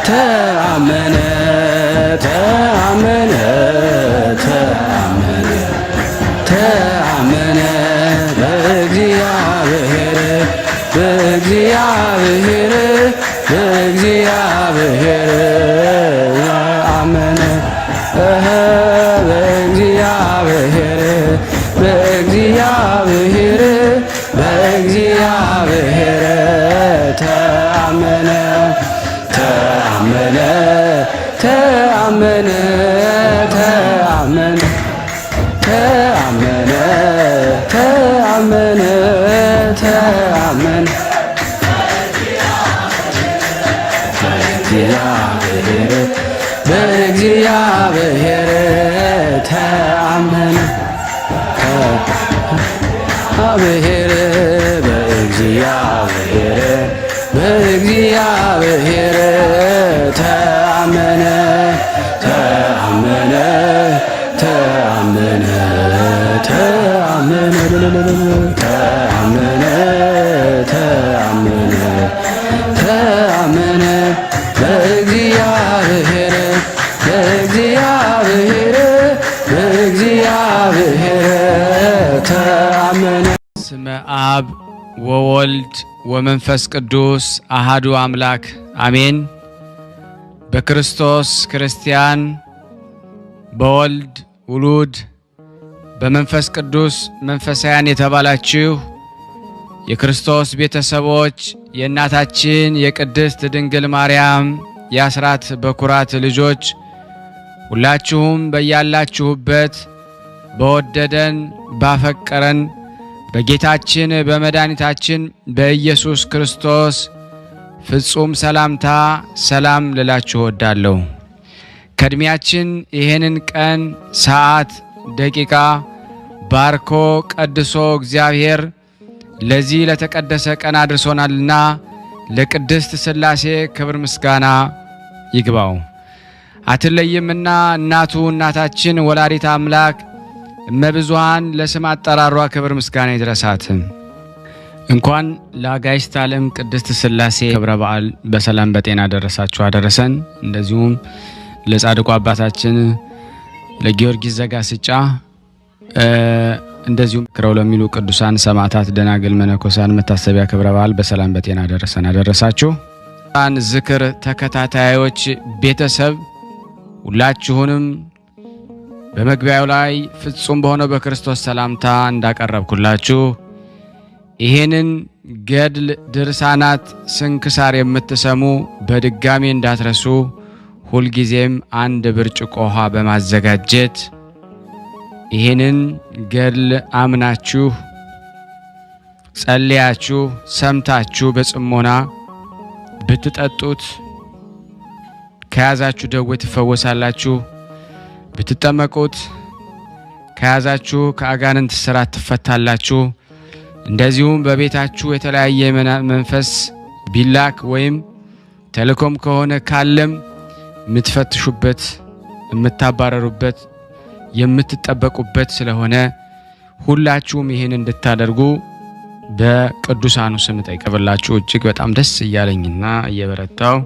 ተአመነ ተአመነ ተአመነ ተአመነ በእግዚአብሔር በእግዚአብሔር በእግዚአብሔር አመነ በእግዚአብሔር በእግዚአብሔር በእግዚአብሔር ተአመነ ተአመነ ተአመነ ተአመነ ተአመነ ተአመነ ተአመነ በእግዚአብሔር ተአመነ በእግዚአብሔር በእግዚአብሔር በእግዚአብሔር ተአመነ ተአመነ ተአመነ ተአመነ ተአመነ ተአመነ ተአመነ በእግዚአብሔር በእግዚአብሔር በእግዚአብሔር ተአመነ። ስመ አብ ወወልድ ወመንፈስ ቅዱስ አሃዱ አምላክ አሜን። በክርስቶስ ክርስቲያን፣ በወልድ ውሉድ፣ በመንፈስ ቅዱስ መንፈሳውያን የተባላችሁ የክርስቶስ ቤተሰቦች የእናታችን የቅድስት ድንግል ማርያም የአስራት በኩራት ልጆች ሁላችሁም በያላችሁበት በወደደን ባፈቀረን በጌታችን በመድኃኒታችን በኢየሱስ ክርስቶስ ፍጹም ሰላምታ ሰላም ልላችሁ እወዳለሁ። ከእድሜያችን ይህንን ቀን ሰዓት ደቂቃ ባርኮ ቀድሶ እግዚአብሔር ለዚህ ለተቀደሰ ቀን አድርሶናልና ለቅድስት ሥላሴ ክብር ምስጋና ይግባው። አትለይምና እናቱ እናታችን ወላዲተ አምላክ እመብዙኃን ለስም አጠራሯ ክብር ምስጋና ይድረሳት። እንኳን ለአጋዕዝተ ዓለም ቅድስት ሥላሴ ክብረ በዓል በሰላም በጤና ደረሳችሁ አደረሰን። እንደዚሁም ለጻድቁ አባታችን ለጊዮርጊስ ዘጋስጫ እንደዚሁም ክረው ለሚሉ ቅዱሳን ሰማዕታት፣ ደናግል፣ መነኮሳን መታሰቢያ ክብረ በዓል በሰላም በጤና ደረሰን አደረሳችሁ። ዝክር ተከታታዮች ቤተሰብ ሁላችሁንም በመግቢያው ላይ ፍጹም በሆነው በክርስቶስ ሰላምታ እንዳቀረብኩላችሁ ይሄንን ገድል ድርሳናት ስንክሳር የምትሰሙ በድጋሚ እንዳትረሱ ሁልጊዜም አንድ ብርጭቆ ውሃ በማዘጋጀት ይሄንን ገድል አምናችሁ ጸልያችሁ ሰምታችሁ በጽሞና ብትጠጡት ከያዛችሁ ደዌ ትፈወሳላችሁ። ብትጠመቁት ከያዛችሁ ከአጋንንት ስራት ትፈታላችሁ። እንደዚሁም በቤታችሁ የተለያየ መንፈስ ቢላክ ወይም ተልኮም ከሆነ ካለም የምትፈትሹበት፣ የምታባረሩበት፣ የምትጠበቁበት ስለሆነ ሁላችሁም ይህን እንድታደርጉ በቅዱሳኑ ስም ጠይቀብላችሁ እጅግ በጣም ደስ እያለኝና እየበረታው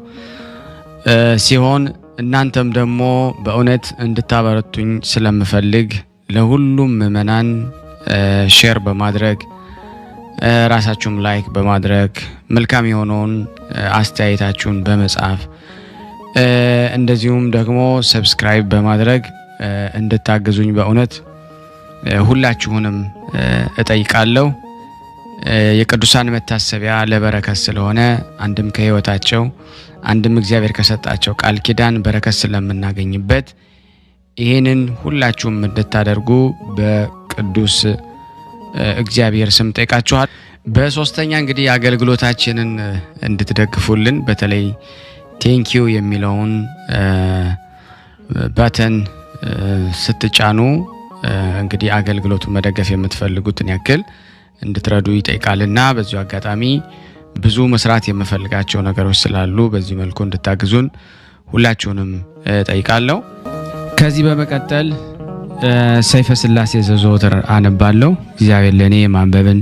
ሲሆን እናንተም ደግሞ በእውነት እንድታበረቱኝ ስለምፈልግ ለሁሉም ምእመናን ሼር በማድረግ ራሳችሁም ላይክ በማድረግ መልካም የሆነውን አስተያየታችሁን በመጻፍ እንደዚሁም ደግሞ ሰብስክራይብ በማድረግ እንድታግዙኝ በእውነት ሁላችሁንም እጠይቃለሁ። የቅዱሳን መታሰቢያ ለበረከት ስለሆነ አንድም ከህይወታቸው አንድም እግዚአብሔር ከሰጣቸው ቃል ኪዳን በረከት ስለምናገኝበት ይሄንን ሁላችሁም እንድታደርጉ በቅዱስ እግዚአብሔር ስም ጠይቃችኋል። በሶስተኛ እንግዲህ አገልግሎታችንን እንድትደግፉልን በተለይ ቴንኪዩ የሚለውን ባተን ስትጫኑ እንግዲህ አገልግሎቱን መደገፍ የምትፈልጉትን ያክል እንድትረዱ ይጠይቃልና በዚሁ አጋጣሚ ብዙ መስራት የምፈልጋቸው ነገሮች ስላሉ በዚህ መልኩ እንድታግዙን ሁላችሁንም ጠይቃለሁ። ከዚህ በመቀጠል ሰይፈ ሥላሴ ዘወትር አነባለሁ። እግዚአብሔር ለኔ ማንበብን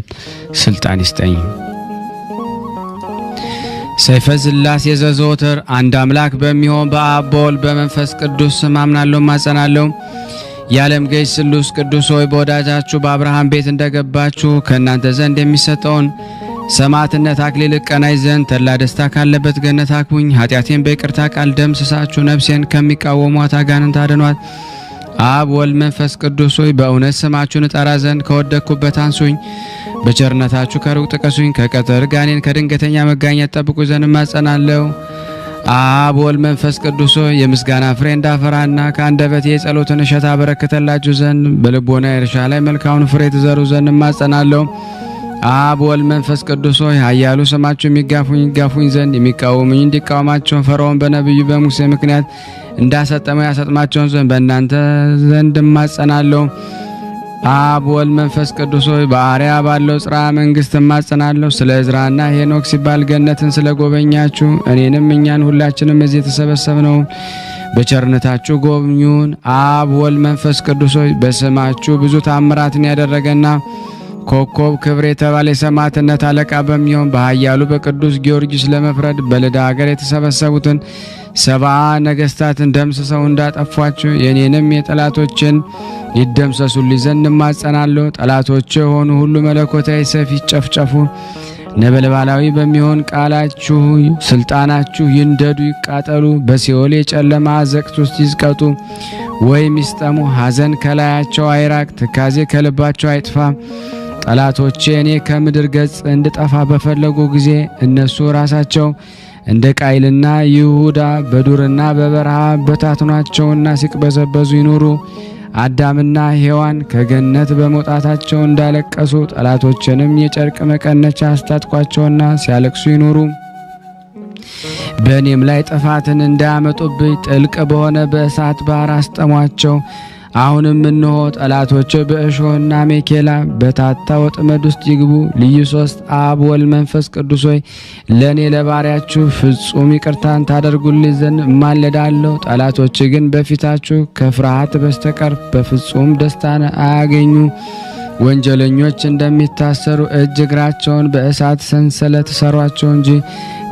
ስልጣን ይስጠኝ። ሰይፈ ሥላሴ ዘዘወትር አንድ አምላክ በሚሆን በአብ በወልድ በመንፈስ ቅዱስ ስም አምናለሁ ማጸናለሁ። የዓለም ገዥ ስሉስ ቅዱስ ሆይ በወዳጃችሁ በአብርሃም ቤት እንደገባችሁ ከእናንተ ዘንድ የሚሰጠውን ሰማዕትነት አክሊል እቀናይ ዘንድ ተድላ ደስታ ካለበት ገነት አክቡኝ። ኃጢአቴን በይቅርታ ቃል ደምስሳችሁ ነፍሴን ከሚቃወሟት አጋንንት አድኗት። አብ ወልድ መንፈስ ቅዱስ ሆይ በእውነት ስማችሁን እጠራ ዘንድ ከወደቅኩበት አንሱኝ። በቸርነታችሁ ከሩቅ ጥቀሱኝ። ከቀትር ጋኔን ከድንገተኛ መጋኘት ጠብቁ ዘንድ እማጸናለሁ። አብ ወልድ መንፈስ ቅዱስ ሆይ የምስጋና ፍሬ እንዳፈራና ከአንደበቴ የጸሎትን እሸት አበረክተላችሁ ዘንድ በልቦና እርሻ ላይ መልካሙን ፍሬ ትዘሩ ዘንድ እማጸናለሁ። አብ ወልድ መንፈስ ቅዱስ ሆይ ኃያሉ ስማችሁ የሚጋፉኝ ዘንድ የሚቃወሙኝ እንዲቃወማቸው ፈርዖን በነቢዩ በሙሴ ምክንያት እንዳሰጠመው ያሰጥማቸውን ዘንድ በእናንተ ዘንድ እማጸናለሁ። አብ ወልድ መንፈስ ቅዱስ ሆይ በአርያ ባለው ጽርሐ መንግሥት እማጸናለሁ። ስለ ዕዝራና ሄኖክ ሲባል ገነትን ስለ ጎበኛችሁ እኔንም እኛን ሁላችንም እዚህ የተሰበሰብነው በቸርነታችሁ ጎብኙን። አብ ወልድ መንፈስ ቅዱስ ሆይ በስማችሁ ብዙ ታምራትን ያደረገና ኮከብ ክብር የተባለ የሰማዕትነት አለቃ በሚሆን በኃያሉ በቅዱስ ጊዮርጊስ ለመፍረድ በልዳ ሀገር የተሰበሰቡትን 70 ነገሥታትን ደምስሰው እንዳጠፏቸው የኔንም የጠላቶችን ይደምሰሱልኝ ዘንድ እማጸናለሁ። ጠላቶች የሆኑ ሁሉ መለኮታዊ ሰይፍ ይጨፍጨፉ። ነበልባላዊ በሚሆን ቃላችሁ ስልጣናችሁ ይንደዱ፣ ይቃጠሉ። በሲኦል የጨለማ አዘቅት ውስጥ ይዝቀጡ ወይም ይስጠሙ። ሐዘን ከላያቸው አይራቅ፣ ትካዜ ከልባቸው አይጥፋ። ጠላቶቼ እኔ ከምድር ገጽ እንድጠፋ በፈለጉ ጊዜ እነሱ ራሳቸው እንደ ቃይልና ይሁዳ በዱርና በበረሃ በታትኗቸውና ሲቅበዘበዙ ይኑሩ። አዳምና ሔዋን ከገነት በመውጣታቸው እንዳለቀሱ ጠላቶችንም የጨርቅ መቀነቻ አስታጥቋቸውና ሲያለቅሱ ይኑሩ። በእኔም ላይ ጥፋትን እንዳያመጡብኝ ጥልቅ በሆነ በእሳት ባህር አስጠሟቸው። አሁንም እንሆ ጠላቶች በእሾህና ሜኬላ በታታ ወጥመድ ውስጥ ይግቡ። ልዩ ሶስት አብ ወልድ መንፈስ ቅዱስ ሆይ ለእኔ ለባሪያችሁ ፍጹም ይቅርታን ታደርጉልኝ ዘንድ እማለዳለሁ። ጠላቶች ግን በፊታችሁ ከፍርሃት በስተቀር በፍጹም ደስታን አያገኙ። ወንጀለኞች እንደሚታሰሩ እጅ እግራቸውን በእሳት ሰንሰለት ሰሯቸው እንጂ።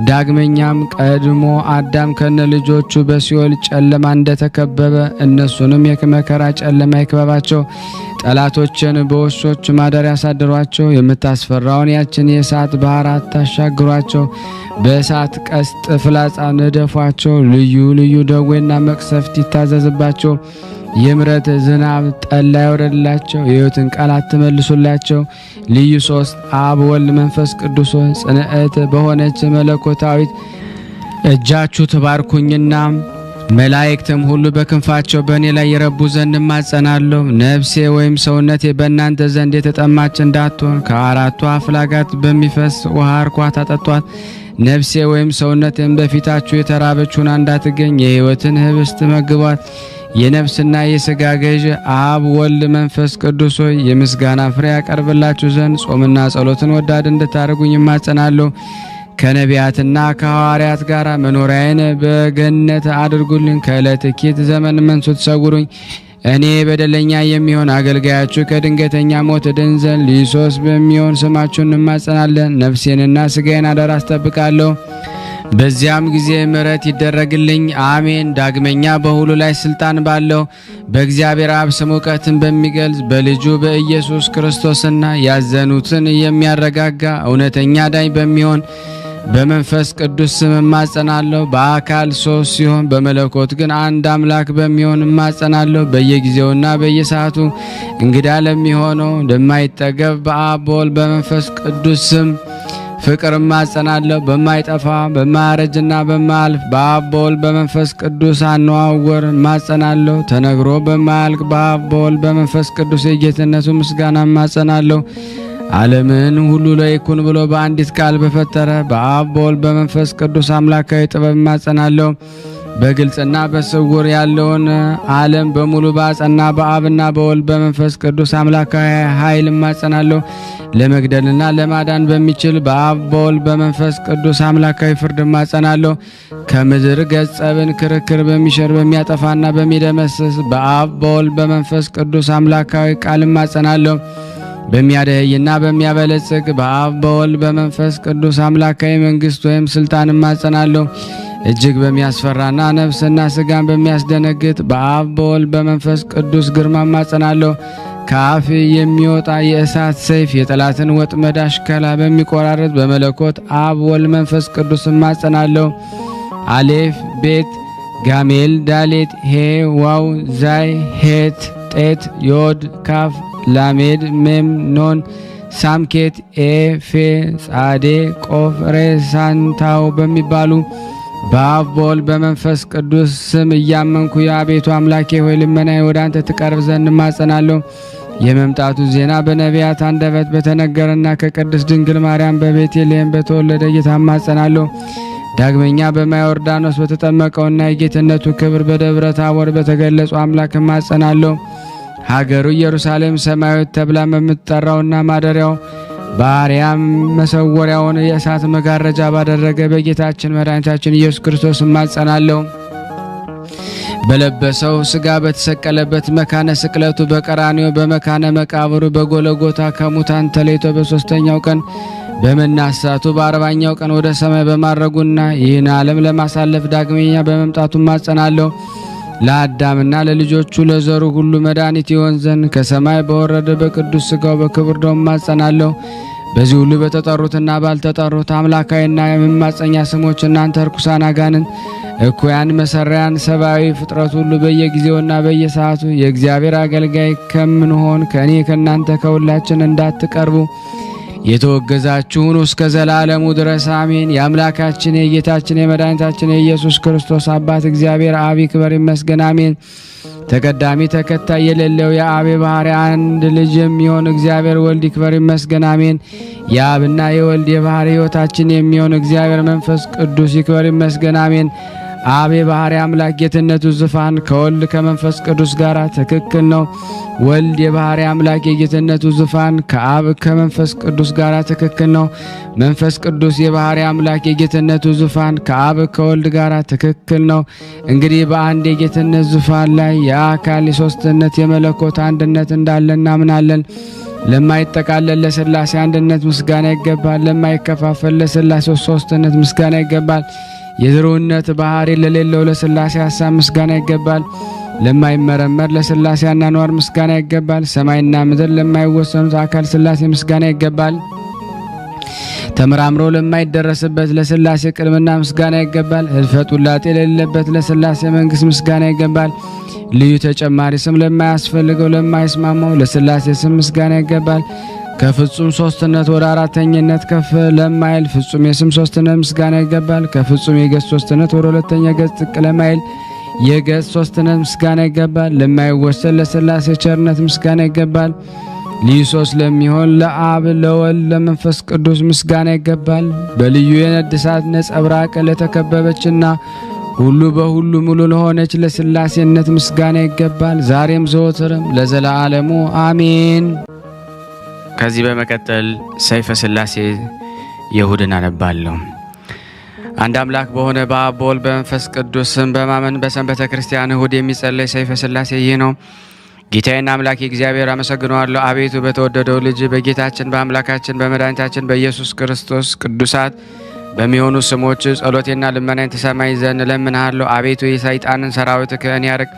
ዳግመኛም ቀድሞ አዳም ከነ ልጆቹ በሲኦል ጨለማ እንደተከበበ እነሱንም የመከራ ጨለማ ይክበባቸው። ጠላቶችን በውሾች ማደሪያ ያሳድሯቸው። የምታስፈራውን ያችን የእሳት ባህር አታሻግሯቸው። በእሳት ቀስት ፍላጻ ንደፏቸው። ልዩ ልዩ ደዌና መቅሰፍት ይታዘዝባቸው። የምሕረት ዝናብ ጠላ ያወረድላቸው። የሕይወትን ቃል አትመልሱላቸው። ልዩ ሶስት አብ ወልድ መንፈስ ቅዱስ ጽንዕት በሆነች መለኮታዊት እጃችሁ ትባርኩኝና መላእክትም ሁሉ በክንፋቸው በእኔ ላይ የረቡ ዘንድ እማጸናለሁ። ነፍሴ ወይም ሰውነቴ በእናንተ ዘንድ የተጠማች እንዳትሆን ከአራቱ አፍላጋት በሚፈስ ውሃ እርኳት አጠጧት። ነፍሴ ወይም ሰውነቴም በፊታችሁ የተራበች ሆና እንዳትገኝ የሕይወትን ህብስት መግቧት። የነፍስና የሥጋ ገዥ አብ ወልድ መንፈስ ቅዱስ ሆይ የምስጋና ፍሬ ያቀርብላችሁ ዘንድ ጾምና ጸሎትን ወዳድ እንድታደርጉኝ እማጸናለሁ። ከነቢያትና ከሐዋርያት ጋር መኖሪያዬን በገነት አድርጉልኝ። ከዕለት ኪት ዘመን መንሱት ሰውሩኝ። እኔ በደለኛ የሚሆን አገልጋያችሁ ከድንገተኛ ሞት ድን ዘንድ ልዩ ሶስት በሚሆን ስማችሁን እንማጸናለን። ነፍሴንና ሥጋዬን አደራ አስጠብቃለሁ። በዚያም ጊዜ ምሕረት ይደረግልኝ። አሜን። ዳግመኛ በሁሉ ላይ ስልጣን ባለው በእግዚአብሔር አብ ስም እውቀትን በሚገልጽ በልጁ በኢየሱስ ክርስቶስና ያዘኑትን የሚያረጋጋ እውነተኛ ዳኝ በሚሆን በመንፈስ ቅዱስ ስም እማጸናለሁ። በአካል ሶስት ሲሆን በመለኮት ግን አንድ አምላክ በሚሆን እማጸናለሁ። በየጊዜውና በየሰዓቱ እንግዳ ለሚሆነው እንደማይጠገብ በአብ በወልድ በመንፈስ ቅዱስ ስም ፍቅር እማጸናለሁ። በማይጠፋ በማያረጅና በማያልፍ በአብ በወልድ በመንፈስ ቅዱስ አነዋወር እማጸናለሁ። ተነግሮ በማያልቅ በአብ በወልድ በመንፈስ ቅዱስ የጌትነቱ ምስጋና እማጸናለሁ። ዓለምን ሁሉ ለይኩን ብሎ በአንዲት ቃል በፈጠረ በአብ በወልድ በመንፈስ ቅዱስ አምላካዊ ጥበብ እማጸናለሁ። በግልጽና በስውር ያለውን ዓለም በሙሉ ባጸና በአብና በወልድ በመንፈስ ቅዱስ አምላካዊ ኃይል እማጸናለሁ። ለመግደልና ለማዳን በሚችል በአብ በወልድ በመንፈስ ቅዱስ አምላካዊ ፍርድ እማጸናለሁ። ከምድር ገጸብን ክርክር በሚሽር በሚያጠፋና በሚደመስስ በአብ በወልድ በመንፈስ ቅዱስ አምላካዊ ቃል እማጸናለሁ። በሚያደህይና በሚያበለጽግ በአብ በወልድ በመንፈስ ቅዱስ አምላካዊ መንግስት ወይም ስልጣን እማጸናለሁ። እጅግ በሚያስፈራና ነፍስና ስጋን በሚያስደነግጥ በአብ በወልድ በመንፈስ ቅዱስ ግርማ እማጸናለሁ። ከአፍ የሚወጣ የእሳት ሰይፍ የጠላትን ወጥመድ አሽከላ በሚቆራረጥ በመለኮት አብ ወልድ መንፈስ ቅዱስ እማጸናለሁ። አሌፍ ቤት ጋሜል ዳሌት ሄ ዋው ዛይ ሄት ጤት ዮድ ካፍ ላሜድ ሜም ኖን ሳምኬት ኤ ፌ ጻዴ ቆፍ ሬ ሳንታው በሚባሉ በአብ በወልድ በመንፈስ ቅዱስ ስም እያመንኩ የአቤቱ አምላኬ ሆይ ልመናዬ ወደ አንተ ትቀርብ ዘንድ እማጸናለሁ። የመምጣቱ ዜና በነቢያት አንደበት በተነገረና ከቅድስት ድንግል ማርያም በቤተልሔም በተወለደ ጌታ እማጸናለሁ። ዳግመኛ በማዮርዳኖስ በተጠመቀውና የጌትነቱ ክብር በደብረ ታቦር በተገለጹ አምላክ እማጸናለሁ። ሀገሩ ኢየሩሳሌም ሰማያዊት ተብላ በምትጠራውና ማደሪያው በአርያም መሰወሪያውን የእሳት መጋረጃ ባደረገ በጌታችን መድኃኒታችን ኢየሱስ ክርስቶስ እማጸናለሁ። በለበሰው ስጋ በተሰቀለበት መካነ ስቅለቱ በቀራንዮ በመካነ መቃብሩ በጎለጎታ ከሙታን ተለይቶ በሶስተኛው ቀን በመናሳቱ በአርባኛው ቀን ወደ ሰማይ በማረጉና ይህን ዓለም ለማሳለፍ ዳግመኛ በመምጣቱ እማጸናለሁ። ለአዳምና ለልጆቹ ለዘሩ ሁሉ መድኃኒት ይሆን ዘንድ ከሰማይ በወረደ በቅዱስ ስጋው በክብር ደሙ እማጸናለሁ። በዚህ ሁሉ በተጠሩትና ባልተጠሩት አምላካዊና የመማጸኛ ስሞች እናንተ ርኩሳን አጋንንት እኩያን መሰሪያን ሰብአዊ ፍጥረት ሁሉ በየጊዜውና በየሰዓቱ የእግዚአብሔር አገልጋይ ከምንሆን ከእኔ ከእናንተ ከሁላችን እንዳትቀርቡ የተወገዛችሁን እስከ ዘላለሙ ድረስ አሜን። የአምላካችን የጌታችን የመድኃኒታችን የኢየሱስ ክርስቶስ አባት እግዚአብሔር አብ ይክበር ይመስገን አሜን። ተቀዳሚ ተከታይ የሌለው የአብ ባህሪ አንድ ልጅ የሚሆን እግዚአብሔር ወልድ ይክበር ይመስገን አሜን። የአብና የወልድ የባህሪ ሕይወታችን የሚሆን እግዚአብሔር መንፈስ ቅዱስ ይክበር ይመስገን አሜን። አብ የባህሪ አምላክ ጌትነቱ ዙፋን ከወልድ ከመንፈስ ቅዱስ ጋር ትክክል ነው። ወልድ የባህሪ አምላክ የጌትነቱ ዙፋን ከአብ ከመንፈስ ቅዱስ ጋር ትክክል ነው። መንፈስ ቅዱስ የባህሪ አምላክ የጌትነቱ ዙፋን ከአብ ከወልድ ጋር ትክክል ነው። እንግዲህ በአንድ የጌትነት ዙፋን ላይ የአካል የሶስትነት የመለኮት አንድነት እንዳለ እናምናለን። ለማይጠቃለል ለሥላሴ አንድነት ምስጋና ይገባል። ለማይከፋፈል ለሥላሴ ሶስትነት ምስጋና ይገባል። የዝሩነት ባህሪ ለሌለው ለሥላሴ ሐሳብ ምስጋና ይገባል። ለማይመረመር ለሥላሴ አኗኗር ምስጋና ይገባል። ሰማይና ምድር ለማይወሰኑት አካል ሥላሴ ምስጋና ይገባል። ተመራምሮ ለማይደረስበት ለሥላሴ ቅድምና ምስጋና ይገባል። ህልፈት ውላጤ ለሌለበት ለሥላሴ መንግሥት ምስጋና ይገባል። ልዩ ተጨማሪ ስም ለማያስፈልገው ለማይስማማው ለሥላሴ ስም ምስጋና ይገባል። ከፍጹም ሶስትነት ወደ አራተኝነት ከፍ ለማይል ፍጹም የስም ሶስትነት ምስጋና ይገባል። ከፍጹም የገጽ ሶስትነት ወደ ሁለተኛ ገጽ ዝቅ ለማይል የገጽ ሶስትነት ምስጋና ይገባል። ለማይወሰን ለሥላሴ ቸርነት ምስጋና ይገባል። ልዩ ሶስት ለሚሆን ለአብ ለወልድ ለመንፈስ ቅዱስ ምስጋና ይገባል። በልዩ የነድ እሳት ነጸብራቅ ለተከበበችና ሁሉ በሁሉ ሙሉ ለሆነች ለሥላሴነት ምስጋና ይገባል። ዛሬም ዘወትርም ለዘላለሙ አሜን። ከዚህ በመቀጠል ሰይፈ ሥላሴ የእሁድን አነባለሁ። አንድ አምላክ በሆነ በአብ በወልድ በመንፈስ ቅዱስ ስም በማመን በሰንበተ ክርስቲያን እሁድ የሚጸለይ ሰይፈ ሥላሴ ይህ ነው። ጌታዬና አምላኬ እግዚአብሔር አመሰግነዋለሁ። አቤቱ በተወደደው ልጅ በጌታችን በአምላካችን በመድኃኒታችን በኢየሱስ ክርስቶስ ቅዱሳት በሚሆኑ ስሞች ጸሎቴና ልመናዬን ትሰማኝ ዘንድ እለምንሃለሁ። አቤቱ የሰይጣንን ሰራዊት ከእኔ ያርቅ፣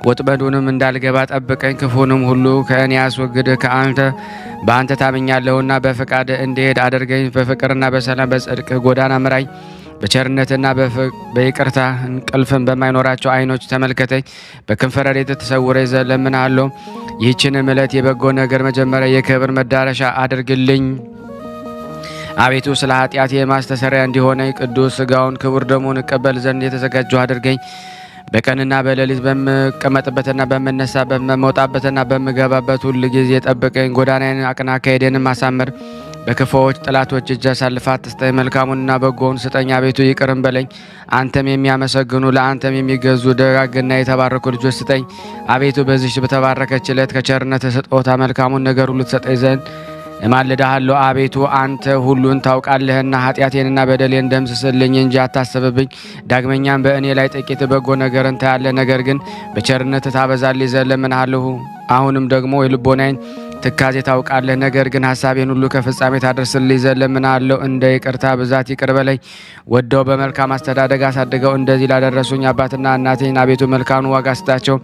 ወጥመዱንም እንዳልገባ ጠብቀኝ። ክፉንም ሁሉ ከእኔ አስወግድ። በአንተ ታምኛለሁና በፈቃድ እንድሄድ አድርገኝ። በፍቅርና በሰላም በጽድቅ ጎዳና ምራኝ። በቸርነትና በይቅርታ እንቅልፍን በማይኖራቸው ዓይኖች ተመልከተኝ። በክንፈ ረድኤት ተሰውረኝ ዘንድ እለምንሃለሁ። ይህችንም ዕለት የበጎ ነገር መጀመሪያ የክብር መዳረሻ አድርግልኝ። አቤቱ ስለ ኃጢአት የማስተሰሪያ እንዲሆነኝ ቅዱስ ሥጋውን ክቡር ደሙን እቀበል ዘንድ የተዘጋጀሁ አድርገኝ። በቀንና በሌሊት በምቀመጥበትና በምነሳበት በመውጣበትና በምገባበት ሁሉ ጊዜ ጠብቀኝ። ጎዳናዬን አቅና፣ አካሄዴንም አሳምር። በክፉዎች ጠላቶች እጅ አሳልፈህ አትስጠኝ። መልካሙንና በጎውን ስጠኝ። አቤቱ ይቅርም በለኝ። አንተም የሚያመሰግኑ ለአንተም የሚገዙ ደጋግና የተባረኩ ልጆች ስጠኝ። አቤቱ በዚህች በተባረከች ዕለት ከቸርነት ስጦታ መልካሙን ነገር ሁሉ ትሰጠኝ ዘንድ እማልድሃለሁ። አቤቱ አንተ ሁሉን ታውቃለህና ኃጢአቴንና በደሌን ደምስስልኝ እንጂ አታስብብኝ። ዳግመኛም በእኔ ላይ ጥቂት በጎ ነገርን ታያለህ፣ ነገር ግን በቸርነት ታበዛልኝ ዘንድ እለምንሃለሁ። አሁንም ደግሞ የልቦናዬን ትካዜ ታውቃለህ። ነገር ግን ሐሳቤን ሁሉ ከፍጻሜ ታደርስልኝ ዘንድ እለምንሃለሁ። እንደ ይቅርታ ብዛት ይቅር በለኝ። ወደው በመልካም አስተዳደግ አሳድገው እንደዚህ ላደረሱኝ አባትና እናቴን አቤቱ መልካሙን ዋጋ ስጣቸው።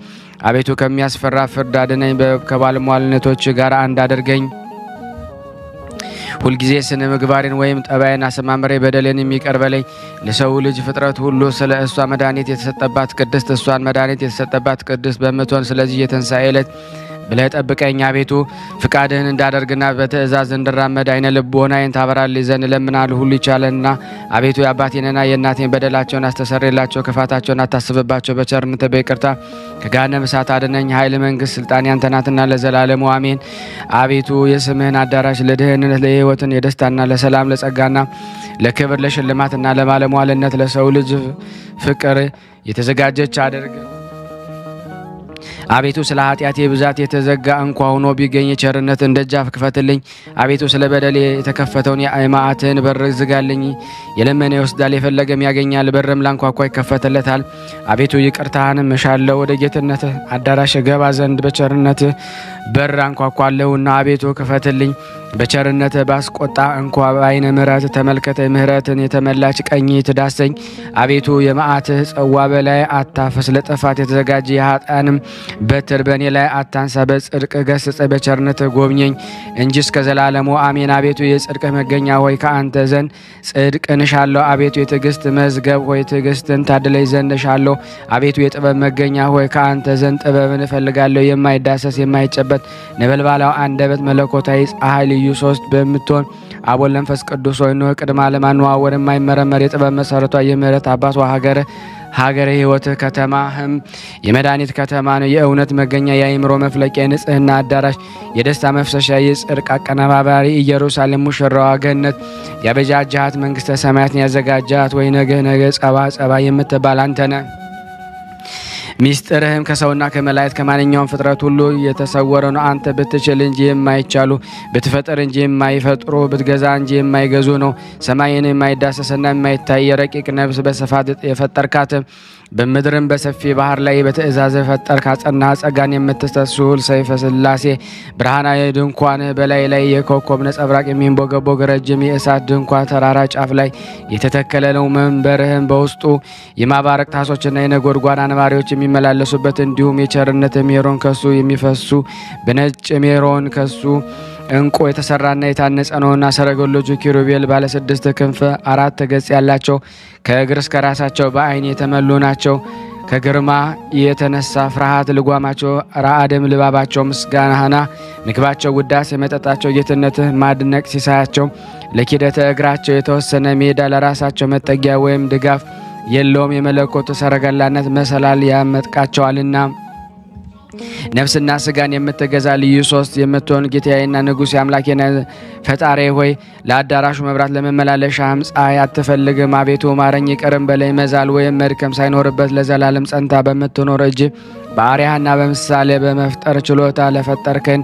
አቤቱ ከሚያስፈራ ፍርድ አድነኝ። ከባለሟልነቶች ጋር አንድ አድርገኝ። ሁልጊዜ ስነ ምግባሬን ወይም ጠባይን አሰማምሬ በደሌን የሚቀር በለኝ። ለሰው ልጅ ፍጥረት ሁሉ ስለ እሷ መድኃኒት የተሰጠባት ቅድስት እሷን መድኃኒት የተሰጠባት ቅድስት በምትሆን ስለዚህ የትንሣኤ ዕለት ብለህ ጠብቀኝ። አቤቱ ፍቃድህን እንዳደርግና በትእዛዝ እንድራመድ አይነ ልቦናዬን ታበራልኝ ዘንድ እለምናለሁ። ሁሉ ይቻለንና አቤቱ የአባቴንና የእናቴን በደላቸውን አስተሰርይላቸው፣ ክፋታቸውን አታስብባቸው። በቸርነትህ በይቅርታ ከገሃነመ እሳት አድነኝ። ኃይል፣ መንግስት፣ ስልጣን ያንተ ናትና ለዘላለሙ አሜን። አቤቱ የስምህን አዳራሽ ለድህነት፣ ለሕይወትን፣ የደስታና ለሰላም፣ ለጸጋና ለክብር፣ ለሽልማትና ለባለሟልነት ለሰው ልጅ ፍቅር የተዘጋጀች አድርግ። አቤቱ ስለ ኃጢአቴ ብዛት የተዘጋ እንኳ ሆኖ ቢገኝ የቸርነትን ደጃፍ ክፈትልኝ። አቤቱ ስለ በደሌ የተከፈተውን የመዓትህን በር ዝጋልኝ። የለመነ ይወስዳል፣ የፈለገም ያገኛል፣ በርም ላንኳኳ ይከፈትለታል። አቤቱ ይቅርታህንም እሻለሁ፣ ወደ ጌትነትህ አዳራሽ ገባ ዘንድ በቸርነትህ በር አንኳኳለሁና አቤቱ ክፈትልኝ። በቸርነትህ ባስቆጣ እንኳ በዓይነ ምሕረት ተመልከተኝ። ምሕረትን የተመላች ቀኝ ትዳሰኝ። አቤቱ የመዓትህ ጽዋ በላይ አታፍስ። ለጥፋት የተዘጋጀ የኃጥአንም በትር በእኔ ላይ አታንሳ። በጽድቅ ገስጸ፣ በቸርነትህ ጎብኘኝ እንጂ እስከ ዘላለሙ አሜን። አቤቱ የጽድቅህ መገኛ ሆይ ከአንተ ዘንድ ጽድቅን እሻለሁ። አቤቱ የትዕግስት መዝገብ ሆይ ትዕግስትን ታድለኝ ዘንድ እሻለሁ። አቤቱ የጥበብ መገኛ ሆይ ከአንተ ዘንድ ጥበብን እፈልጋለሁ። የማይዳሰስ የማይጨበት ነበልባላዊ አንደበት መለኮታዊ ፀሐይ ልዩ ሶስት በምትሆን አብ ወልድ መንፈስ ቅዱስ ሆይ ኖህ ቅድመ ዓለም አነዋወር የማይመረመር የጥበብ መሰረቷ የምህረት አባቷ ሀገረ ሕይወት ከተማህም የመድኃኒት ከተማ ነው። የእውነት መገኛ የአእምሮ መፍለቂያ የንጽህና አዳራሽ የደስታ መፍሰሻ የጽድቅ አቀነባባሪ ኢየሩሳሌም ሙሽራዋ ገነት ያበጃጃት መንግስተ ሰማያትን ያዘጋጃት ወይ ነገ ጸባ የምትባል አንተነ ሚስጥርህም ከሰውና ከመላእክት ከማንኛውም ፍጥረት ሁሉ የተሰወረ ነው። አንተ ብትችል እንጂ የማይቻሉ ብትፈጥር እንጂ የማይፈጥሩ ብትገዛ እንጂ የማይገዙ ነው። ሰማይን የማይዳሰስና የማይታይ የረቂቅ ነፍስ በስፋት የፈጠርካት በምድርም በሰፊ ባህር ላይ በትእዛዝ ፈጠርክ። አጸና ጸጋን የምትስተስል ሰይፈ ሥላሴ ብርሃናዊ ድንኳን በላይ ላይ የኮከብ ነጸብራቅ የሚንቦገቦግ ረጅም የእሳት ድንኳን ተራራ ጫፍ ላይ የተተከለ ነው። መንበርህም በውስጡ የማባረቅ ታሶችና የነጎድጓድ አንባሪዎች የሚመላለሱበት እንዲሁም የቸርነት ሜሮን ከሱ የሚፈሱ በነጭ ሜሮን ከሱ እንቁ የተሰራና የታነጸ ነውና ሰረገሎቹ ኪሩቤል ባለ 6 ክንፍ 4 ገጽ ያላቸው ከእግር እስከ ራሳቸው በዓይን የተመሉ ናቸው። ከግርማ የተነሳ ፍርሃት ልጓማቸው ራአደም ልባባቸው ምስጋናህና ምግባቸው ውዳሴ መጠጣቸው ጌትነትህ ማድነቅ ሲሳያቸው ለኪደተ እግራቸው የተወሰነ ሜዳ ለራሳቸው መጠጊያ ወይም ድጋፍ የለውም። የመለኮቱ ሰረገላነት መሰላል ያመጥቃቸዋልና ነፍስና ስጋን የምትገዛ ልዩ ሶስት የምትሆን ጌታዬና ንጉሥ አምላኬና ፈጣሪ ሆይ ለአዳራሹ መብራት ለመመላለሻ ፀሐይ አትፈልግም። አቤቱ ማረኝ ይቅርም በለኝ። መዛል ወይም መድከም ሳይኖርበት ለዘላለም ጸንታ በምትኖር እጅ በአርያህና በምሳሌ በመፍጠር ችሎታ ለፈጠርከን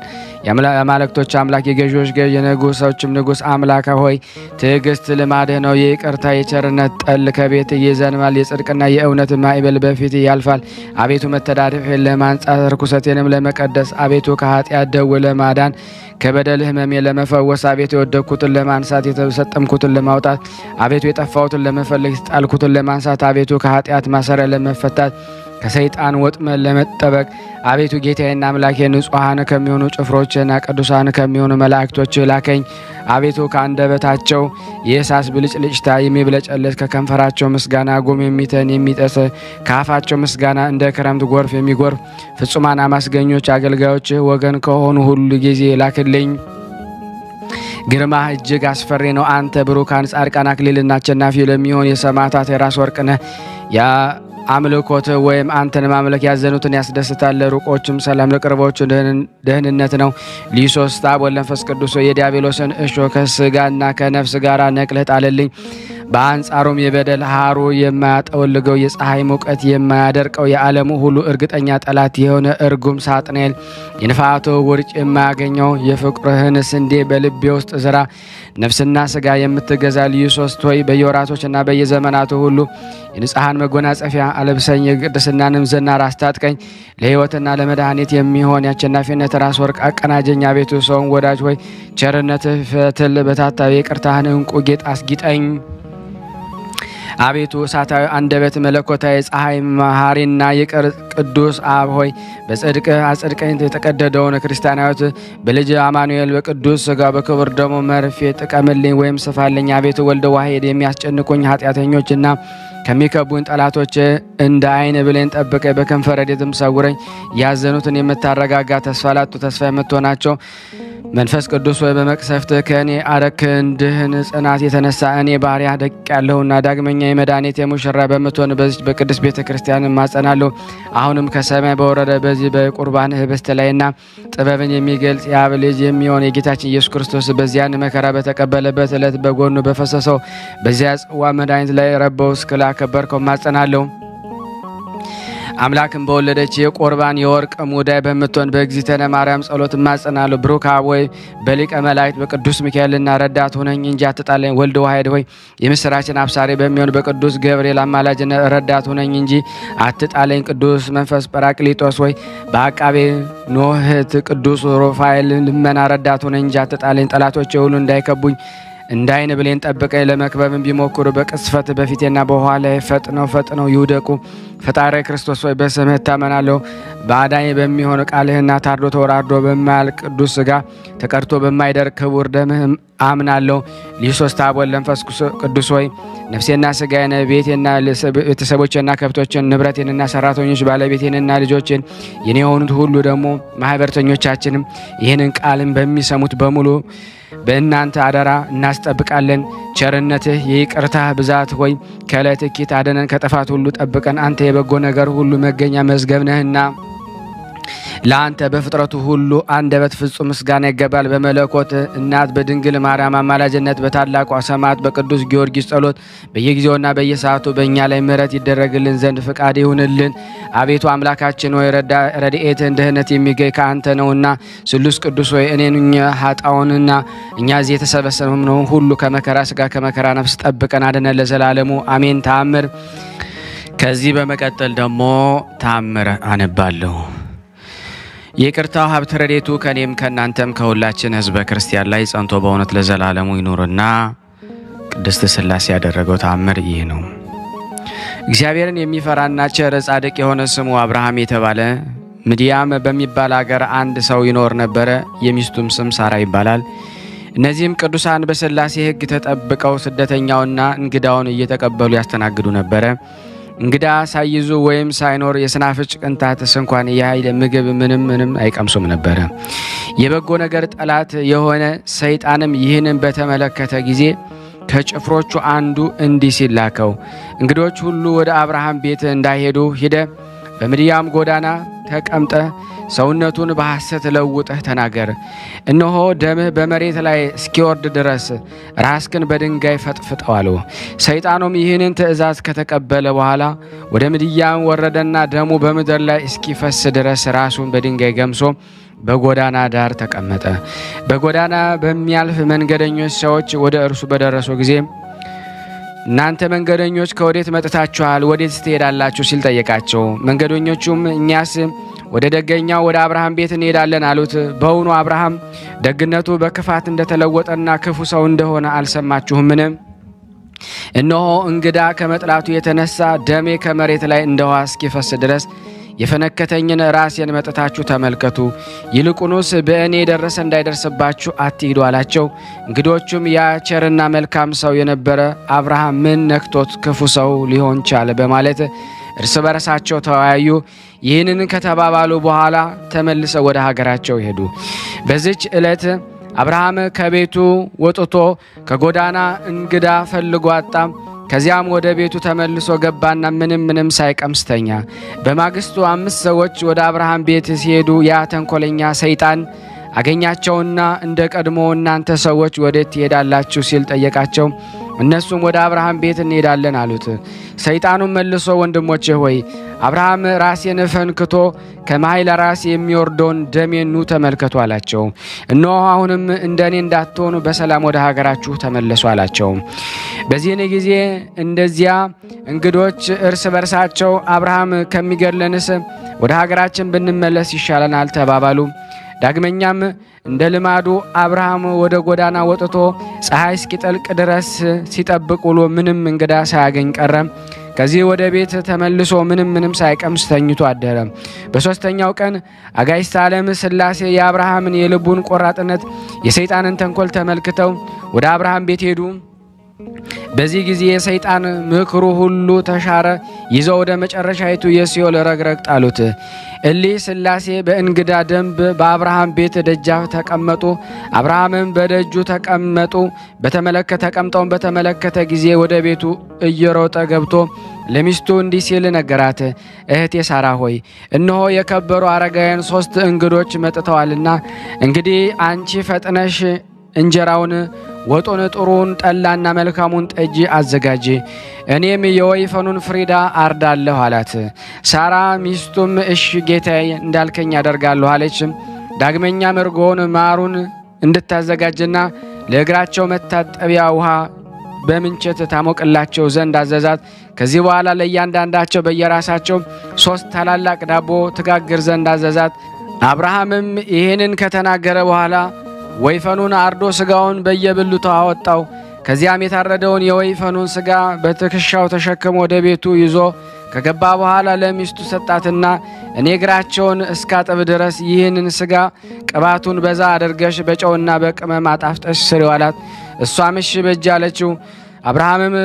የአማልክቶች አምላክ የገዢዎች ገዥ የንጉሶችም ንጉሥ አምላክ ሆይ ትዕግስት ልማድህ ነው። የይቅርታ የቸርነት ጠል ከቤት ይዘንባል። የጽድቅና የእውነት ማዕበል በፊት ያልፋል። አቤቱ መተዳደፌን ለማንጻት ርኩሰቴንም ለመቀደስ አቤቱ ከኃጢአት ደዌ ለማዳን ከበደል ሕመሜ ለመፈወስ አቤቱ የወደቅኩትን ለማንሳት የተሰጠምኩትን ለማውጣት አቤቱ የጠፋሁትን ለመፈለግ የተጣልኩትን ለማንሳት አቤቱ ከኃጢአት ማሰሪያ ለመፈታት ከሰይጣን ወጥመድ ለመጠበቅ አቤቱ ጌታዬና አምላኬ ንጹሐን ከሚሆኑ ጭፍሮችና ቅዱሳን ከሚሆኑ መላእክቶች ላከኝ። አቤቱ ከአንደበታቸው የእሳት ብልጭልጭታ የሚብለጨለጭ ከከንፈራቸው ምስጋና ጉም የሚተን የሚጠስ ከአፋቸው ምስጋና እንደ ክረምት ጎርፍ የሚጎርፍ ፍጹማን አመስጋኞች አገልጋዮች ወገን ከሆኑ ሁሉ ጊዜ ላክልኝ። ግርማህ እጅግ አስፈሪ ነው። አንተ ብሩካን ጻድቃን አክሊልና አሸናፊ ለሚሆን የሰማዕታት የራስ ወርቅ ነህ። አምልኮት ወይም አንተን ማምለክ ያዘኑትን ያስደስታል። ለሩቆችም ሰላም ለቅርቦች ደህንነት ነው። ልዩ ሦስት አብ ወልድ መንፈስ ቅዱስ የዲያብሎስን እሾህ ከስጋና ከነፍስ ጋር ነቅለህ ጣልልኝ። በአንጻሩም የበደል ሐሩ የማያጠወልገው የፀሐይ ሙቀት የማያደርቀው የዓለሙ ሁሉ እርግጠኛ ጠላት የሆነ እርጉም ሳጥናኤል የንፋቶ ውርጭ የማያገኘው የፍቅርህን ስንዴ በልቤ ውስጥ ዝራ። ነፍስና ስጋ የምትገዛ ልዩ ሶስት ሆይ በየወራቶችና በየዘመናቱ ሁሉ የንጽሐን መጎናጸፊያ አለብሰኝ፣ የቅድስናንም ዝናር አስታጥቀኝ። ለሕይወትና ለመድኃኒት የሚሆን የአሸናፊነት ራስ ወርቅ አቀናጀኝ። አቤቱ ሰውን ወዳጅ ሆይ ቸርነትህ ፈትል በታታዊ የቅርታህን ዕንቁ ጌጥ አስጊጠኝ። አቤቱ እሳታዊ አንደበት መለኮታዊ ፀሐይ መሐሪና ይቅር ቅዱስ አብ ሆይ በጽድቅ አጽድቀኝ። የተቀደደውን ክርስቲያናዊት በልጅ አማኑኤል በቅዱስ ሥጋ በክብር ደሙ መርፌ ጥቀምልኝ ወይም ስፋልኝ። አቤቱ ወልደ ዋሕድ የሚያስጨንቁኝ ኃጢአተኞችና ከሚከቡኝ ጠላቶች እንደ ዓይን ብሌን ጠብቀኝ። በከንፈ ረድኤትም ሰውረኝ። ያዘኑትን የምታረጋጋ ተስፋ ላጡ ተስፋ የምትሆናቸው መንፈስ ቅዱስ ሆይ በመቅሰፍት ከእኔ አረክ። እንድህን ጽናት የተነሳ እኔ ባሪያ ደቅ ያለሁና ዳግመኛ የመድኃኒት የሙሽራ በምትሆን በዚች በቅድስት ቤተ ክርስቲያን እማጸናለሁ። አሁንም ከሰማይ በወረደ በዚህ በቁርባን ህብስት ላይና ጥበብን የሚገልጽ የአብ ልጅ የሚሆን የጌታችን ኢየሱስ ክርስቶስ በዚያን መከራ በተቀበለበት ዕለት በጎኑ በፈሰሰው በዚያ ጽዋ መድኃኒት ላይ ረበው እስክላ ከበርከው እማጸናለሁ። አምላክን በወለደች የቁርባን የወርቅ ሙዳይ በምትሆን በእግዚእትነ ማርያም ጸሎት እማጸናለሁ። ብሩክ አብ ሆይ በሊቀ መላእክት በቅዱስ ሚካኤልና ረዳት ሆነኝ እንጂ አትጣለኝ። ወልድ ዋሕድ ሆይ የምስራችን አብሳሪ በሚሆን በቅዱስ ገብርኤል አማላጅነት ረዳት ሆነኝ እንጂ አትጣለኝ። ቅዱስ መንፈስ ጰራቅሊጦስ ሆይ በአቃቤ ኖህት ቅዱስ ሩፋኤል ልመና ረዳት ሆነኝ እንጂ አትጣለኝ። ጠላቶቼ ሁሉ እንዳይከቡኝ እንደ ዓይን ብሌን ጠብቀኝ። ለመክበብም ቢሞክሩ በቅስፈት በፊቴና በኋላዬ ፈጥነው ይውደቁ። ፈጣሪ ክርስቶስ ሆይ በስምህ እታመናለሁ። በአዳኝ በሚሆን ቃልህና ታርዶ ተወራርዶ በማያልቅ ቅዱስ ሥጋ ተቀድቶ በማይደርቅ ክቡር ደምህ አምናለሁ። ልዩ ሦስት አብ ወልድ መንፈስ ቅዱስ ሆይ ነፍሴና ሥጋዬን ቤቴና ቤተሰቦቼና ከብቶችን ንብረቴንና ሰራተኞች ባለቤቴንና ልጆችን የኔ የሆኑት ሁሉ ደግሞ ማህበርተኞቻችንም ይህንን ቃልን በሚሰሙት በሙሉ በእናንተ አደራ እናስጠብቃለን። ቸርነትህ የይቅርታህ ብዛት ሆይ ከዕለት እኪት አደነን፣ ከጥፋት ሁሉ ጠብቀን። አንተ የበጎ ነገር ሁሉ መገኛ መዝገብ ነህና ለአንተ በፍጥረቱ ሁሉ አንደበት ፍጹም ምስጋና ይገባል። በመለኮት እናት በድንግል ማርያም አማላጅነት በታላቋ ሰማዕት በቅዱስ ጊዮርጊስ ጸሎት በየጊዜውና በየሰዓቱ በእኛ ላይ ምሕረት ይደረግልን ዘንድ ፍቃድ ይሁንልን። አቤቱ አምላካችን ሆይ ረድኤትህን ድህነት የሚገኝ ከአንተ ነውና ስሉስ ቅዱስ ሆይ እኔን ኃጣውንና እኛ እዚህ የተሰበሰብነው ሁሉ ከመከራ ሥጋ ከመከራ ነፍስ ጠብቀን አድነን ለዘላለሙ አሜን። ተአምር። ከዚህ በመቀጠል ደግሞ ተአምር አነባለሁ። የይቅርታው ሀብት ረድኤቱ ከኔም ከእናንተም ከሁላችን ሕዝበ ክርስቲያን ላይ ጸንቶ በእውነት ለዘላለሙ ይኑርና ቅድስት ሥላሴ ያደረገው ተአምር ይህ ነው። እግዚአብሔርን የሚፈራና ቸር ጻድቅ የሆነ ስሙ አብርሃም የተባለ ምድያም በሚባል አገር አንድ ሰው ይኖር ነበረ። የሚስቱም ስም ሳራ ይባላል። እነዚህም ቅዱሳን በሥላሴ ሕግ ተጠብቀው ስደተኛውና እንግዳውን እየተቀበሉ ያስተናግዱ ነበረ። እንግዳ ሳይዙ ወይም ሳይኖር የስናፍጭ ቅንጣትስ እንኳን የኃይል ምግብ ምንም አይቀምሱም ነበረ። የበጎ ነገር ጠላት የሆነ ሰይጣንም ይህንን በተመለከተ ጊዜ ከጭፍሮቹ አንዱ እንዲህ ሲል ላከው። እንግዶች ሁሉ ወደ አብርሃም ቤት እንዳይሄዱ ሂደ በምድያም ጎዳና ተቀምጠ ሰውነቱን በሐሰት ለውጠህ ተናገር። እነሆ ደምህ በመሬት ላይ እስኪወርድ ድረስ ራስክን በድንጋይ ፈጥፍጠው አለው። ሰይጣኑም ይህንን ትእዛዝ ከተቀበለ በኋላ ወደ ምድያም ወረደና ደሙ በምድር ላይ እስኪፈስ ድረስ ራሱን በድንጋይ ገምሶ በጎዳና ዳር ተቀመጠ። በጎዳና በሚያልፍ መንገደኞች ሰዎች ወደ እርሱ በደረሱ ጊዜ እናንተ መንገደኞች ከወዴት መጥታችኋል? ወዴት ትሄዳላችሁ? ሲል ጠየቃቸው። መንገደኞቹም እኛስ ወደ ደገኛው ወደ አብርሃም ቤት እንሄዳለን አሉት። በውኑ አብርሃም ደግነቱ በክፋት እንደተለወጠና ክፉ ሰው እንደሆነ አልሰማችሁምን? እነሆ እንግዳ ከመጥላቱ የተነሳ ደሜ ከመሬት ላይ እንደ ውሃ እስኪፈስ ድረስ የፈነከተኝን ራሴን መጥታችሁ ተመልከቱ። ይልቁኑስ በእኔ የደረሰ እንዳይደርስባችሁ አትሂዱ አላቸው። እንግዶቹም ያ ቸርና መልካም ሰው የነበረ አብርሃም ምን ነክቶት ክፉ ሰው ሊሆን ቻለ? በማለት እርስ በርሳቸው ተወያዩ። ይህንን ከተባባሉ በኋላ ተመልሰው ወደ ሀገራቸው ሄዱ። በዚች ዕለት አብርሃም ከቤቱ ወጥቶ ከጎዳና እንግዳ ፈልጎ አጣ። ከዚያም ወደ ቤቱ ተመልሶ ገባና ምንም ሳይቀምስ ተኛ። በማግስቱ 5 ሰዎች ወደ አብርሃም ቤት ሲሄዱ ያ ተንኮለኛ ሰይጣን አገኛቸውና እንደ ቀድሞ እናንተ ሰዎች ወዴት ትሄዳላችሁ? ሲል ጠየቃቸው። እነሱም ወደ አብርሃም ቤት እንሄዳለን አሉት። ሰይጣኑም መልሶ ወንድሞቼ ሆይ አብርሃም ራሴን ፈንክቶ ከማይለ ራሴ የሚወርደውን ደሜን ኑ ተመልከቱ አላቸው። እነሆ አሁንም እንደኔ እንዳትሆኑ በሰላም ወደ ሀገራችሁ ተመለሱ አላቸው። በዚህን ጊዜ እንደዚያ እንግዶች እርስ በርሳቸው አብርሃም ከሚገድለንስ ወደ ሀገራችን ብንመለስ ይሻለናል ተባባሉ። ዳግመኛም እንደ ልማዱ አብርሃም ወደ ጎዳና ወጥቶ ፀሐይ እስኪጠልቅ ድረስ ሲጠብቅ ውሎ ምንም እንግዳ ሳያገኝ ቀረ። ከዚህ ወደ ቤት ተመልሶ ምንም ሳይቀምስ ተኝቶ አደረ። በሶስተኛው ቀን አጋዕዝተ ዓለም ሥላሴ የአብርሃምን የልቡን ቆራጥነት የሰይጣንን ተንኮል ተመልክተው ወደ አብርሃም ቤት ሄዱ። በዚህ ጊዜ የሰይጣን ምክሩ ሁሉ ተሻረ። ይዘው ወደ መጨረሻይቱ የሲኦል ረግረግ ጣሉት። እሊህ ሥላሴ በእንግዳ ደንብ በአብርሃም ቤት ደጃፍ ተቀመጡ። አብርሃምም በደጁ ተቀምጠውን በተመለከተ ጊዜ ወደ ቤቱ እየሮጠ ገብቶ ለሚስቱ እንዲህ ሲል ነገራት። እህቴ ሳራ ሆይ እነሆ የከበሩ አረጋውያን 3 እንግዶች መጥተዋልና እንግዲህ አንቺ ፈጥነሽ እንጀራውን፣ ወጡን፣ ጥሩን ጠላና መልካሙን ጠጅ አዘጋጂ፣ እኔም የወይፈኑን ፍሪዳ አርዳለሁ አላት። ሳራ ሚስቱም እሺ ጌታዬ እንዳልከኝ አደርጋለሁ አለች። ዳግመኛም እርጎውን ማሩን እንድታዘጋጅና ለእግራቸው መታጠቢያ ውሃ በምንቸት ታሞቅላቸው ዘንድ አዘዛት። ከዚህ በኋላ ለእያንዳንዳቸው በየራሳቸው 3 ታላላቅ ዳቦ ትጋግር ዘንድ አዘዛት። አብርሃምም ይህንን ከተናገረ በኋላ ወይፈኑን አርዶ ስጋውን በየብልቱ አወጣው። ከዚያም የታረደውን የወይፈኑን ስጋ በትከሻው ተሸክሞ ወደ ቤቱ ይዞ ከገባ በኋላ ለሚስቱ ሰጣትና እኔ እግራቸውን እስካጥብ ድረስ ይህንን ስጋ ቅባቱን በዛ አድርገሽ በጨውና በቅመም አጣፍጠሽ ስሪው አላት። እሷም እሺ በጅ አለችው። አብርሃምም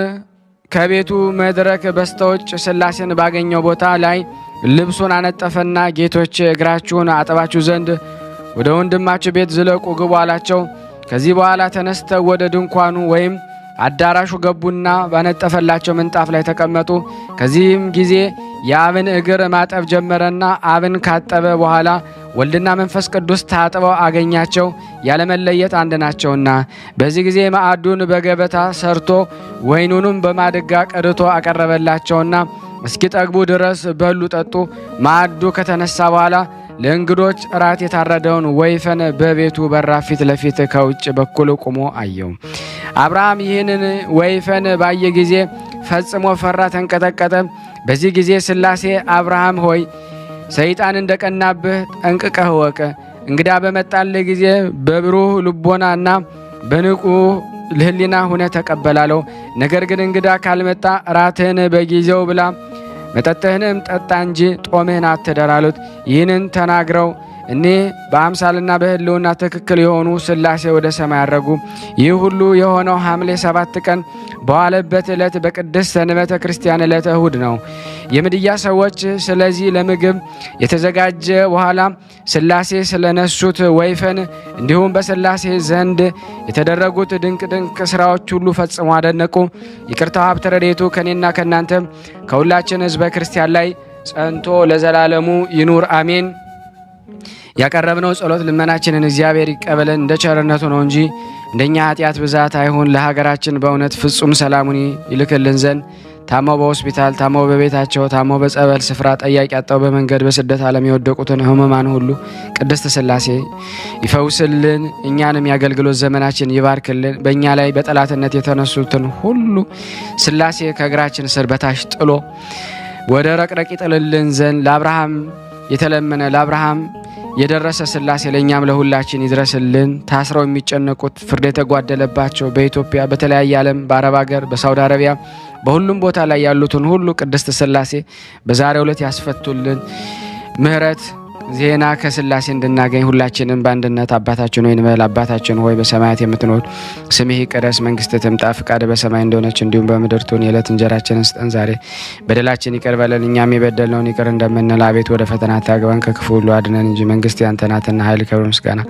ከቤቱ መድረክ በስተውጭ ሥላሴን ባገኘው ቦታ ላይ ልብሱን አነጠፈና ጌቶች እግራችሁን አጥባችሁ ዘንድ ወደ ወንድማችሁ ቤት ዝለቁ ግቡ አላቸው። ከዚህ በኋላ ተነስተው ወደ ድንኳኑ ወይም አዳራሹ ገቡና ባነጠፈላቸው ምንጣፍ ላይ ተቀመጡ። ከዚህም ጊዜ የአብን እግር ማጠብ ጀመረና አብን ካጠበ በኋላ ወልድና መንፈስ ቅዱስ ታጥበው አገኛቸው፣ ያለመለየት አንድ ናቸውና። በዚህ ጊዜ ማዕዱን በገበታ ሰርቶ ወይኑንም በማድጋ ቀድቶ አቀረበላቸውና እስኪጠግቡ ድረስ በሉ ጠጡ። ማዕዱ ከተነሳ በኋላ ለእንግዶች እራት የታረደውን ወይፈን በቤቱ በራፍ ፊት ለፊት ከውጭ በኩል ቆሞ አየው። አብርሃም ይህንን ወይፈን ባየ ጊዜ ፈጽሞ ፈራ፣ ተንቀጠቀጠ። በዚህ ጊዜ ሥላሴ አብርሃም ሆይ ሰይጣን እንደቀናብህ ጠንቅቀህ ወቅ። እንግዳ በመጣልህ ጊዜ በብሩህ ልቦናና በንቁ ሕሊና ሁነ ተቀበላለው። ነገር ግን እንግዳ ካልመጣ ራትህን በጊዜው ብላ መጠጥህንም ጠጣ እንጂ ጦምህን አትደር አሉት። ይህንን ተናግረው እኔ በአምሳልና በህልውና ትክክል የሆኑ ሥላሴ ወደ ሰማይ አረጉ። ይህ ሁሉ የሆነው ሐምሌ 7 ቀን በዋለበት ዕለት በቅድስት ሰንበተ ክርስቲያን ዕለተ እሁድ ነው። የምድያ ሰዎች ስለዚህ ለምግብ የተዘጋጀ በኋላ ሥላሴ ስለነሱት ወይፈን እንዲሁም በሥላሴ ዘንድ የተደረጉት ድንቅ ስራዎች ሁሉ ፈጽሞ አደነቁ። ይቅርታው ሀብተ ረድኤቱ ከእኔና ከእናንተ ከሁላችን ሕዝበ ክርስቲያን ላይ ጸንቶ ለዘላለሙ ይኑር አሜን። ያቀረብነው ጸሎት ልመናችንን እግዚአብሔር ይቀበለን እንደ ቸርነቱ ነው እንጂ እንደኛ ኃጢአት ብዛት አይሁን። ለሀገራችን በእውነት ፍጹም ሰላሙን ይልክልን ዘንድ ታመው በሆስፒታል፣ ታመው በቤታቸው፣ ታመው በጸበል ስፍራ፣ ጠያቂ አጣው በመንገድ በስደት ዓለም የወደቁትን ሕሙማን ሁሉ ቅድስት ሥላሴ ይፈውስልን። እኛንም የአገልግሎት ዘመናችን ይባርክልን። በእኛ ላይ በጠላትነት የተነሱትን ሁሉ ሥላሴ ከእግራችን ስር በታች ጥሎ ወደ ረቅረቅ ይጥልልን ዘንድ ለአብርሃም የተለመነ ለአብርሃም የደረሰ ሥላሴ ለእኛም ለሁላችን ይድረስልን። ታስረው የሚጨነቁት ፍርድ የተጓደለባቸው በኢትዮጵያ በተለያየ ዓለም በአረብ ሀገር በሳውዲ አረቢያ በሁሉም ቦታ ላይ ያሉትን ሁሉ ቅድስት ሥላሴ በዛሬው ዕለት ያስፈቱልን። ምሕረት ዜና ከሥላሴ እንድናገኝ ሁላችንም በአንድነት አባታችን ሆይ እንበል። አባታችን ሆይ በሰማያት የምትኖር ስምህ ይቀደስ፣ መንግስትህ ትምጣ፣ ፈቃድህ በሰማይ እንደሆነች እንዲሁም በምድር ትሁን። የዕለት እንጀራችንን ስጠን ዛሬ፣ በደላችን ይቅር በለን እኛም የበደልነውን ይቅር እንደምንል፣ አቤት ወደ ፈተና አታግባን ከክፉ ሁሉ አድነን እንጂ መንግስት ያንተ ናትና ኃይል፣ ክብር፣ ምስጋና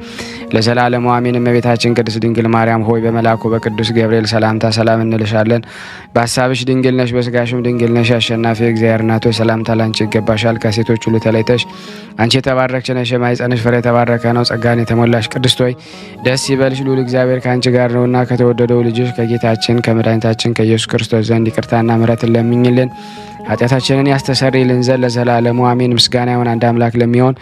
ለዘላለሙ አሜን። እመቤታችን ቅድስት ድንግል ማርያም ሆይ በመልአኩ በቅዱስ ገብርኤል ሰላምታ ሰላም እንልሻለን። በሐሳብሽ ድንግል ነሽ፣ በስጋሽም ድንግል ነሽ። አሸናፊ እግዚአብሔር እናት ሆይ ሰላምታ ላንቺ ይገባሻል። ከሴቶች ሁሉ ተለይተሽ አንቺ የተባረክሽ ነሽ፣ የማኅፀንሽ ፍሬ የተባረከ ነው። ጸጋን የተሞላሽ ቅድስት ሆይ ደስ ይበልሽ፣ ልዑል እግዚአብሔር ከአንቺ ጋር ነውና ከተወደደው ልጅሽ ከጌታችን ከመድኃኒታችን ከኢየሱስ ክርስቶስ ዘንድ ይቅርታና ምሕረትን ለምኝልን ኃጢአታችንን ያስተሰርይልን ዘንድ ለዘላለሙ አሜን። ምስጋና ይሁን አንድ አምላክ ለሚሆን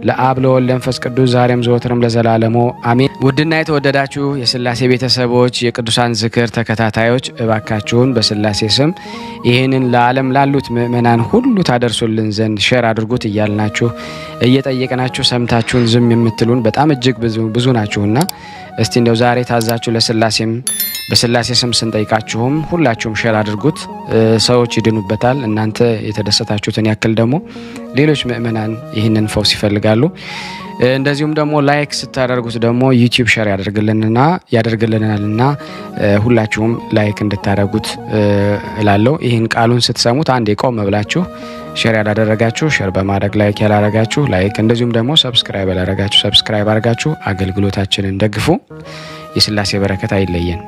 ለአብ ለወልድ ለመንፈስ ቅዱስ ዛሬም ዘወትርም ለዘላለሙ አሜን። ውድና የተወደዳችሁ የሥላሴ ቤተሰቦች የቅዱሳን ዝክር ተከታታዮች እባካችሁን በሥላሴ ስም ይህንን ለዓለም ላሉት ምእመናን ሁሉ ታደርሱልን ዘንድ ሼር አድርጉት እያልናችሁ እየጠየቅናችሁ ሰምታችሁን ዝም የምትሉን በጣም እጅግ ብዙ ናችሁና እስቲ እንደው ዛሬ ታዛችሁ ለሥላሴም በሥላሴ ስም ስንጠይቃችሁም ሁላችሁም ሼር አድርጉት። ሰዎች ይድኑበታል። እናንተ የተደሰታችሁትን ያክል ደግሞ ሌሎች ምእመናን ይህንን ፈውስ ይፈልጋሉ። እንደዚሁም ደግሞ ላይክ ስታደርጉት ደግሞ ዩቲዩብ ሼር ያደርግልናልና ሁላችሁም ላይክ እንድታደርጉት እላለሁ። ይህን ቃሉን ስትሰሙት አንዴ ቆም ብላችሁ ሼር ያላደረጋችሁ ሼር በማድረግ ላይክ ያላደረጋችሁ ላይክ፣ እንደዚሁም ደግሞ ሰብስክራይብ ያላደረጋችሁ ሰብስክራይብ አድርጋችሁ አገልግሎታችንን ደግፉ። የሥላሴ በረከት አይለየን።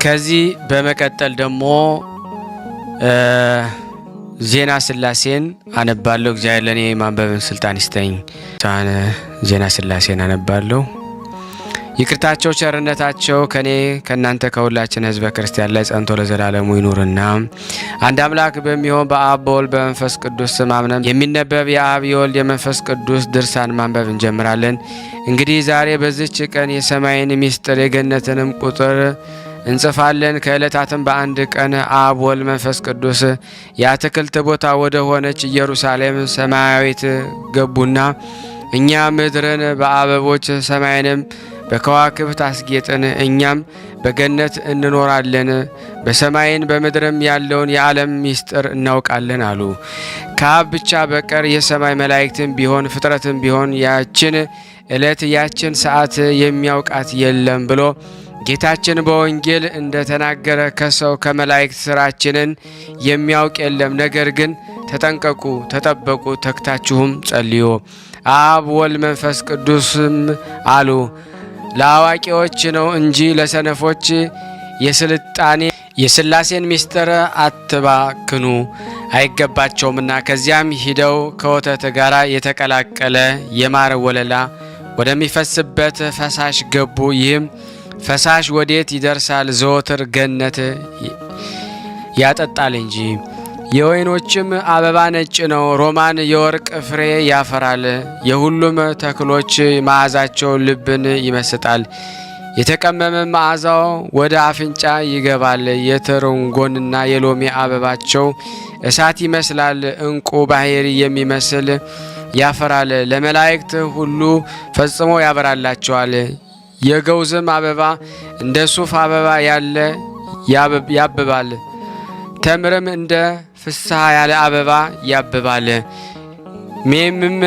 ከዚህ በመቀጠል ደግሞ ዜና ሥላሴን አነባለሁ። እግዚአብሔር ለእኔ ማንበብን ስልጣን ይስጠኝ። ዜና ሥላሴን አነባለሁ። ይቅርታቸው ቸርነታቸው ከኔ ከእናንተ ከሁላችን ሕዝበ ክርስቲያን ላይ ጸንቶ ለዘላለሙ ይኑርና አንድ አምላክ በሚሆን በአብ በወልድ በመንፈስ ቅዱስ ስም አምነን የሚነበብ የአብ የወልድ የመንፈስ ቅዱስ ድርሳን ማንበብ እንጀምራለን። እንግዲህ ዛሬ በዚች ቀን የሰማይን ምስጢር የገነትንም ቁጥር እንጽፋለን። ከዕለታትም በአንድ ቀን አብ ወልድ መንፈስ ቅዱስ የአትክልት ቦታ ወደ ሆነች ኢየሩሳሌም ሰማያዊት ገቡና እኛ ምድርን በአበቦች ሰማይንም በከዋክብት አስጌጥን፣ እኛም በገነት እንኖራለን፣ በሰማይን በምድርም ያለውን የዓለም ምስጢር እናውቃለን አሉ። ከአብ ብቻ በቀር የሰማይ መላእክትም ቢሆን ፍጥረትም ቢሆን ያችን ዕለት ያችን ሰዓት የሚያውቃት የለም ብሎ ጌታችን በወንጌል እንደተናገረ ከሰው ከመላእክት ስራችንን የሚያውቅ የለም። ነገር ግን ተጠንቀቁ፣ ተጠበቁ፣ ተግታችሁም ጸልዩ። አብ ወልድ መንፈስ ቅዱስም አሉ ለአዋቂዎች ነው እንጂ ለሰነፎች የስልጣኔ የሥላሴን ምስጢር አትባክኑ አይገባቸውምና። ከዚያም ሂደው ከወተት ጋር የተቀላቀለ የማር ወለላ ወደሚፈስበት ፈሳሽ ገቡ። ይህም ፈሳሽ ወዴት ይደርሳል? ዘወትር ገነት ያጠጣል እንጂ። የወይኖችም አበባ ነጭ ነው፣ ሮማን የወርቅ ፍሬ ያፈራል። የሁሉም ተክሎች መዓዛቸው ልብን ይመስጣል። የተቀመመ መዓዛው ወደ አፍንጫ ይገባል። የትርንጎንና የሎሚ አበባቸው እሳት ይመስላል። እንቁ ባህር የሚመስል ያፈራል። ለመላእክት ሁሉ ፈጽሞ ያበራላቸዋል። የገውዝም አበባ እንደ ሱፍ አበባ ያለ ያብባል። ተምርም እንደ ፍስሐ ያለ አበባ ያብባል። ሜምም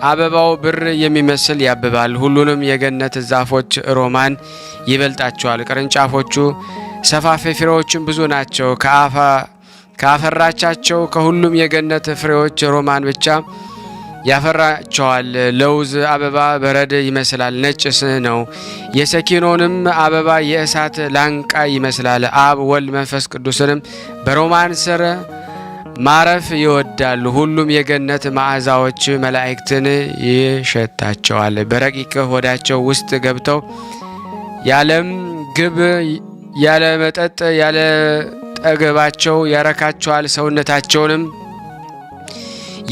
አበባው ብር የሚመስል ያብባል። ሁሉንም የገነት ዛፎች ሮማን ይበልጣቸዋል። ቅርንጫፎቹ ሰፋፊ ፍሬዎችም ብዙ ናቸው። ካፈራቻቸው ከሁሉም የገነት ፍሬዎች ሮማን ብቻ ያፈራቸዋል። ለውዝ አበባ በረድ ይመስላል፣ ነጭ ነው። የሰኪኖንም አበባ የእሳት ላንቃ ይመስላል። አብ ወልድ መንፈስ ቅዱስንም በሮማን ስር ማረፍ ይወዳሉ። ሁሉም የገነት መዓዛዎች መላእክትን ይሸታቸዋል። በረቂቅ ሆዳቸው ውስጥ ገብተው ያለም ግብ ያለ መጠጥ ያለ ጠገባቸው ያረካቸዋል። ሰውነታቸውንም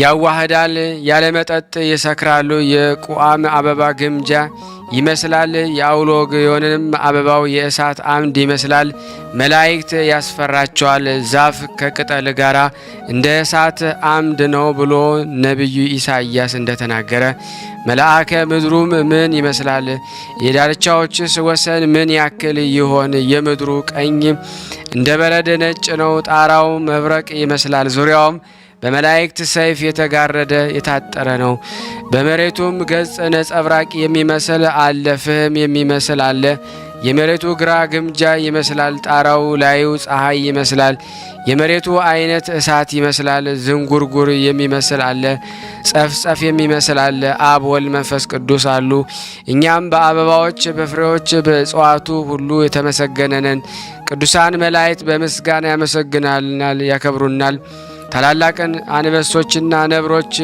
ያዋህዳል። ያለ መጠጥ ይሰክራሉ። የቁአም አበባ ግምጃ ይመስላል። የአውሎግዮንም አበባው የእሳት አምድ ይመስላል። መላእክት ያስፈራቸዋል። ዛፍ ከቅጠል ጋር እንደ እሳት አምድ ነው ብሎ ነቢዩ ኢሳይያስ እንደተናገረ መልአከ ምድሩም ምን ይመስላል? የዳርቻዎችስ ወሰን ምን ያክል ይሆን? የምድሩ ቀኝ እንደ በረድ ነጭ ነው። ጣራው መብረቅ ይመስላል። ዙሪያውም በመላእክት ሰይፍ የተጋረደ የታጠረ ነው። በመሬቱም ገጽ ነጸብራቅ የሚመስል አለ፣ ፍህም የሚመስል አለ። የመሬቱ ግራ ግምጃ ይመስላል። ጣራው ላዩ ፀሐይ ይመስላል። የመሬቱ አይነት እሳት ይመስላል። ዝንጉርጉር የሚመስል አለ፣ ጸፍጸፍ የሚመስል አለ። አብ ወልድ መንፈስ ቅዱስ አሉ። እኛም በአበባዎች በፍሬዎች በእጽዋቱ ሁሉ የተመሰገነነን። ቅዱሳን መላእክት በምስጋና ያመሰግናልናል፣ ያከብሩናል። ታላላቅን አንበሶችና ነብሮች፣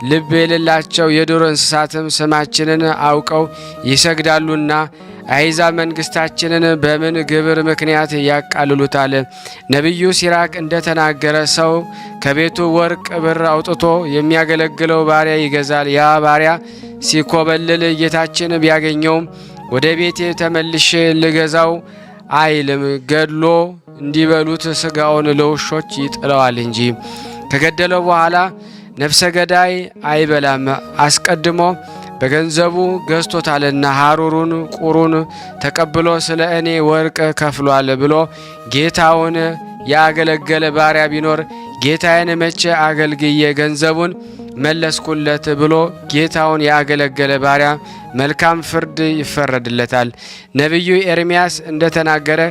ልብ የሌላቸው የዱር እንስሳትም ስማችንን አውቀው ይሰግዳሉና አሕዛብ መንግሥታችንን በምን ግብር ምክንያት ያቃልሉታል? ነቢዩ ሲራክ እንደተናገረ ሰው ከቤቱ ወርቅ ብር አውጥቶ የሚያገለግለው ባሪያ ይገዛል። ያ ባሪያ ሲኮበልል ጌታችን ቢያገኘውም ወደ ቤቴ ተመልሼ ልገዛው አይልም። ገድሎ እንዲበሉት ሥጋውን ለውሾች ይጥለዋል እንጂ። ከገደለው በኋላ ነፍሰ ገዳይ አይበላም፣ አስቀድሞ በገንዘቡ ገዝቶታልና ሐሩሩን ቁሩን ተቀብሎ ስለ እኔ ወርቅ ከፍሏል ብሎ ጌታውን ያገለገለ ባሪያ ቢኖር ጌታዬን መቼ አገልግዬ ገንዘቡን መለስኩለት ብሎ ጌታውን ያገለገለ ባሪያ መልካም ፍርድ ይፈረድለታል። ነቢዩ ኤርምያስ እንደተናገረ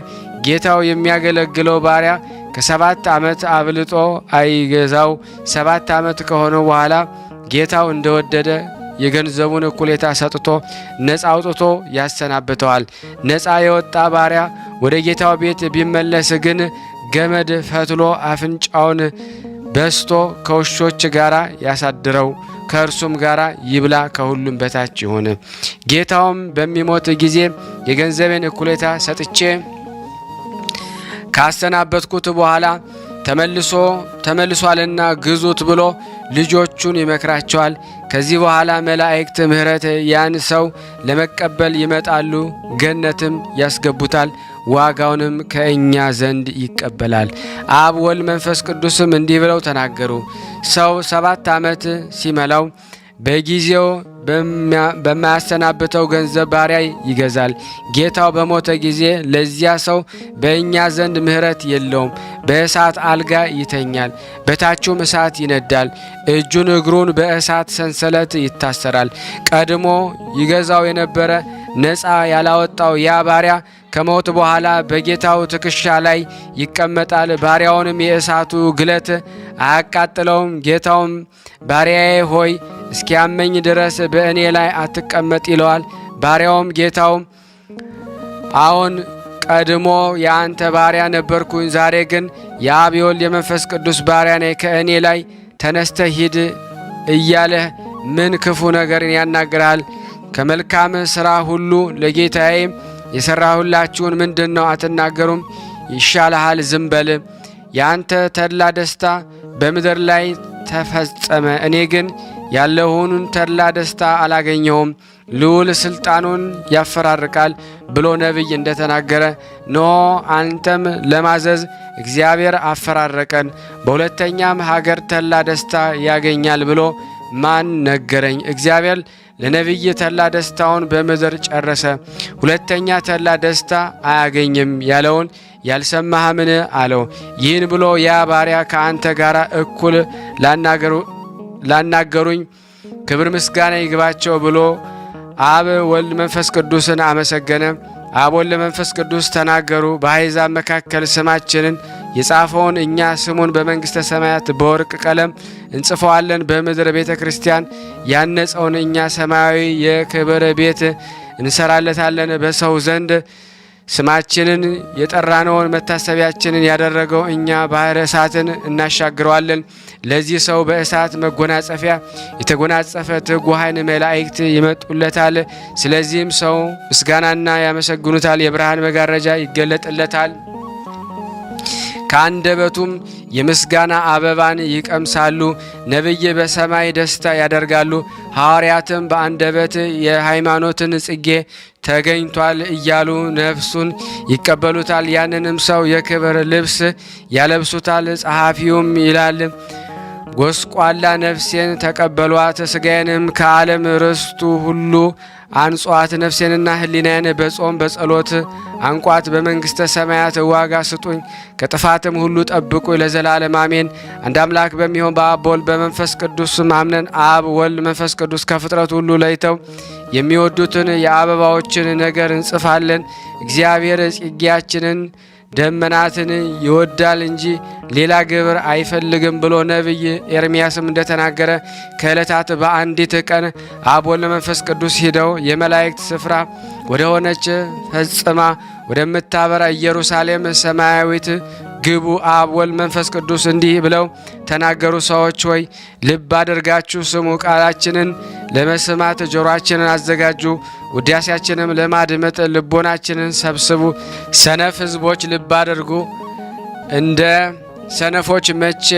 ጌታው የሚያገለግለው ባሪያ ከ7 ዓመት አብልጦ አይገዛው። 7 ዓመት ከሆነው በኋላ ጌታው እንደወደደ የገንዘቡን እኩሌታ ሰጥቶ ነፃ አውጥቶ ያሰናብተዋል። ነፃ የወጣ ባሪያ ወደ ጌታው ቤት ቢመለስ ግን ገመድ ፈትሎ አፍንጫውን በስቶ ከውሾች ጋር ያሳድረው፣ ከእርሱም ጋር ይብላ፣ ከሁሉም በታች ይሁን። ጌታውም በሚሞት ጊዜ የገንዘቤን እኩሌታ ሰጥቼ ካሰናበትኩት በኋላ ተመልሷልና ግዙት ብሎ ልጆቹን ይመክራቸዋል። ከዚህ በኋላ መላእክት ምሕረት ያን ሰው ለመቀበል ይመጣሉ፣ ገነትም ያስገቡታል፣ ዋጋውንም ከእኛ ዘንድ ይቀበላል። አብ ወልድ መንፈስ ቅዱስም እንዲህ ብለው ተናገሩ። ሰው 7 ዓመት ሲመላው በጊዜው በማያሰናብተው ገንዘብ ባሪያ ይገዛል። ጌታው በሞተ ጊዜ ለዚያ ሰው በእኛ ዘንድ ምሕረት የለውም። በእሳት አልጋ ይተኛል፣ በታቹም እሳት ይነዳል። እጁን እግሩን በእሳት ሰንሰለት ይታሰራል። ቀድሞ ይገዛው የነበረ ነፃ ያላወጣው ያ ባሪያ ከሞት በኋላ በጌታው ትከሻ ላይ ይቀመጣል። ባሪያውንም የእሳቱ ግለት አያቃጥለውም። ጌታውም ባሪያዬ ሆይ እስኪያመኝ ድረስ በእኔ ላይ አትቀመጥ ይለዋል። ባሪያውም ጌታውም አዎን ቀድሞ የአንተ ባሪያ ነበርኩኝ፣ ዛሬ ግን የአብ የወልድ የመንፈስ ቅዱስ ባሪያ ነኝ፣ ከእኔ ላይ ተነስተ ሂድ እያለህ ምን ክፉ ነገርን ያናግራል? ከመልካም ሥራ ሁሉ ለጌታዬ የሠራሁላችሁን ምንድን ነው አትናገሩም? ይሻልሃል፣ ዝም በል። የአንተ ተድላ ደስታ በምድር ላይ ተፈጸመ፣ እኔ ግን ያለውን ተድላ ደስታ አላገኘሁም። ልዑል ስልጣኑን ያፈራርቃል ብሎ ነቢይ እንደተናገረ ኖ አንተም ለማዘዝ እግዚአብሔር አፈራረቀን። በሁለተኛም ሀገር ተድላ ደስታ ያገኛል ብሎ ማን ነገረኝ? እግዚአብሔር ለነቢይ ተድላ ደስታውን በምድር ጨረሰ። ሁለተኛ ተድላ ደስታ አያገኝም ያለውን ያልሰማህምን አለው። ይህን ብሎ ያ ባሪያ ከአንተ ጋር እኩል ላናገሩኝ ክብር ምስጋና ይግባቸው ብሎ አብ ወልድ መንፈስ ቅዱስን አመሰገነ። አብ ወልድ መንፈስ ቅዱስ ተናገሩ። በአሕዛብ መካከል ስማችንን የጻፈውን እኛ ስሙን በመንግሥተ ሰማያት በወርቅ ቀለም እንጽፈዋለን። በምድር ቤተ ክርስቲያን ያነጸውን እኛ ሰማያዊ የክብር ቤት እንሰራለታለን። በሰው ዘንድ ስማችንን የጠራነውን መታሰቢያችንን ያደረገው እኛ ባሕረ እሳትን እናሻግረዋለን። ለዚህ ሰው በእሳት መጎናጸፊያ የተጎናጸፈ ትጉሃን መላእክት ይመጡለታል። ስለዚህም ሰው ምስጋናና ያመሰግኑታል። የብርሃን መጋረጃ ይገለጥለታል። ከአንደበቱም የምስጋና አበባን ይቀምሳሉ። ነቢይ በሰማይ ደስታ ያደርጋሉ። ሐዋርያትም በአንደበት የሃይማኖትን ጽጌ ተገኝቷል እያሉ ነፍሱን ይቀበሉታል። ያንንም ሰው የክብር ልብስ ያለብሱታል። ጸሐፊውም ይላል ጎስቋላ ነፍሴን ተቀበሏት፣ ሥጋዬንም ከዓለም ርስቱ ሁሉ አንጿት፣ ነፍሴንና ሕሊናዬን በጾም በጸሎት አንቋት፣ በመንግሥተ ሰማያት ዋጋ ስጡኝ፣ ከጥፋትም ሁሉ ጠብቁኝ ለዘላለም አሜን። አንድ አምላክ በሚሆን በአብ በወልድ በመንፈስ ቅዱስ አምነን አብ ወልድ መንፈስ ቅዱስ ከፍጥረት ሁሉ ለይተው የሚወዱትን የአበባዎችን ነገር እንጽፋለን። እግዚአብሔር ጽጌያችንን ደመናትን ይወዳል እንጂ ሌላ ግብር አይፈልግም ብሎ ነቢይ ኤርምያስም እንደተናገረ ከዕለታት በአንዲት ቀን አብ ወልድ መንፈስ ቅዱስ ሂደው የመላእክት ስፍራ ወደ ሆነች ፈጽማ ወደምታበራ ኢየሩሳሌም ሰማያዊት ግቡ። አብ ወልድ መንፈስ ቅዱስ እንዲህ ብለው ተናገሩ። ሰዎች ሆይ ልብ አድርጋችሁ ስሙ። ቃላችንን ለመስማት ጆሮአችንን አዘጋጁ። ውዳሴያችንም ለማድመጥ ልቦናችንን ሰብስቡ። ሰነፍ ሕዝቦች ልብ አድርጉ። እንደ ሰነፎች መቼ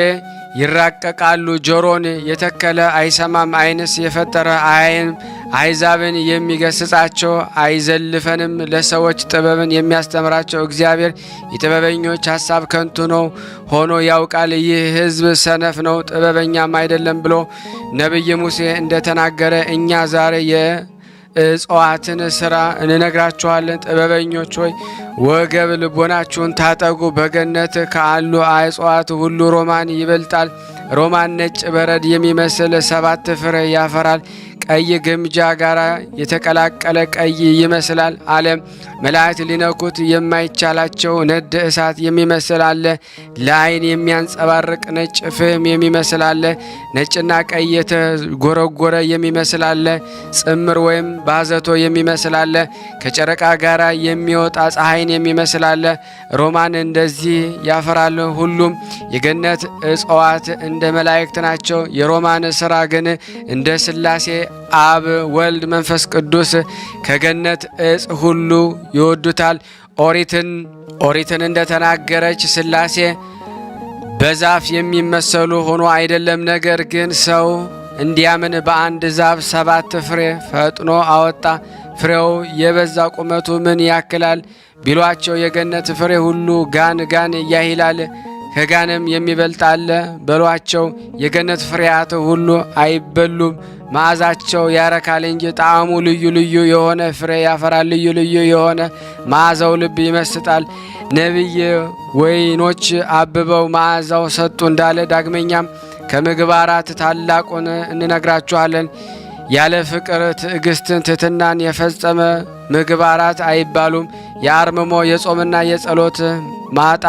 ይራቀቃሉ? ጆሮን የተከለ አይሰማም፣ ዓይንስ የፈጠረ አያይም። አሕዛብን የሚገስጻቸው አይዘልፈንም። ለሰዎች ጥበብን የሚያስተምራቸው እግዚአብሔር የጥበበኞች ሐሳብ ከንቱ ነው ሆኖ ያውቃል። ይህ ሕዝብ ሰነፍ ነው ጥበበኛም አይደለም ብሎ ነቢይ ሙሴ እንደተናገረ እኛ ዛሬ የእጽዋትን ሥራ እንነግራችኋለን። ጥበበኞች ሆይ ወገብ ልቦናችሁን ታጠቁ። በገነት ካሉ እጽዋት ሁሉ ሮማን ይበልጣል። ሮማን ነጭ በረድ የሚመስል 7 ፍሬ ያፈራል። ቀይ ግምጃ ጋር የተቀላቀለ ቀይ ይመስላል። ዓለም መላእክት ሊነኩት የማይቻላቸው ነድ እሳት የሚመስል አለ። ለዓይን የሚያንጸባርቅ ነጭ ፍህም የሚመስል አለ። ነጭና ቀይ የተጎረጎረ የሚመስል አለ። ጽምር ወይም ባዘቶ የሚመስል አለ። ከጨረቃ ጋር የሚወጣ ፀሐይን የሚመስል አለ። ሮማን እንደዚህ ያፈራል። ሁሉም የገነት እጽዋት እንደ መላእክት ናቸው። የሮማን ሥራ ግን እንደ ሥላሴ አብ ወልድ መንፈስ ቅዱስ ከገነት እጽ ሁሉ ይወዱታል። ኦሪትን እንደተናገረች ሥላሴ በዛፍ የሚመሰሉ ሆኖ አይደለም። ነገር ግን ሰው እንዲያምን በአንድ ዛፍ 7 ፍሬ ፈጥኖ አወጣ። ፍሬው የበዛ ቁመቱ ምን ያክላል ቢሏቸው የገነት ፍሬ ሁሉ ጋን ያሂላል። ከጋንም የሚበልጥ አለ በሏቸው። የገነት ፍሬያት ሁሉ አይበሉም፣ መዓዛቸው ያረካል እንጂ። ጣዕሙ ልዩ ልዩ የሆነ ፍሬ ያፈራል። ልዩ ልዩ የሆነ መዓዛው ልብ ይመስጣል። ነቢይ ወይኖች አብበው መዓዛው ሰጡ እንዳለ ዳግመኛም ከምግባራት ታላቁን እንነግራችኋለን። ያለ ፍቅር ትዕግስትን ትሕትናን የፈጸመ ምግባራት አይባሉም። የአርምሞ የጾምና የጸሎት ማጣ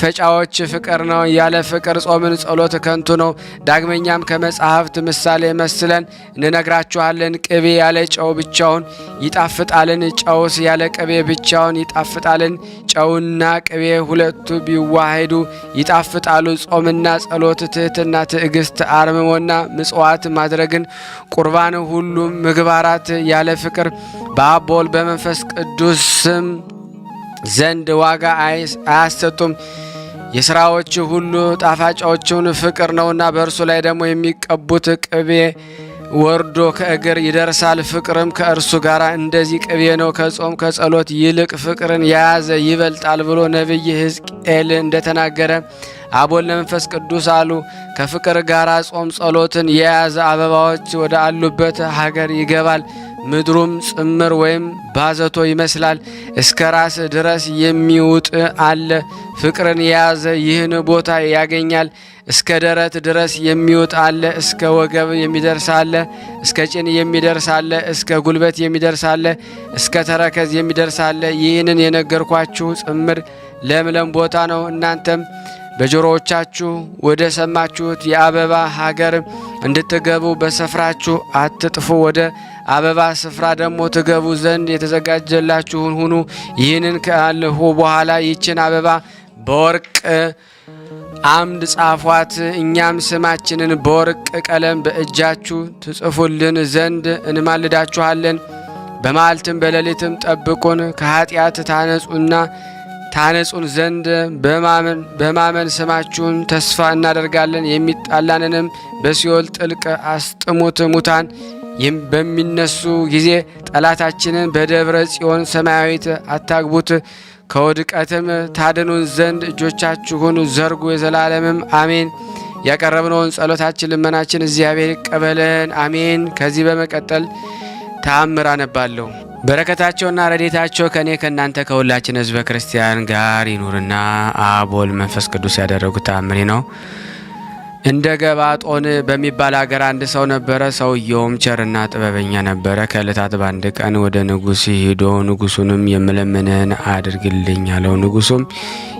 ፈጫዎች ፍቅር ነው። ያለ ፍቅር ጾምን ጸሎት ከንቱ ነው። ዳግመኛም ከመጻሕፍት ምሳሌ መስለን እንነግራችኋለን። ቅቤ ያለ ጨው ብቻውን ይጣፍጣልን? ጨውስ ያለ ቅቤ ብቻውን ይጣፍጣልን? ጨውና ቅቤ ሁለቱ ቢዋሃዱ ይጣፍጣሉ። ጾምና ጸሎት፣ ትሕትና፣ ትዕግስት፣ አርምሞና ምጽዋት ማድረግን፣ ቁርባን፣ ሁሉም ምግባራት ያለ ፍቅር በአብ በወልድ በመንፈስ ቅዱስ ስም ዘንድ ዋጋ አያሰጡም። የሥራዎች ሁሉ ጣፋጫዎቹን ፍቅር ነውና በእርሱ ላይ ደግሞ የሚቀቡት ቅቤ ወርዶ ከእግር ይደርሳል። ፍቅርም ከእርሱ ጋር እንደዚህ ቅቤ ነው። ከጾም ከጸሎት ይልቅ ፍቅርን የያዘ ይበልጣል ብሎ ነቢይ ሕዝቅኤል እንደተናገረ አብ ወልድ መንፈስ ቅዱስ አሉ። ከፍቅር ጋር ጾም ጸሎትን የያዘ አበባዎች ወደ አሉበት ሀገር ይገባል። ምድሩም ጽምር ወይም ባዘቶ ይመስላል። እስከ ራስ ድረስ የሚውጥ አለ። ፍቅርን የያዘ ይህን ቦታ ያገኛል። እስከ ደረት ድረስ የሚውጥ አለ። እስከ ወገብ የሚደርስ አለ። እስከ ጭን የሚደርስ አለ። እስከ ጉልበት የሚደርስ አለ። እስከ ተረከዝ የሚደርስ አለ። ይህንን የነገርኳችሁ ጽምር ለምለም ቦታ ነው። እናንተም በጆሮዎቻችሁ ወደ ሰማችሁት የአበባ ሀገር እንድትገቡ በስፍራችሁ አትጥፉ። ወደ አበባ ስፍራ ደግሞ ትገቡ ዘንድ የተዘጋጀላችሁን ሁኑ። ይህንን ካልሁ በኋላ ይችን አበባ በወርቅ አምድ ጻፏት። እኛም ስማችንን በወርቅ ቀለም በእጃችሁ ትጽፉልን ዘንድ እንማልዳችኋለን። በመዓልትም በሌሊትም ጠብቁን። ከኃጢአት ታነጹን ዘንድ በማመን ስማችሁን ተስፋ እናደርጋለን። የሚጣላንንም በሲኦል ጥልቅ አስጥሙት። ሙታን በሚነሱ ጊዜ ጠላታችንን በደብረ ጽዮን ሰማያዊት አታግቡት። ከውድቀትም ታድኑን ዘንድ እጆቻችሁን ዘርጉ። የዘላለምም አሜን። ያቀረብነውን ጸሎታችን ልመናችን እግዚአብሔር ይቀበለን፣ አሜን። ከዚህ በመቀጠል ተአምር አነባለሁ። በረከታቸውና ረድኤታቸው ከእኔ ከእናንተ ከሁላችን ሕዝበ ክርስቲያን ጋር ይኑርና አብ ወልድ መንፈስ ቅዱስ ያደረጉት ተአምሬ ነው። እንደ ገባጦን በሚባል ሀገር አንድ ሰው ነበረ። ሰውየውም ቸርና ጥበበኛ ነበረ። ከዕለታት በአንድ ቀን ወደ ንጉሥ ሂዶ ንጉሡንም የምለምንህን አድርግልኝ አለው። ንጉሡም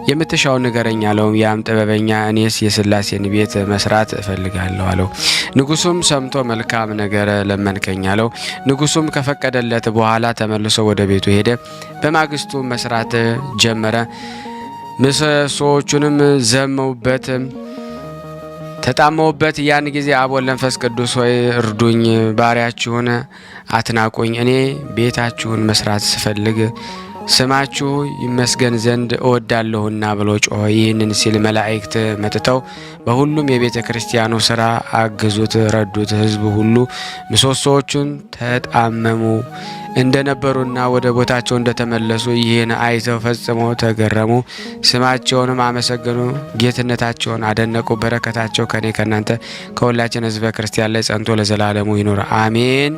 የምትሻውን ንገረኝ አለው። ያም ጥበበኛ እኔስ የሥላሴን ቤት መስራት እፈልጋለሁ አለው። ንጉሡም ሰምቶ መልካም ነገር ለመንከኝ አለው። ንጉሡም ከፈቀደለት በኋላ ተመልሶ ወደ ቤቱ ሄደ። በማግስቱ መስራት ጀመረ። ምሰሶዎቹንም ዘመውበት ተጣመውበት። ያን ጊዜ አብ ወልድ መንፈስ ቅዱስ ሆይ እርዱኝ፣ ባሪያችሁን አትናቁኝ። እኔ ቤታችሁን መስራት ስፈልግ ስማችሁ ይመስገን ዘንድ እወዳለሁና ብሎ ጮኸ። ይህንን ሲል መላእክት መጥተው በሁሉም የቤተ ክርስቲያኑ ስራ አገዙት፣ ረዱት። ሕዝቡ ሁሉ ምሰሶዎቹን ተጣመሙ እንደነበሩና ወደ ቦታቸው እንደተመለሱ ይህን አይተው ፈጽመው ተገረሙ። ስማቸውንም አመሰገኑ፣ ጌትነታቸውን አደነቁ። በረከታቸው ከኔ ከእናንተ ከሁላችን ሕዝበ ክርስቲያን ላይ ጸንቶ ለዘላለሙ ይኑር አሜን።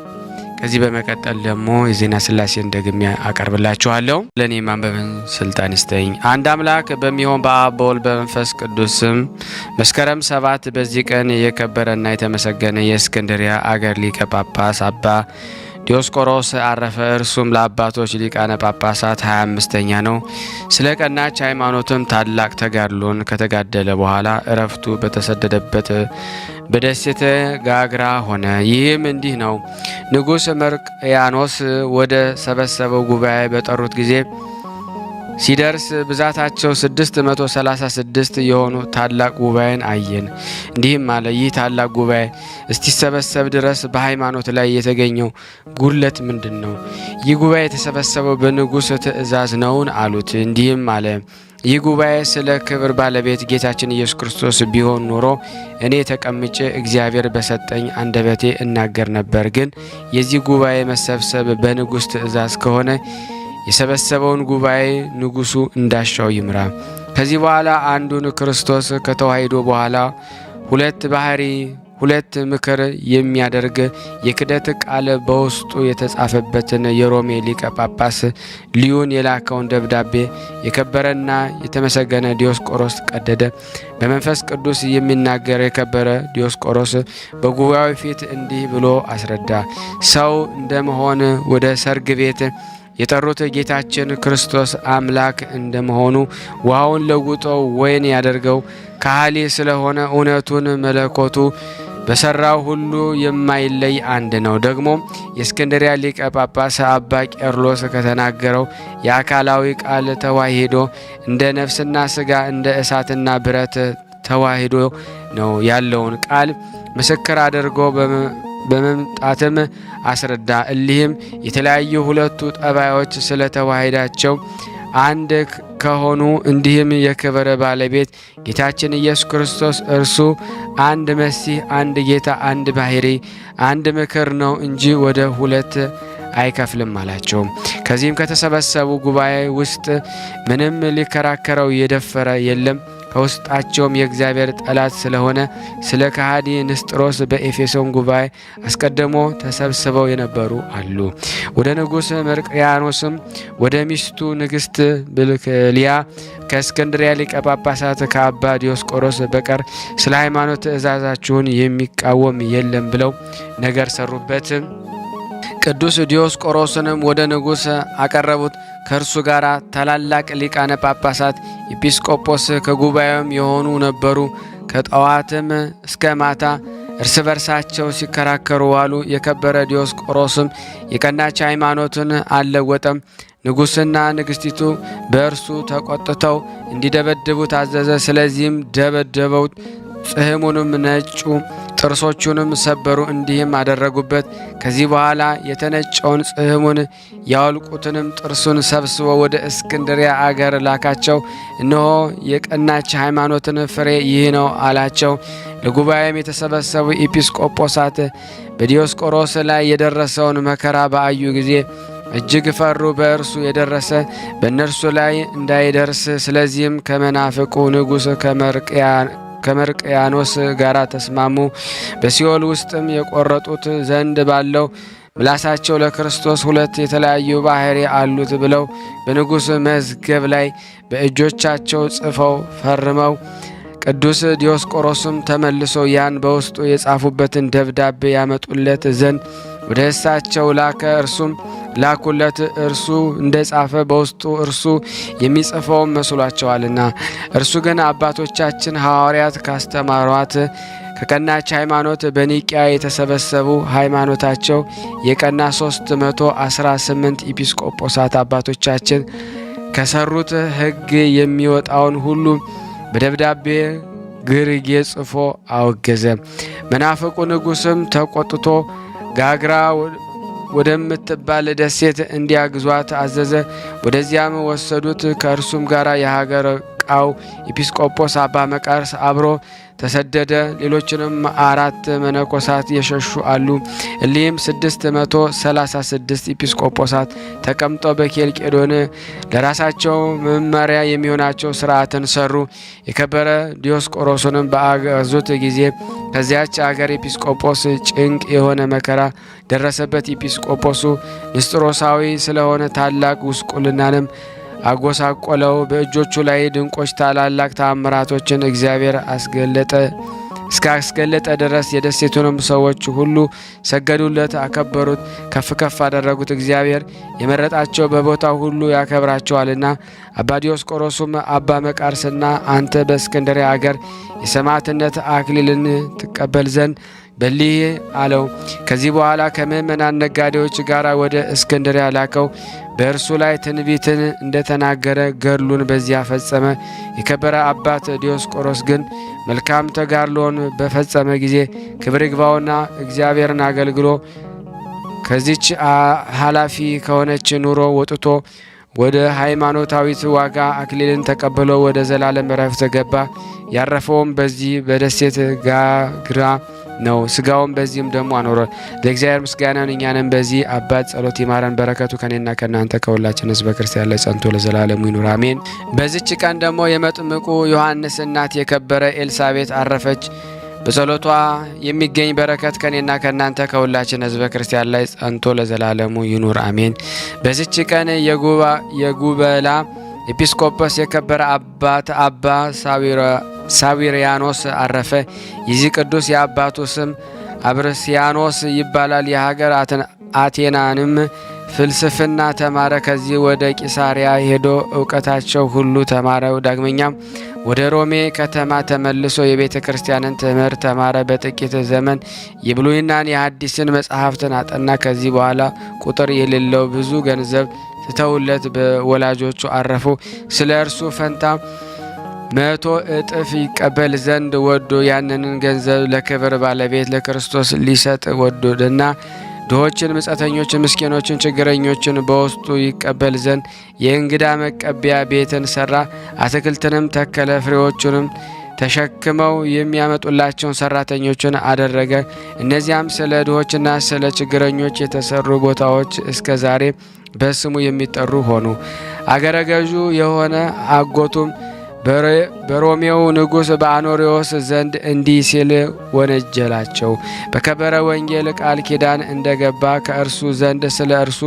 ከዚህ በመቀጠል ደግሞ የዜና ሥላሴን ደግሜ አቀርብላችኋለሁ። ለእኔ ማንበብን ስልጣን ይስጠኝ። አንድ አምላክ በሚሆን በአብ በወልድ በመንፈስ ቅዱስ ስም መስከረም 7 በዚህ ቀን የከበረና የተመሰገነ የእስክንድርያ አገር ሊቀ ጳጳስ አባ ዲዮስቆሮስ አረፈ። እርሱም ለአባቶች ሊቃነ ጳጳሳት 25ኛ ነው። ስለ ቀናች ሃይማኖትም ታላቅ ተጋድሎን ከተጋደለ በኋላ እረፍቱ በተሰደደበት በደሴተ ጋግራ ሆነ። ይህም እንዲህ ነው። ንጉሥ መርቅያኖስ ወደ ሰበሰበው ጉባኤ በጠሩት ጊዜ ሲደርስ ብዛታቸው 636 የሆኑ ታላቅ ጉባኤን አየን። እንዲህም አለ፣ ይህ ታላቅ ጉባኤ እስቲሰበሰብ ድረስ በሃይማኖት ላይ የተገኘው ጉድለት ምንድን ነው? ይህ ጉባኤ የተሰበሰበው በንጉሥ ትእዛዝ ነውን? አሉት። እንዲህም አለ፣ ይህ ጉባኤ ስለ ክብር ባለቤት ጌታችን ኢየሱስ ክርስቶስ ቢሆን ኖሮ እኔ ተቀምጬ እግዚአብሔር በሰጠኝ አንደበቴ እናገር ነበር። ግን የዚህ ጉባኤ መሰብሰብ በንጉሥ ትእዛዝ ከሆነ የሰበሰበውን ጉባኤ ንጉሱ እንዳሻው ይምራ። ከዚህ በኋላ አንዱን ክርስቶስ ከተዋሕዶ በኋላ ሁለት ምክር የሚያደርግ የክደት ቃል በውስጡ የተጻፈበትን የሮሜ ሊቀ ጳጳስ ሊዩን የላከውን ደብዳቤ የከበረና የተመሰገነ ዲዮስቆሮስ ቀደደ። በመንፈስ ቅዱስ የሚናገር የከበረ ዲዮስቆሮስ በጉባኤው ፊት እንዲህ ብሎ አስረዳ። ሰው እንደመሆን ወደ ሰርግ ቤት የጠሩት ጌታችን ክርስቶስ አምላክ እንደመሆኑ ውሃውን ለውጦ ወይን ያደርገው ካህሊ ስለሆነ እውነቱን መለኮቱ በሰራው ሁሉ የማይለይ አንድ ነው። ደግሞ የእስክንድርያ ሊቀ ጳጳስ አባ ቄርሎስ ከተናገረው የአካላዊ ቃል ተዋሂዶ እንደ ነፍስና ስጋ እንደ እሳትና ብረት ተዋሂዶ ነው ያለውን ቃል ምስክር አድርጎ በመምጣትም አስረዳ። እሊህም የተለያዩ ሁለቱ ጠባዮች ስለ ተዋሂዳቸው አንድ ከሆኑ እንዲህም የክብር ባለቤት ጌታችን ኢየሱስ ክርስቶስ እርሱ አንድ መሲህ፣ አንድ ጌታ፣ አንድ ባህሪ፣ አንድ ምክር ነው እንጂ ወደ ሁለት አይከፍልም አላቸው። ከዚህም ከተሰበሰቡ ጉባኤ ውስጥ ምንም ሊከራከረው የደፈረ የለም። ከውስጣቸውም የእግዚአብሔር ጠላት ስለሆነ ስለ ከሃዲ ንስጥሮስ በኤፌሶን ጉባኤ አስቀድሞ ተሰብስበው የነበሩ አሉ። ወደ ንጉሥ መርቅያኖስም ወደ ሚስቱ ንግሥት ብልክልያ ከእስክንድርያ ሊቀ ጳጳሳት ከአባ ዲዮስቆሮስ በቀር ስለ ሃይማኖት ትእዛዛችሁን የሚቃወም የለም ብለው ነገር ሰሩበት። ቅዱስ ዲዮስቆሮስንም ወደ ንጉሥ አቀረቡት። ከእርሱ ጋር ታላላቅ ሊቃነ ጳጳሳት ኤጲስቆጶስ ከጉባኤውም የሆኑ ነበሩ። ከጠዋትም እስከ ማታ እርስ በርሳቸው ሲከራከሩ ዋሉ። የከበረ ዲዮስቆሮስም የቀናች ሃይማኖትን አልለወጠም። ንጉሥና ንግሥቲቱ በእርሱ ተቆጥተው እንዲደበድቡ ታዘዘ። ስለዚህም ደበደበው። ጽሕሙንም ነጩ፣ ጥርሶቹንም ሰበሩ። እንዲህም አደረጉበት። ከዚህ በኋላ የተነጨውን ጽሕሙን ያወልቁትንም ጥርሱን ሰብስበው ወደ እስክንድርያ አገር ላካቸው። እነሆ የቀናች ሃይማኖትን ፍሬ ይህ ነው አላቸው። ለጉባኤም የተሰበሰቡ ኤጲስቆጶሳት በዲዮስቆሮስ ላይ የደረሰውን መከራ በአዩ ጊዜ እጅግ ፈሩ። በእርሱ የደረሰ በእነርሱ ላይ እንዳይደርስ። ስለዚህም ከመናፍቁ ንጉሥ ከመርቅያኖስ ጋር ተስማሙ። በሲኦል ውስጥም የቆረጡት ዘንድ ባለው ምላሳቸው ለክርስቶስ ሁለት የተለያዩ ባህሪ አሉት ብለው በንጉሥ መዝገብ ላይ በእጆቻቸው ጽፈው ፈርመው ቅዱስ ዲዮስቆሮስም ተመልሶ ያን በውስጡ የጻፉበትን ደብዳቤ ያመጡለት ዘንድ ወደ እሳቸው ላከ። እርሱም ላኩለት። እርሱ እንደ ጻፈ በውስጡ እርሱ የሚጽፈው መስሏቸዋልና። እርሱ ግን አባቶቻችን ሐዋርያት ካስተማሯት ከቀናች ሃይማኖት በኒቂያ የተሰበሰቡ ሃይማኖታቸው የቀና 318 ኤጲስቆጶሳት አባቶቻችን ከሰሩት ሕግ የሚወጣውን ሁሉ በደብዳቤ ግርጌ ጽፎ አወገዘ። መናፍቁ ንጉሥም ተቆጥቶ ጋግራ ወደምትባል ደሴት እንዲያግዟት አዘዘ። ወደዚያም ወሰዱት። ከእርሱም ጋር የሀገር ቃው ኤጲስቆጶስ አባ መቃርስ አብሮ ተሰደደ። ሌሎችንም 4 መነኮሳት የሸሹ አሉ። እሊህም 636 ኤጲስቆጶሳት ተቀምጠው በኬልቄዶን ለራሳቸው መመሪያ የሚሆናቸው ሥርዓትን ሰሩ። የከበረ ዲዮስቆሮስንም በአገዙት ጊዜ ከዚያች አገር ኤጲስቆጶስ ጭንቅ የሆነ መከራ ደረሰበት። ኤጲስቆጶሱ ንስጥሮሳዊ ስለሆነ ታላቅ ጉስቁልናንም አጎሳቆለው። በእጆቹ ላይ ድንቆች ታላላቅ ተአምራቶችን እግዚአብሔር እስካስገለጠ ድረስ የደሴቱንም ሰዎች ሁሉ ሰገዱለት፣ አከበሩት፣ ከፍ ከፍ አደረጉት። እግዚአብሔር የመረጣቸው በቦታው ሁሉ ያከብራቸዋልና። አባ ዲዮስቆሮሱም አባ መቃርስና አንተ በእስክንድርያ አገር የሰማዕትነት አክሊልን ትቀበል ዘንድ በሊህ አለው። ከዚህ በኋላ ከምእመናን ነጋዴዎች ጋር ወደ እስክንድርያ ላከው። በእርሱ ላይ ትንቢትን እንደተናገረ ገድሉን በዚያ ፈጸመ። የከበረ አባት ዲዮስቆሮስ ግን መልካም ተጋድሎን በፈጸመ ጊዜ ክብር ይግባውና እግዚአብሔርን አገልግሎ ከዚች ኃላፊ ከሆነች ኑሮ ወጥቶ ወደ ሃይማኖታዊት ዋጋ አክሊልን ተቀብሎ ወደ ዘላለም ዕረፍት ገባ። ያረፈውም በዚህ በደሴት ጋግራ ነው። ስጋውን በዚህም ደግሞ አኖረ። ለእግዚአብሔር ምስጋናን እኛንም በዚህ አባት ጸሎት ይማረን። በረከቱ ከኔና ከእናንተ ከሁላችን ሕዝበ ክርስቲያን ላይ ጸንቶ ለዘላለሙ ይኑር አሜን። በዚች ቀን ደግሞ የመጥምቁ ዮሐንስ እናት የከበረ ኤልሳቤጥ አረፈች። በጸሎቷ የሚገኝ በረከት ከኔና ከእናንተ ከሁላችን ሕዝበ ክርስቲያን ላይ ጸንቶ ለዘላለሙ ይኑር አሜን። በዚች ቀን የጉበላ ኤጲስቆጶስ የከበረ አባት አባ ሳዊሪያኖስ አረፈ። የዚህ ቅዱስ የአባቱ ስም አብርስያኖስ ይባላል። የሀገር አቴናንም ፍልስፍና ተማረ። ከዚህ ወደ ቂሳሪያ ሄዶ እውቀታቸው ሁሉ ተማረ። ዳግመኛም ወደ ሮሜ ከተማ ተመልሶ የቤተ ክርስቲያንን ትምህርት ተማረ። በጥቂት ዘመን የብሉይናን የሐዲስን መጽሐፍትን አጠና። ከዚህ በኋላ ቁጥር የሌለው ብዙ ገንዘብ ትተውለት በወላጆቹ አረፉ። ስለ እርሱ ፈንታ 100 እጥፍ ይቀበል ዘንድ ወዶ ያንንን ገንዘብ ለክብር ባለቤት ለክርስቶስ ሊሰጥ ወዶና ድሆችን፣ ምጸተኞችን፣ ምስኪኖችን፣ ችግረኞችን በውስጡ ይቀበል ዘንድ የእንግዳ መቀበያ ቤትን ሰራ። አትክልትንም ተከለ። ፍሬዎቹንም ተሸክመው የሚያመጡላቸውን ሰራተኞችን አደረገ። እነዚያም ስለ ድሆችና ስለ ችግረኞች የተሰሩ ቦታዎች እስከ ዛሬ በስሙ የሚጠሩ ሆኑ። አገረ ገዡ የሆነ አጎቱም በሮሜው ንጉሥ በአኖሪዎስ ዘንድ እንዲህ ሲል ወነጀላቸው። በከበረ ወንጌል ቃል ኪዳን እንደገባ ከእርሱ ዘንድ ስለ እርሱ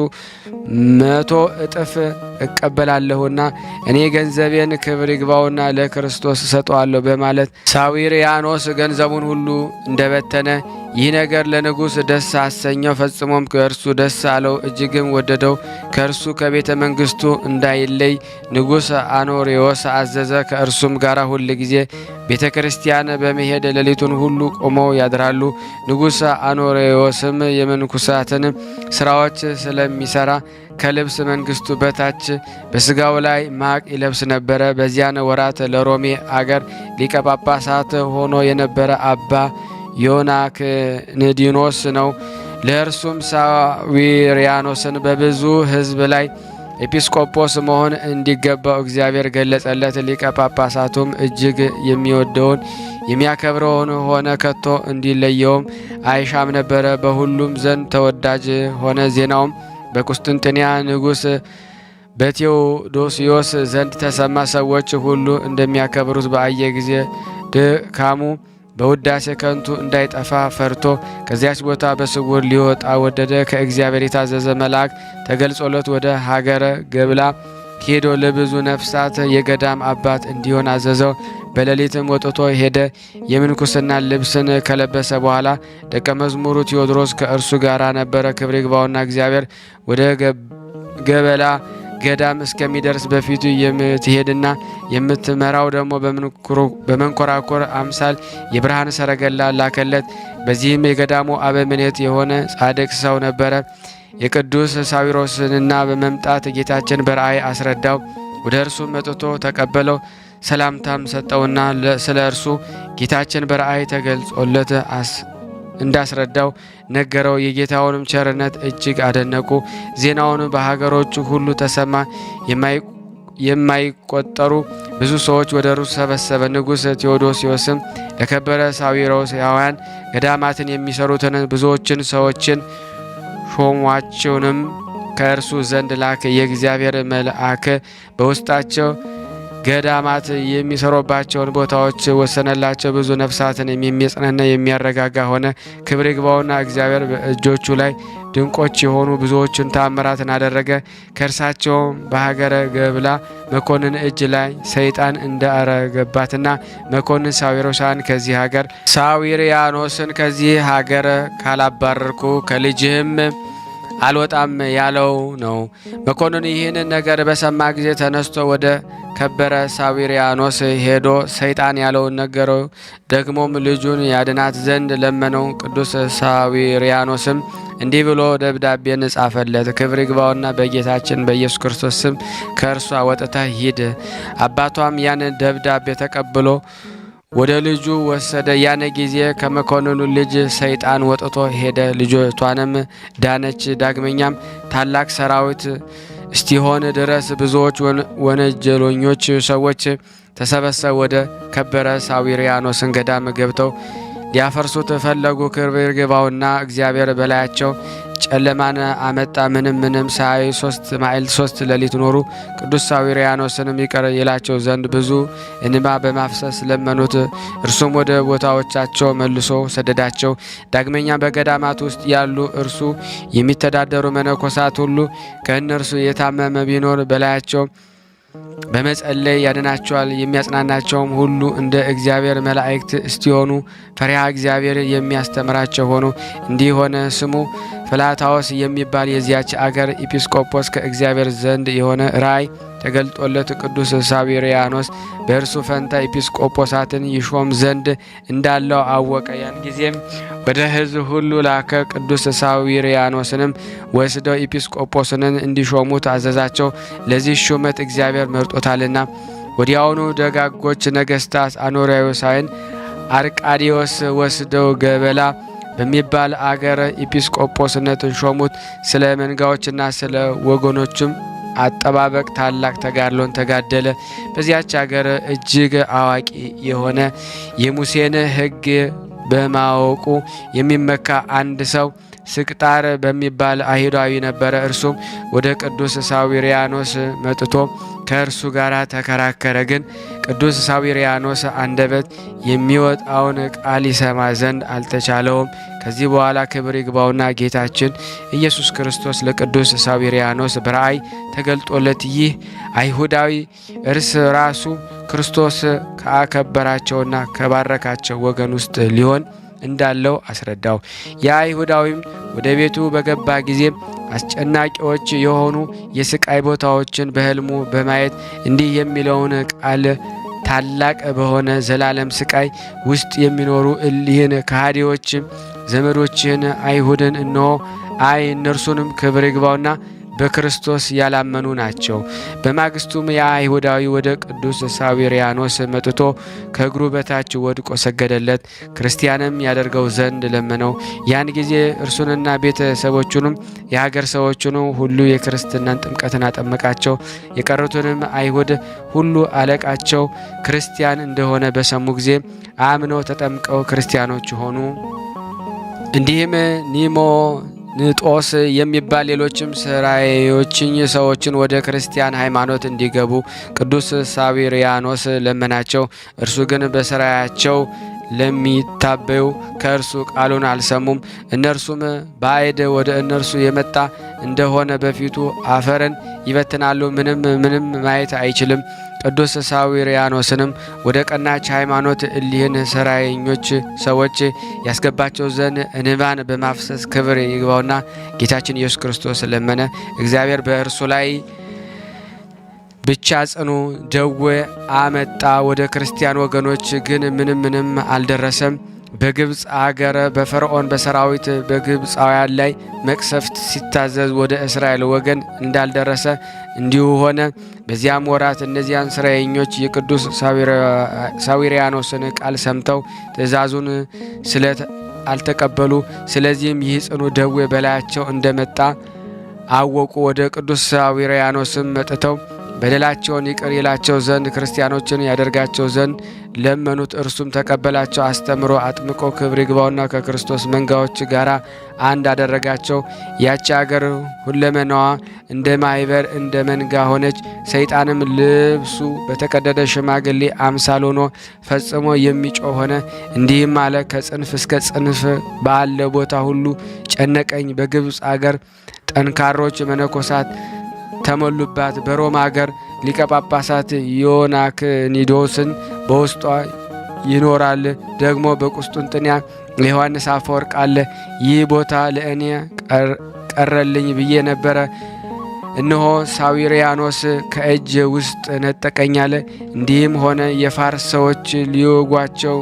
100 እጥፍ እቀበላለሁና እኔ ገንዘቤን ክብር ይግባውና ለክርስቶስ እሰጠዋለሁ በማለት ሳዊሪያኖስ ገንዘቡን ሁሉ እንደበተነ ይህ ነገር ለንጉሥ ደስ አሰኘው። ፈጽሞም ከእርሱ ደስ አለው፣ እጅግም ወደደው። ከእርሱ ከቤተ መንግሥቱ እንዳይለይ ንጉሥ አኖሪዎስ አዘዘ። ከእርሱም ጋር ሁል ጊዜ ቤተ ክርስቲያን በመሄድ ሌሊቱን ሁሉ ቆመው ያድራሉ። ንጉሥ አኖሪዎስም የመንኩሳትን ስራዎች ስለሚሰራ ከልብስ መንግስቱ በታች በስጋው ላይ ማቅ ይለብስ ነበረ። በዚያን ወራት ለሮሜ አገር ሊቀ ጳጳሳት ሆኖ የነበረ አባ ዮናክንዲኖስ ነው። ለእርሱም ሳዊሪያኖስን በብዙ ሕዝብ ላይ ኤጲስቆጶስ መሆን እንዲገባው እግዚአብሔር ገለጸለት። ሊቀ ጳጳሳቱም እጅግ የሚወደውን የሚያከብረውን ሆነ፣ ከቶ እንዲለየውም አይሻም ነበረ። በሁሉም ዘንድ ተወዳጅ ሆነ። ዜናውም በቁስጥንጥንያ ንጉሥ በቴዎዶስዮስ ዘንድ ተሰማ። ሰዎች ሁሉ እንደሚያከብሩት በአየ ጊዜ ድካሙ በውዳሴ ከንቱ እንዳይጠፋ ፈርቶ ከዚያች ቦታ በስውር ሊወጣ ወደደ። ከእግዚአብሔር የታዘዘ መልአክ ተገልጾለት ወደ ሀገረ ገብላ ሄዶ ለብዙ ነፍሳት የገዳም አባት እንዲሆን አዘዘው። በሌሊትም ወጥቶ ሄደ። የምንኩስና ልብስን ከለበሰ በኋላ ደቀ መዝሙሩ ቴዎድሮስ ከእርሱ ጋር ነበረ። ክብር ይግባውና እግዚአብሔር ወደ ገበላ ገዳም እስከሚደርስ በፊቱ የምትሄድና የምትመራው ደግሞ በመንኮራኮር አምሳል የብርሃን ሰረገላ ላከለት። በዚህም የገዳሙ አበምኔት የሆነ ጻድቅ ሰው ነበረ። የቅዱስ ሳዊሮስንና በመምጣት ጌታችን በራእይ አስረዳው። ወደ እርሱ መጥቶ ተቀበለው። ሰላምታም ሰጠውና ስለ እርሱ ጌታችን በራእይ ተገልጾለት እንዳስረዳው ነገረው። የጌታውንም ቸርነት እጅግ አደነቁ። ዜናውን በሀገሮቹ ሁሉ ተሰማ። የማይቆጠሩ ብዙ ሰዎች ወደ እርሱ ሰበሰበ። ንጉሥ ቴዎዶሲዮስም ለከበረ ሳዊሮሳውያን ገዳማትን የሚሰሩትን ብዙዎችን ሰዎችን ሾሟቸውንም ከእርሱ ዘንድ ላከ። የእግዚአብሔር መልአክ በውስጣቸው ገዳማት የሚሰሩባቸውን ቦታዎች ወሰነላቸው። ብዙ ነፍሳትን የሚያጽናና የሚያረጋጋ ሆነ። ክብር ይግባውና እግዚአብሔር በእጆቹ ላይ ድንቆች የሆኑ ብዙዎችን ታምራትን አደረገ። ከእርሳቸውም በሀገረ ገብላ መኮንን እጅ ላይ ሰይጣን እንዳረገባትና መኮንን ሳዊሪያኖስን ከዚህ ሀገር ካላባረርኩ ከልጅህም አልወጣም ያለው ነው። መኮንን ይህን ነገር በሰማ ጊዜ ተነስቶ ወደ ከበረ ሳዊሪያኖስ ሄዶ ሰይጣን ያለውን ነገረው። ደግሞም ልጁን ያድናት ዘንድ ለመነው። ቅዱስ ሳዊሪያኖስም እንዲህ ብሎ ደብዳቤን ጻፈለት። ክብር ይግባውና በጌታችን በኢየሱስ ክርስቶስ ስም ከእርሷ ወጥተህ ሂድ። አባቷም ያን ደብዳቤ ተቀብሎ ወደ ልጁ ወሰደ። ያን ጊዜ ከመኮንኑ ልጅ ሰይጣን ወጥቶ ሄደ። ልጅቷንም ዳነች። ዳግመኛም ታላቅ ሰራዊት እስቲሆን ድረስ ብዙዎች ወነጀለኞች ሰዎች ተሰበሰቡ። ወደ ከበረ ሳዊሪያኖስን ገዳም ገብተው ሊያፈርሱት ፈለጉ። ክብር ይግባውና እግዚአብሔር በላያቸው ጨለማን አመጣ። ምንም ሳይ 3 መዓልት 3 ሌሊት ኖሩ። ቅዱስ ሳዊሪያኖስንም ይቅር ይላቸው ዘንድ ብዙ እንባ በማፍሰስ ለመኑት። እርሱም ወደ ቦታዎቻቸው መልሶ ሰደዳቸው። ዳግመኛ በገዳማት ውስጥ ያሉ እርሱ የሚተዳደሩ መነኮሳት ሁሉ ከእነርሱ የታመመ ቢኖር በላያቸው በመጸለይ ያድናቸዋል። የሚያጽናናቸውም ሁሉ እንደ እግዚአብሔር መላእክት እስቲሆኑ ፈሪሃ እግዚአብሔር የሚያስተምራቸው ሆኑ። እንዲህ ሆነ። ስሙ ፍላታዎስ የሚባል የዚያች አገር ኤጲስቆጶስ ከእግዚአብሔር ዘንድ የሆነ ራእይ ተገልጦለት ቅዱስ ሳዊሪያኖስ በእርሱ ፈንታ ኤጲስቆጶሳትን ይሾም ዘንድ እንዳለው አወቀ። ያን ጊዜም ወደ ሕዝብ ሁሉ ላከ። ቅዱስ ሳዊሪያኖስንም ወስደው ኤጲስቆጶስንን እንዲሾሙት አዘዛቸው። ለዚህ ሹመት እግዚአብሔር መርጦታልና። ወዲያውኑ ደጋጎች ነገስታት አኖሪዎሳውያን አርቃዲዮስ ወስደው ገበላ በሚባል አገር ኤጲስቆጶስነትን ሾሙት። ስለ መንጋዎችና ስለ ወገኖችም አጠባበቅ ታላቅ ተጋድሎን ተጋደለ። በዚያች አገር እጅግ አዋቂ የሆነ የሙሴን ሕግ በማወቁ የሚመካ አንድ ሰው ስቅጣር በሚባል አይሁዳዊ ነበረ። እርሱም ወደ ቅዱስ ሳዊሪያኖስ መጥቶ ከእርሱ ጋር ተከራከረ። ግን ቅዱስ ሳዊሪያኖስ አንደበት የሚወጣውን ቃል ይሰማ ዘንድ አልተቻለውም። ከዚህ በኋላ ክብር ይግባውና ጌታችን ኢየሱስ ክርስቶስ ለቅዱስ ሳዊሪያኖስ በራእይ ተገልጦለት ይህ አይሁዳዊ እርስ ራሱ ክርስቶስ ካከበራቸውና ከባረካቸው ወገን ውስጥ ሊሆን እንዳለው አስረዳው። የአይሁዳዊም ወደ ቤቱ በገባ ጊዜ አስጨናቂዎች የሆኑ የስቃይ ቦታዎችን በሕልሙ በማየት እንዲህ የሚለውን ቃል ታላቅ በሆነ ዘላለም ስቃይ ውስጥ የሚኖሩ እሊህን ከሃዲዎች ዘመዶችን አይሁድን እነሆ እነርሱንም ክብር ይግባውና በክርስቶስ ያላመኑ ናቸው። በማግስቱም የአይሁዳዊ ወደ ቅዱስ ሳዊሪያኖስ መጥቶ ከእግሩ በታች ወድቆ ሰገደለት። ክርስቲያንም ያደርገው ዘንድ ለመነው። ያን ጊዜ እርሱንና ቤተሰቦቹንም የሀገር ሰዎቹንም ሁሉ የክርስትናን ጥምቀትን አጠመቃቸው። የቀሩትንም አይሁድ ሁሉ አለቃቸው ክርስቲያን እንደሆነ በሰሙ ጊዜ አምነው ተጠምቀው ክርስቲያኖች ሆኑ። እንዲህም ኒሞንጦስ የሚባል ሌሎችም ስራዮችኝ ሰዎችን ወደ ክርስቲያን ሃይማኖት እንዲገቡ ቅዱስ ሳዊሪያኖስ ለመናቸው። እርሱ ግን በስራያቸው ለሚታበዩ ከእርሱ ቃሉን አልሰሙም። እነርሱም ባዕድ ወደ እነርሱ የመጣ እንደሆነ በፊቱ አፈርን ይበትናሉ፣ ምንም ማየት አይችልም። ቅዱስ ሳዊሪያኖስንም ወደ ቀናች ሃይማኖት እሊህን ሰራየኞች ሰዎች ያስገባቸው ዘንድ እንባን በማፍሰስ ክብር ይግባውና ጌታችን ኢየሱስ ክርስቶስ ለመነ። እግዚአብሔር በእርሱ ላይ ብቻ ጽኑ ደዌ አመጣ። ወደ ክርስቲያን ወገኖች ግን ምንም አልደረሰም። በግብፅ አገር በፈርዖን በሰራዊት በግብፃውያን ላይ መቅሰፍት ሲታዘዝ ወደ እስራኤል ወገን እንዳልደረሰ እንዲሁ ሆነ። በዚያም ወራት እነዚያን እስራኤኞች የቅዱስ ሳዊሪያኖስን ቃል ሰምተው ትእዛዙን ስለት አልተቀበሉ። ስለዚህም ይህ ጽኑ ደዌ በላያቸው እንደመጣ አወቁ። ወደ ቅዱስ ሳዊሪያኖስም መጥተው በደላቸውን ይቅር ይላቸው ዘንድ ክርስቲያኖችን ያደርጋቸው ዘንድ ለመኑት። እርሱም ተቀበላቸው። አስተምሮ አጥምቆ ክብር ይግባውና ከክርስቶስ መንጋዎች ጋር አንድ አደረጋቸው። ያቺ አገር ሁለመናዋ እንደ ማይበር እንደ መንጋ ሆነች። ሰይጣንም ልብሱ በተቀደደ ሽማግሌ አምሳል ሆኖ ፈጽሞ የሚጮህ ሆነ። እንዲህም አለ፣ ከጽንፍ እስከ ጽንፍ ባለ ቦታ ሁሉ ጨነቀኝ። በግብፅ አገር ጠንካሮች መነኮሳት ተሞሉባት። በሮም አገር ሊቀ ጳጳሳት ዮናክኒዶስን በውስጧ ይኖራል። ደግሞ በቁስጥንጥንያ የዮሐንስ አፈወርቅ አለ። ይህ ቦታ ለእኔ ቀረልኝ ብዬ ነበረ፣ እነሆ ሳዊሪያኖስ ከእጅ ውስጥ ነጠቀኝ አለ። እንዲህም ሆነ፣ የፋርስ ሰዎች ሊወጓቸው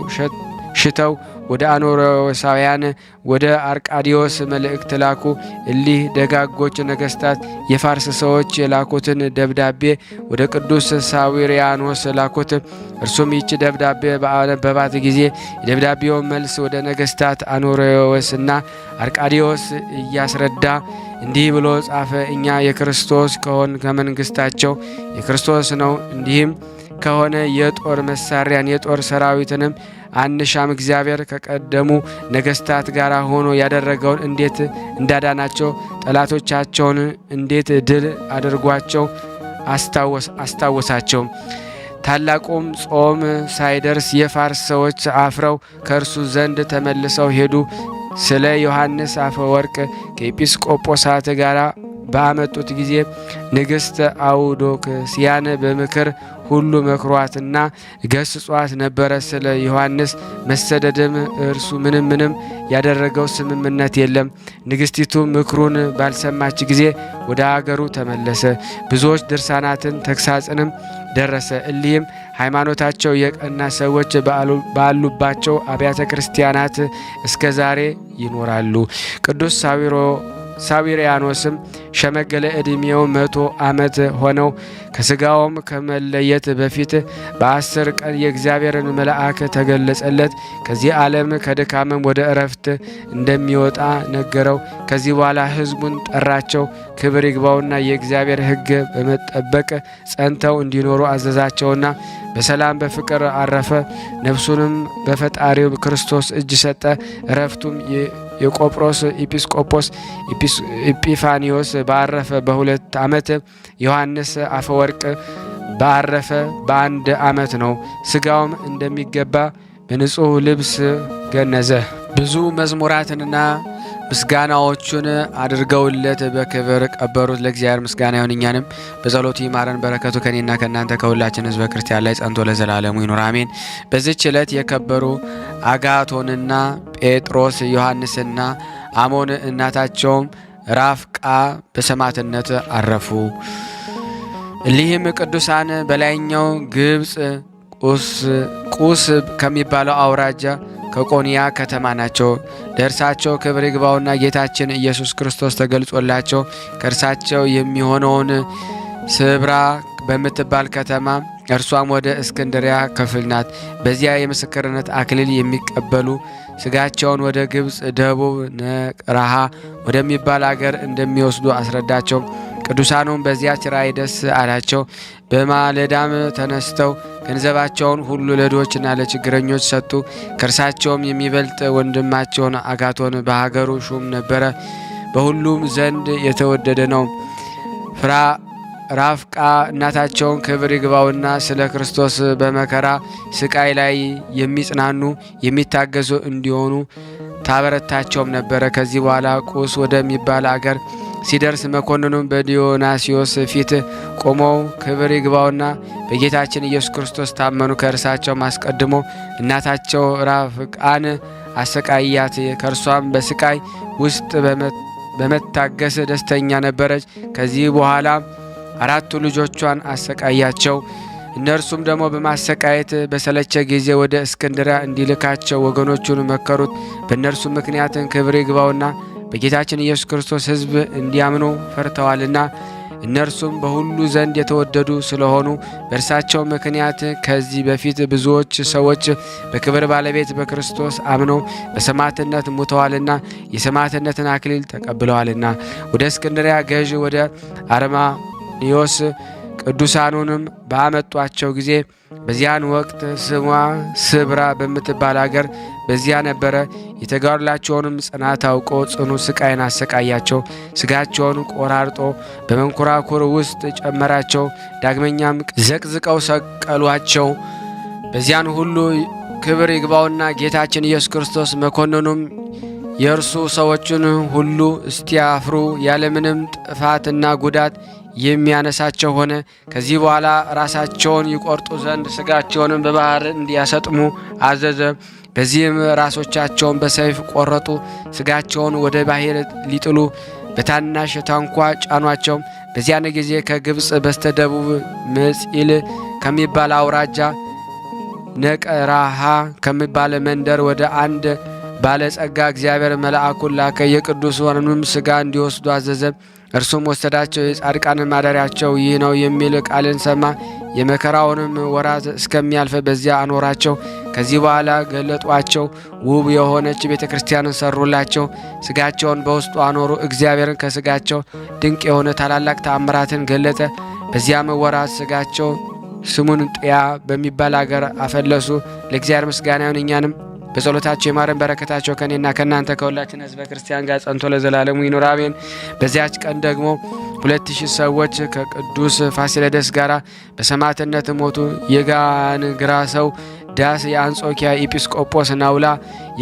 ሽተው ወደ አኖሮሳውያን ወደ አርቃዲዮስ መልእክት ላኩ። እሊህ ደጋጎች ነገስታት የፋርስ ሰዎች የላኩትን ደብዳቤ ወደ ቅዱስ ሳዊሪያኖስ ላኩት። እርሱም ይህች ደብዳቤ በአነበባት ጊዜ የደብዳቤውን መልስ ወደ ነገስታት አኖሮስና አርቃዲዮስ እያስረዳ እንዲህ ብሎ ጻፈ። እኛ የክርስቶስ ከሆን ከመንግስታቸው የክርስቶስ ነው። እንዲህም ከሆነ የጦር መሳሪያን የጦር ሰራዊትንም አንሻም። እግዚአብሔር ከቀደሙ ነገስታት ጋር ሆኖ ያደረገውን እንዴት እንዳዳናቸው ጠላቶቻቸውን እንዴት ድል አድርጓቸው አስታወሳቸው። ታላቁም ጾም ሳይደርስ የፋርስ ሰዎች አፍረው ከእርሱ ዘንድ ተመልሰው ሄዱ። ስለ ዮሐንስ አፈወርቅ ከኤጲስቆጶሳት ጋር ባመጡት ጊዜ ንግሥት አውዶክስያን በምክር ሁሉ መክሯትና ገስጿት ነበረ። ስለ ዮሐንስ መሰደድም እርሱ ምንም ያደረገው ስምምነት የለም። ንግሥቲቱ ምክሩን ባልሰማች ጊዜ ወደ አገሩ ተመለሰ። ብዙዎች ድርሳናትን ተግሳጽንም ደረሰ። እሊህም ሃይማኖታቸው የቀና ሰዎች ባሉባቸው አብያተ ክርስቲያናት እስከ ዛሬ ይኖራሉ። ቅዱስ ሳዊሪያኖስም ሸመገለ። ዕድሜው 100 ዓመት ሆነው። ከስጋውም ከመለየት በፊት በ10 ቀን የእግዚአብሔርን መልአክ ተገለጸለት። ከዚህ ዓለም ከድካምም ወደ እረፍት እንደሚወጣ ነገረው። ከዚህ በኋላ ሕዝቡን ጠራቸው። ክብር ይግባውና የእግዚአብሔር ሕግ በመጠበቅ ጸንተው እንዲኖሩ አዘዛቸውና በሰላም በፍቅር አረፈ። ነፍሱንም በፈጣሪው ክርስቶስ እጅ ሰጠ። እረፍቱም የቆጵሮስ ኤጲስቆጶስ ኢጲፋኒዮስ ባረፈ በ2 ዓመት፣ ዮሐንስ አፈወርቅ ባረፈ በ1 ዓመት ነው። ስጋውም እንደሚገባ በንጹሕ ልብስ ገነዘ። ብዙ መዝሙራትንና ምስጋናዎቹን አድርገውለት በክብር ቀበሩት። ለእግዚአብሔር ምስጋና ይሁን፣ እኛንም በጸሎቱ ይማረን። በረከቱ ከኔና ከእናንተ ከሁላችን ሕዝበ ክርስቲያን ላይ ጸንቶ ለዘላለሙ ይኑር አሜን። በዚች ዕለት የከበሩ አጋቶንና ጴጥሮስ፣ ዮሐንስና አሞን እናታቸውም ራፍቃ በሰማዕትነት አረፉ። እሊህም ቅዱሳን በላይኛው ግብፅ ቁስ ከሚባለው አውራጃ ከቆንያ ከተማ ናቸው። ለእርሳቸው ክብር ይግባውና ጌታችን ኢየሱስ ክርስቶስ ተገልጾላቸው ከእርሳቸው የሚሆነውን ስብራ በምትባል ከተማ እርሷም ወደ እስክንድሪያ ክፍል ናት። በዚያ የምስክርነት አክሊል የሚቀበሉ ስጋቸውን ወደ ግብፅ ደቡብ ነቅራሃ ወደሚባል አገር እንደሚወስዱ አስረዳቸው። ቅዱሳኑም በዚያች ራእይ ደስ አላቸው። በማለዳም ተነስተው ገንዘባቸውን ሁሉ ለድሆችና ለችግረኞች ሰጡ። ከእርሳቸውም የሚበልጥ ወንድማቸውን አጋቶን በሀገሩ ሹም ነበረ፣ በሁሉም ዘንድ የተወደደ ነው። ራፍቃ እናታቸውን ክብር ይግባውና ስለ ክርስቶስ በመከራ ስቃይ ላይ የሚጽናኑ የሚታገዙ እንዲሆኑ ታበረታቸውም ነበረ። ከዚህ በኋላ ቁስ ወደሚባል አገር ሲደርስ መኮንኑም በዲዮናስዮስ ፊት ቆመው ክብር ይግባውና በጌታችን ኢየሱስ ክርስቶስ ታመኑ። ከእርሳቸው አስቀድሞ እናታቸው ራፍቃን አሰቃያት። ከእርሷም በስቃይ ውስጥ በመታገስ ደስተኛ ነበረች። ከዚህ በኋላ 4 ልጆቿን አሰቃያቸው። እነርሱም ደግሞ በማሰቃየት በሰለቸ ጊዜ ወደ እስክንድርያ እንዲልካቸው ወገኖቹን መከሩት። በእነርሱ ምክንያት ክብር ይግባውና በጌታችን ኢየሱስ ክርስቶስ ሕዝብ እንዲያምኑ ፈርተዋልና እነርሱም በሁሉ ዘንድ የተወደዱ ስለሆኑ በእርሳቸው ምክንያት ከዚህ በፊት ብዙዎች ሰዎች በክብር ባለቤት በክርስቶስ አምነው በሰማዕትነት ሙተዋልና የሰማዕትነትን አክሊል ተቀብለዋልና ወደ እስክንድርያ ገዥ ወደ አርማኒዮስ ቅዱሳኑንም ባመጧቸው ጊዜ በዚያን ወቅት ስሟ ስብራ በምትባል አገር በዚያ ነበረ። የተጋድላቸውንም ጽናት አውቆ ጽኑ ስቃይን አሰቃያቸው። ስጋቸውን ቆራርጦ በመንኮራኩር ውስጥ ጨመራቸው። ዳግመኛም ዘቅዝቀው ሰቀሏቸው። በዚያን ሁሉ ክብር ይግባውና ጌታችን ኢየሱስ ክርስቶስ መኮንኑም የእርሱ ሰዎችን ሁሉ እስቲያፍሩ ያለምንም ጥፋትና ጉዳት የሚያነሳቸው ሆነ። ከዚህ በኋላ ራሳቸውን ይቆርጡ ዘንድ ስጋቸውንም በባህር እንዲያሰጥሙ አዘዘ። በዚህም ራሶቻቸውን በሰይፍ ቆረጡ። ስጋቸውን ወደ ባህር ሊጥሉ በታናሽ ታንኳ ጫኗቸው። በዚያን ጊዜ ከግብፅ በስተደቡብ ምጽኢል ከሚባል አውራጃ ነቀራሃ ከሚባል መንደር ወደ አንድ ባለጸጋ እግዚአብሔር መልአኩን ላከ። የቅዱሳኑንም ስጋ እንዲወስዱ አዘዘ። እርሱም ወሰዳቸው። የጻድቃን ማደሪያቸው ይህ ነው የሚል ቃልን ሰማ። የመከራውንም ወራት እስከሚያልፍ በዚያ አኖራቸው። ከዚህ በኋላ ገለጧቸው። ውብ የሆነች ቤተ ክርስቲያንን ሰሩላቸው። ስጋቸውን በውስጡ አኖሩ። እግዚአብሔርን ከስጋቸው ድንቅ የሆነ ታላላቅ ተአምራትን ገለጠ። በዚያም ወራት ስጋቸው ስሙን ጥያ በሚባል አገር አፈለሱ። ለእግዚአብሔር ምስጋና ይሁን። እኛንም በጸሎታቸው የማረን። በረከታቸው ከኔና ከናንተ ከሁላችን ሕዝበ ክርስቲያን ጋር ጸንቶ ለዘላለሙ ይኑር አሜን። በዚያች ቀን ደግሞ 2000 ሰዎች ከቅዱስ ፋሲለደስ ጋር በሰማዕትነት ሞቱ። የጋንግራ ሰው ዳስ፣ የአንጾኪያ ኤጲስቆጶስ ናውላ፣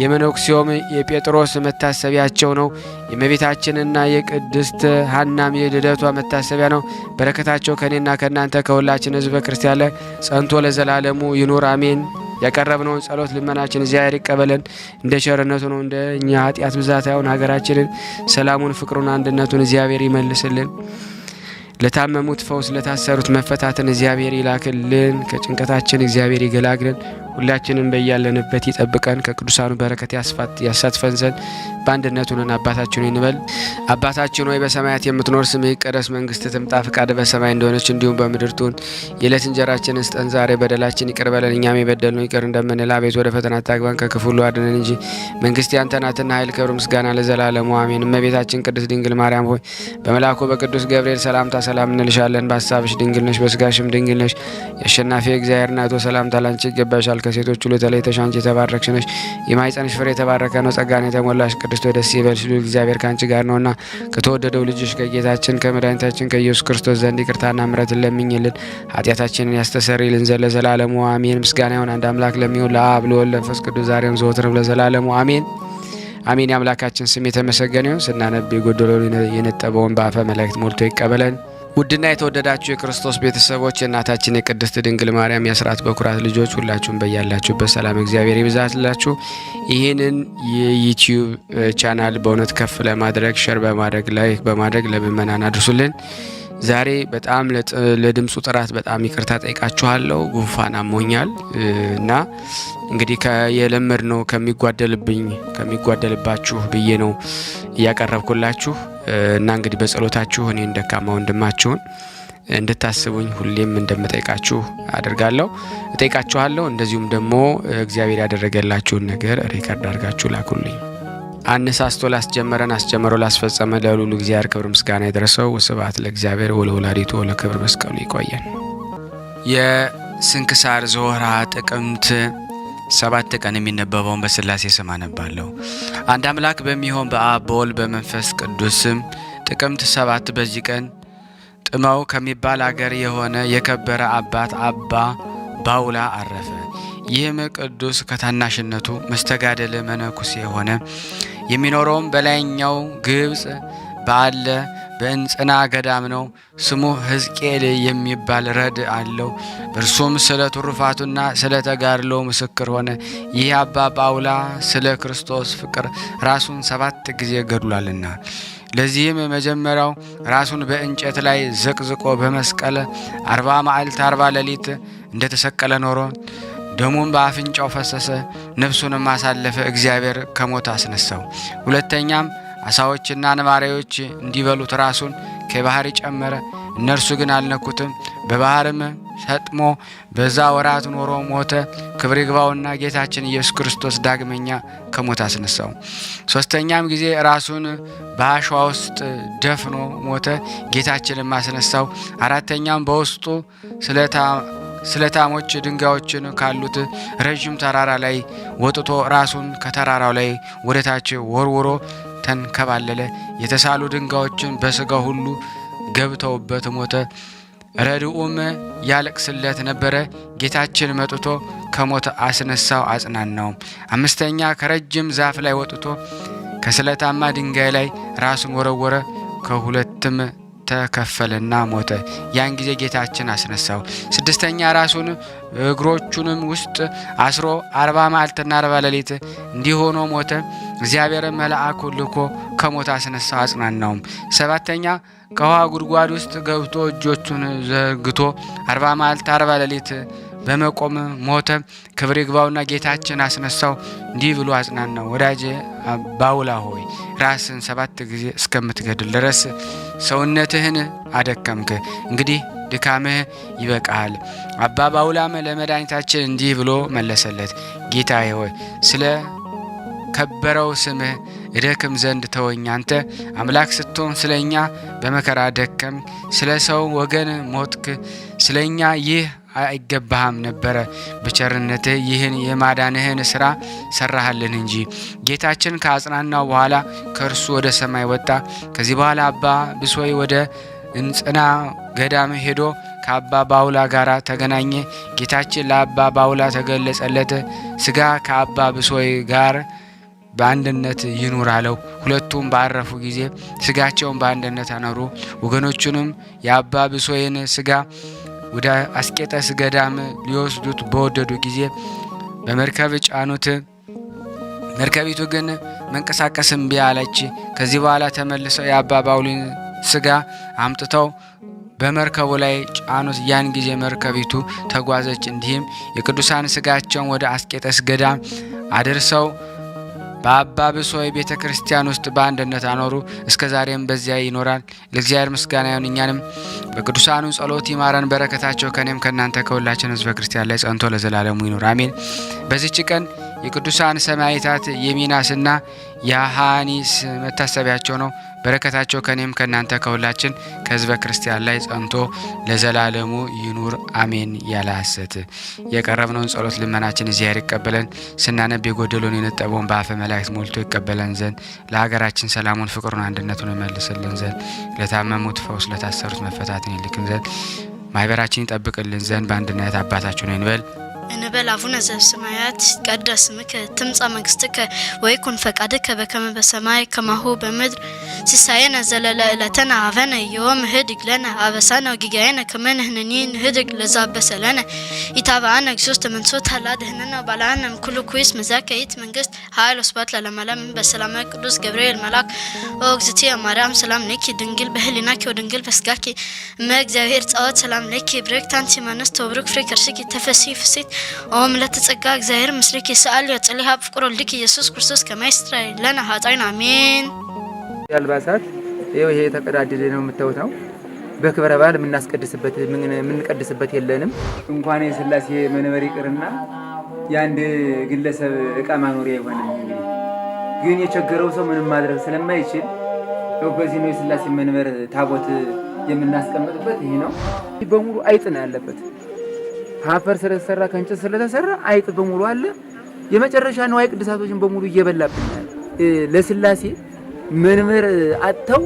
የመነኩሴውም የጴጥሮስ መታሰቢያቸው ነው። የእመቤታችንና የቅድስት ሐናም የልደቷ መታሰቢያ ነው። በረከታቸው ከኔና ከናንተ ከሁላችን ሕዝበ ክርስቲያን ላይ ጸንቶ ለዘላለሙ ይኑር አሜን። ያቀረብነውን ጸሎት ልመናችን እግዚአብሔር ይቀበለን። እንደ ቸርነቱ ነው፣ እንደ እኛ ኃጢአት ብዛት አይሁን። ሀገራችንን ሰላሙን፣ ፍቅሩን፣ አንድነቱን እግዚአብሔር ይመልስልን። ለታመሙት ፈውስ፣ ለታሰሩት መፈታትን እግዚአብሔር ይላክልን። ከጭንቀታችን እግዚአብሔር ይገላግልን። ሁላችንም በያለንበት ይጠብቀን። ከቅዱሳኑ በረከት ያሳትፈን ዘንድ በአንድነት ሆነን አባታችን እንበል። አባታችን ሆይ በሰማያት የምትኖር ስምህ ይቀደስ፣ መንግስትህ ትምጣ፣ ፈቃድህ በሰማይ እንደሆነች እንዲሁም በምድር ትሁን። የዕለት እንጀራችንን ስጠን ዛሬ፣ በደላችን ይቅር በለን እኛም የበደልነውን ይቅር እንደምንል፣ አቤቱ ወደ ፈተና አታግባን ከክፉ ሁሉ አድነን እንጂ መንግስት ያንተ ናትና ኃይል፣ ክብር፣ ምስጋና ለዘላለሙ አሜን። እመቤታችን ቅድስት ድንግል ማርያም ሆይ በመልአኩ በቅዱስ ገብርኤል ሰላምታ ሰላም እንልሻለን። በሀሳብሽ ድንግል ነሽ፣ በስጋሽም ድንግል ነሽ። የአሸናፊ እግዚአብሔር እናቱ ሰላምታ ላንቺ ይገባሻል። ከሴቶች ሁሉ ተለይተሽ አንቺ የተባረክሽ ነሽ፣ የማኅፀንሽ ፍሬ የተባረከ ነው። ጸጋን የተሞላሽ ቅድስት ሆይ ደስ ይበልሽ፣ ልዑል እግዚአብሔር ከአንቺ ጋር ነውና ከተወደደው ልጅሽ ከጌታችን ከመድኃኒታችን ከኢየሱስ ክርስቶስ ዘንድ ይቅርታና ምሕረትን ለምኝልን ኃጢአታችንን ያስተሰርይልን ዘንድ ለዘላለሙ አሜን። ምስጋና ይሁን አንድ አምላክ ለሚሆን ለአብ ለወልድ ለመንፈስ ቅዱስ ዛሬም ዘወትርም ለዘላለሙ አሜን አሜን። የአምላካችን ስም የተመሰገነ ይሁን። ስናነብ የጎደለውን የነጠበውን በአፈ መላእክት ሞልቶ ይቀበለን። ውድና የተወደዳችሁ የክርስቶስ ቤተሰቦች የእናታችን የቅድስት ድንግል ማርያም የአስራት በኩራት ልጆች ሁላችሁም በያላችሁበት ሰላም እግዚአብሔር ይብዛላችሁ። ይህንን የዩቲዩብ ቻናል በእውነት ከፍ ለማድረግ ሸር በማድረግ ላይክ በማድረግ ለምእመናን አድርሱልን። ዛሬ በጣም ለድምፁ ጥራት በጣም ይቅርታ ጠይቃችኋለሁ። ጉንፋን አሞኛል እና እንግዲህ የለመድ ነው ከሚጓደልባችሁ ብዬ ነው እያቀረብኩላችሁ እና እንግዲህ በጸሎታችሁ እኔን ደካማ ወንድማችሁን እንድታስቡኝ ሁሌም እንደምጠይቃችሁ እጠይቃችኋለሁ። እንደዚሁም ደግሞ እግዚአብሔር ያደረገላችሁን ነገር ሪከርድ አድርጋችሁ ላኩልኝ። አነሳስቶ ላስጀመረን አስጀምሮ ላስፈጸመ ለልዑል እግዚአብሔር ክብር ምስጋና ይድረሰው። ወስብሐት ለእግዚአብሔር ወለወላዲቱ ወለክብር መስቀሉ። ይቆየን። የስንክሳር ዘወርኀ ጥቅምት 7 ቀን የሚነበበውን በሥላሴ ስም አነባለሁ። አንድ አምላክ በሚሆን በአብ በወልድ በመንፈስ ቅዱስ ስም ጥቅምት 7 በዚህ ቀን ጥመው ከሚባል አገር የሆነ የከበረ አባት አባ ባውላ አረፈ። ይህም ቅዱስ ከታናሽነቱ መስተጋደል መነኩሴ የሆነ የሚኖረውም በላይኛው ግብጽ ባለ በእንጽና ገዳም ነው። ስሙ ሕዝቅኤል የሚባል ረድ አለው። እርሱም ስለ ትሩፋቱና ስለ ተጋድሎ ምስክር ሆነ። ይህ አባ ባውላ ስለ ክርስቶስ ፍቅር ራሱን 7 ጊዜ ገድሏልና ለዚህም መጀመሪያው ራሱን በእንጨት ላይ ዘቅዝቆ በመስቀል 40 መዓልት 40 ሌሊት እንደተሰቀለ ኖሮ ደሙን በአፍንጫው ፈሰሰ፣ ነፍሱንም አሳለፈ። እግዚአብሔር ከሞት አስነሳው። ሁለተኛም አሳዎችና ነባሪዎች እንዲበሉት ራሱን ከባህር ጨመረ። እነርሱ ግን አልነኩትም። በባህርም ሰጥሞ በዛ ወራት ኖሮ ሞተ። ክብር ይግባውና ጌታችን ኢየሱስ ክርስቶስ ዳግመኛ ከሞት አስነሳው። ሶስተኛም ጊዜ ራሱን በአሸዋ ውስጥ ደፍኖ ሞተ። ጌታችንም አስነሳው። አራተኛም በውስጡ ስለታሞች ድንጋዮችን ካሉት ረዥም ተራራ ላይ ወጥቶ ራሱን ከተራራው ላይ ወደታች ወርውሮ ተንከባለለ። የተሳሉ ድንጋዮችን በስጋው ሁሉ ገብተውበት ሞተ። ረድኡም ያለቅስለት ነበረ። ጌታችን መጥቶ ከሞት አስነሳው፣ አጽናናው። አምስተኛ ከረጅም ዛፍ ላይ ወጥቶ ከስለታማ ድንጋይ ላይ ራሱን ወረወረ። ከሁለትም ተከፈለና ሞተ። ያን ጊዜ ጌታችን አስነሳው። ስድስተኛ ራሱን እግሮቹንም ውስጥ አስሮ 40 መዓልትና 40 ሌሊት እንዲሆኖ ሞተ። እግዚአብሔር መልአኩን ልኮ ከሞት አስነሳው፣ አጽናናውም። ሰባተኛ ከውሃ ጉድጓድ ውስጥ ገብቶ እጆቹን ዘርግቶ 40 መዓልት 40 ሌሊት በመቆም ሞተ። ክብር ይግባውና ጌታችን አስነሳው፣ እንዲህ ብሎ አጽናናው። ወዳጄ ባውላ ሆይ ራስን 7 ጊዜ እስከምትገድል ድረስ ሰውነትህን አደከምክ፣ እንግዲህ ድካምህ ይበቃል። አባ ባውላም ለመድኃኒታችን እንዲህ ብሎ መለሰለት። ጌታዬ ሆይ ስለ ከበረው ስምህ እደክም ዘንድ ተወኝ። አንተ አምላክ ስትሆን ስለኛ በመከራ ደከም፣ ስለ ሰው ወገን ሞትክ። ስለኛ ይህ አይገባህም ነበረ። በቸርነትህ ይህን የማዳንህን ስራ ሰራህልን እንጂ። ጌታችን ከአጽናናው በኋላ ከእርሱ ወደ ሰማይ ወጣ። ከዚህ በኋላ አባ ብሶይ ወደ እንጽና ገዳም ሄዶ ከአባ ባውላ ጋር ተገናኘ። ጌታችን ለአባ ባውላ ተገለጸለት። ስጋ ከአባ ብሶይ ጋር በአንድነት ይኑር አለው። ሁለቱም ባረፉ ጊዜ ስጋቸውን በአንድነት አኖሩ። ወገኖቹንም የአባ ብሶይን ስጋ ወደ አስቄጠስ ገዳም ሊወስዱት በወደዱ ጊዜ በመርከብ ጫኑት። መርከቢቱ ግን መንቀሳቀስ እምቢ አለች። ከዚህ በኋላ ተመልሰው የአባ ባውሊን ስጋ አምጥተው በመርከቡ ላይ ጫኑት። ያን ጊዜ መርከቢቱ ተጓዘች። እንዲህም የቅዱሳን ስጋቸውን ወደ አስቄጠስ ገዳም አድርሰው በአባ ብሶይ ቤተ ክርስቲያን ውስጥ በአንድነት አኖሩ። እስከ ዛሬም በዚያ ይኖራል። ለእግዚአብሔር ምስጋና ይሁን። እኛንም በቅዱሳኑ ጸሎት ይማረን። በረከታቸው ከኔም ከእናንተ ከሁላችን ሕዝበ ክርስቲያን ላይ ጸንቶ ለዘላለሙ ይኑር አሜን። በዚች ቀን የቅዱሳን ሰማዕታት የሚናስና የሐኒስ መታሰቢያቸው ነው። በረከታቸው ከኔም ከእናንተ ከሁላችን ከሕዝበ ክርስቲያን ላይ ጸንቶ ለዘላለሙ ይኑር አሜን። ያለ ሐሰት የቀረብነውን ጸሎት ልመናችን እግዚአብሔር ይቀበለን። ስናነብ የጎደሉን የነጠበውን በአፈ መላእክት ሞልቶ ይቀበለን ዘንድ፣ ለሀገራችን ሰላሙን፣ ፍቅሩን፣ አንድነቱን ይመልስልን ዘንድ፣ ለታመሙት ፈውስ፣ ለታሰሩት መፈታትን ይልክልን ዘንድ፣ ማህበራችን ይጠብቅልን ዘንድ በአንድነት አባታችን ነው እንበል። እንበል አቡነ ዘበሰማያት ይትቀደስ ስምከ ትምጻእ መንግስትከ ወይኩን ፈቃድከ በከመ በሰማይ ከማሁ በምድር ሲሳየነ ዘለለ ዕለተነ ሀበነ ዮም ህድግ ለነ አበሳነ ወጌጋየነ ከመ ንሕነኒ ንህድግ ለዘአበሰለነ ኢታብአነ እግዚኦስ ተመንሶት ሀላድህነነ ባልአነ እምኩሉ ኩይስ መዛከይት መንግስት ኃይል ወስብሐት ለዓለመ ዓለም በሰላመ ቅዱስ ገብርኤል መልአክ ወእግዝእትየ ማርያም ሰላም ለኪ ድንግል በህሊናኪ ወድንግል በስጋኪ እመ እግዚአብሔር ጸወት ሰላም ለኪ ብርክት አንቲ እምአንስት ወብሩክ ፍሬ ከርሥኪ ተፈሥሒ ፍሥሕት ኦም ለተጸጋ እግዚአብሔር ምስሌኪ ሰአል ወጸልይ ሀብ ፍቁር ወልድኪ ኢየሱስ ክርስቶስ ከመ ይስረይ ለነ ኃጣውኢነ አሜን። አልባሳት ይሄ የተቀዳደደ ነው የምታዩት ነው። በክብረ በዓል የምንቀድስበት የለንም። እንኳን የሥላሴ መንበር ይቅርና የአንድ ግለሰብ እቃ ማኖሪያ አይሆንም። ግን የቸገረው ሰው ምንም ማድረግ ስለማይችል በዚህ ነው የሥላሴ መንበር ታቦት የምናስቀምጥበት። ይሄ ነው በሙሉ አይጥ ነው ያለበት። አፈር ስለተሰራ ከእንጨት ስለተሰራ አይጥ በሙሉ አለ። የመጨረሻ ነው አይ ቅዱሳቶችን በሙሉ እየበላብናል። ለሥላሴ መንበር አጥተው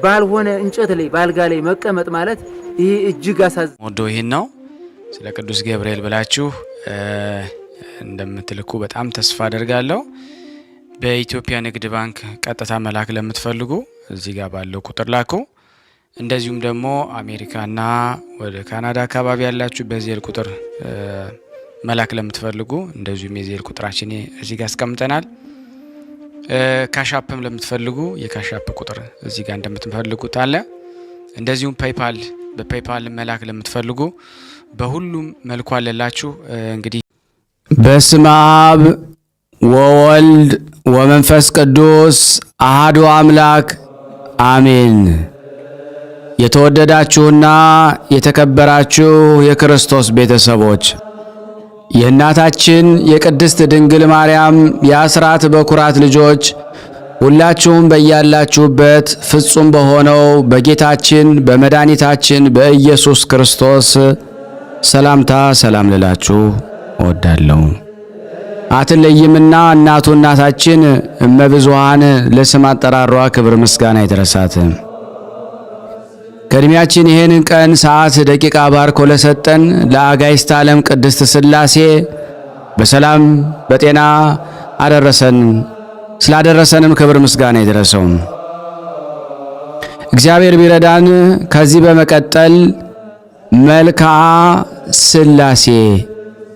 ባልሆነ እንጨት ላይ ባልጋ ላይ መቀመጥ ማለት ይሄ እጅግ አሳዝናል። ወዶ ይሄን ነው ስለ ቅዱስ ገብርኤል ብላችሁ እንደምትልኩ በጣም ተስፋ አደርጋለሁ። በኢትዮጵያ ንግድ ባንክ ቀጥታ መላክ ለምትፈልጉ እዚህ ጋር ባለው ቁጥር ላኩ። እንደዚሁም ደግሞ አሜሪካና ወደ ካናዳ አካባቢ ያላችሁ በዜል ቁጥር መላክ ለምትፈልጉ እንደዚሁም የዜል ቁጥራችን እዚህ ጋር አስቀምጠናል። ካሻፕም ለምትፈልጉ የካሻፕ ቁጥር እዚህ ጋር እንደምትፈልጉት አለ። እንደዚሁም ፔይፓል በፔይፓል መላክ ለምትፈልጉ በሁሉም መልኩ አለላችሁ። እንግዲህ በስመ አብ ወወልድ ወመንፈስ ቅዱስ አሐዱ አምላክ አሜን። የተወደዳችሁና የተከበራችሁ የክርስቶስ ቤተሰቦች የእናታችን የቅድስት ድንግል ማርያም የአስራት በኩራት ልጆች ሁላችሁም በያላችሁበት ፍጹም በሆነው በጌታችን በመድኃኒታችን በኢየሱስ ክርስቶስ ሰላምታ ሰላም ልላችሁ እወዳለሁ። አትለይምና እናቱ እናታችን እመብዙኃን ለስም አጠራሯ ክብር ምስጋና ይድረሳት። ከእድሜያችን ይህንን ቀን ሰዓት ደቂቃ ባርኮ ለሰጠን ለአጋዕዝተ ዓለም ቅድስት ሥላሴ በሰላም በጤና አደረሰን። ስላደረሰንም ክብር ምስጋና ይድረሰው። እግዚአብሔር ቢረዳን ከዚህ በመቀጠል መልክዓ ሥላሴ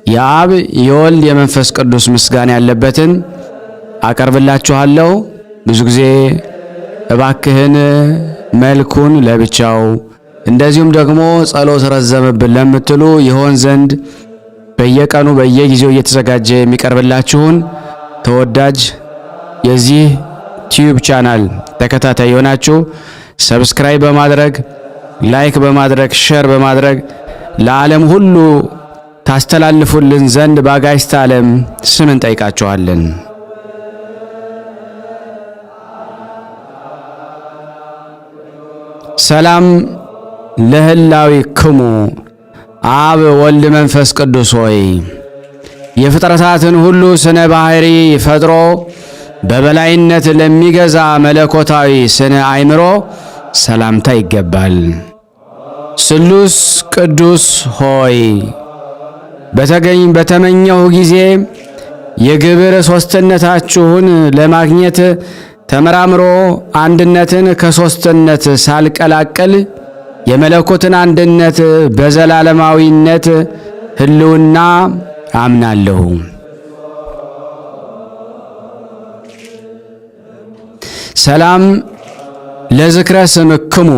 የአብ የወልድ የመንፈስ ቅዱስ ምስጋና ያለበትን አቀርብላችኋለሁ። ብዙ ጊዜ እባክህን መልኩን ለብቻው እንደዚሁም ደግሞ ጸሎት ረዘመብን ለምትሉ ይሆን ዘንድ በየቀኑ በየጊዜው እየተዘጋጀ የሚቀርብላችሁን ተወዳጅ የዚህ ቲዩብ ቻናል ተከታታይ የሆናችሁ ሰብስክራይብ በማድረግ ላይክ በማድረግ ሼር በማድረግ ለዓለም ሁሉ ታስተላልፉልን ዘንድ በአጋዕዝተ ዓለም ስም እንጠይቃችኋለን። ሰላም ለህላዊክሙ አብ ወልድ መንፈስ ቅዱስ ሆይ የፍጥረታትን ሁሉ ስነ ባህሪ ፈጥሮ በበላይነት ለሚገዛ መለኮታዊ ስነ አእምሮ ሰላምታ ይገባል። ስሉስ ቅዱስ ሆይ በተመኘሁ ጊዜ የግብር ሦስትነታችሁን ለማግኘት ተመራምሮ አንድነትን ከሦስትነት ሳልቀላቀል የመለኮትን አንድነት በዘላለማዊነት ህልውና አምናለሁ። ሰላም ለዝክረ ስምክሙ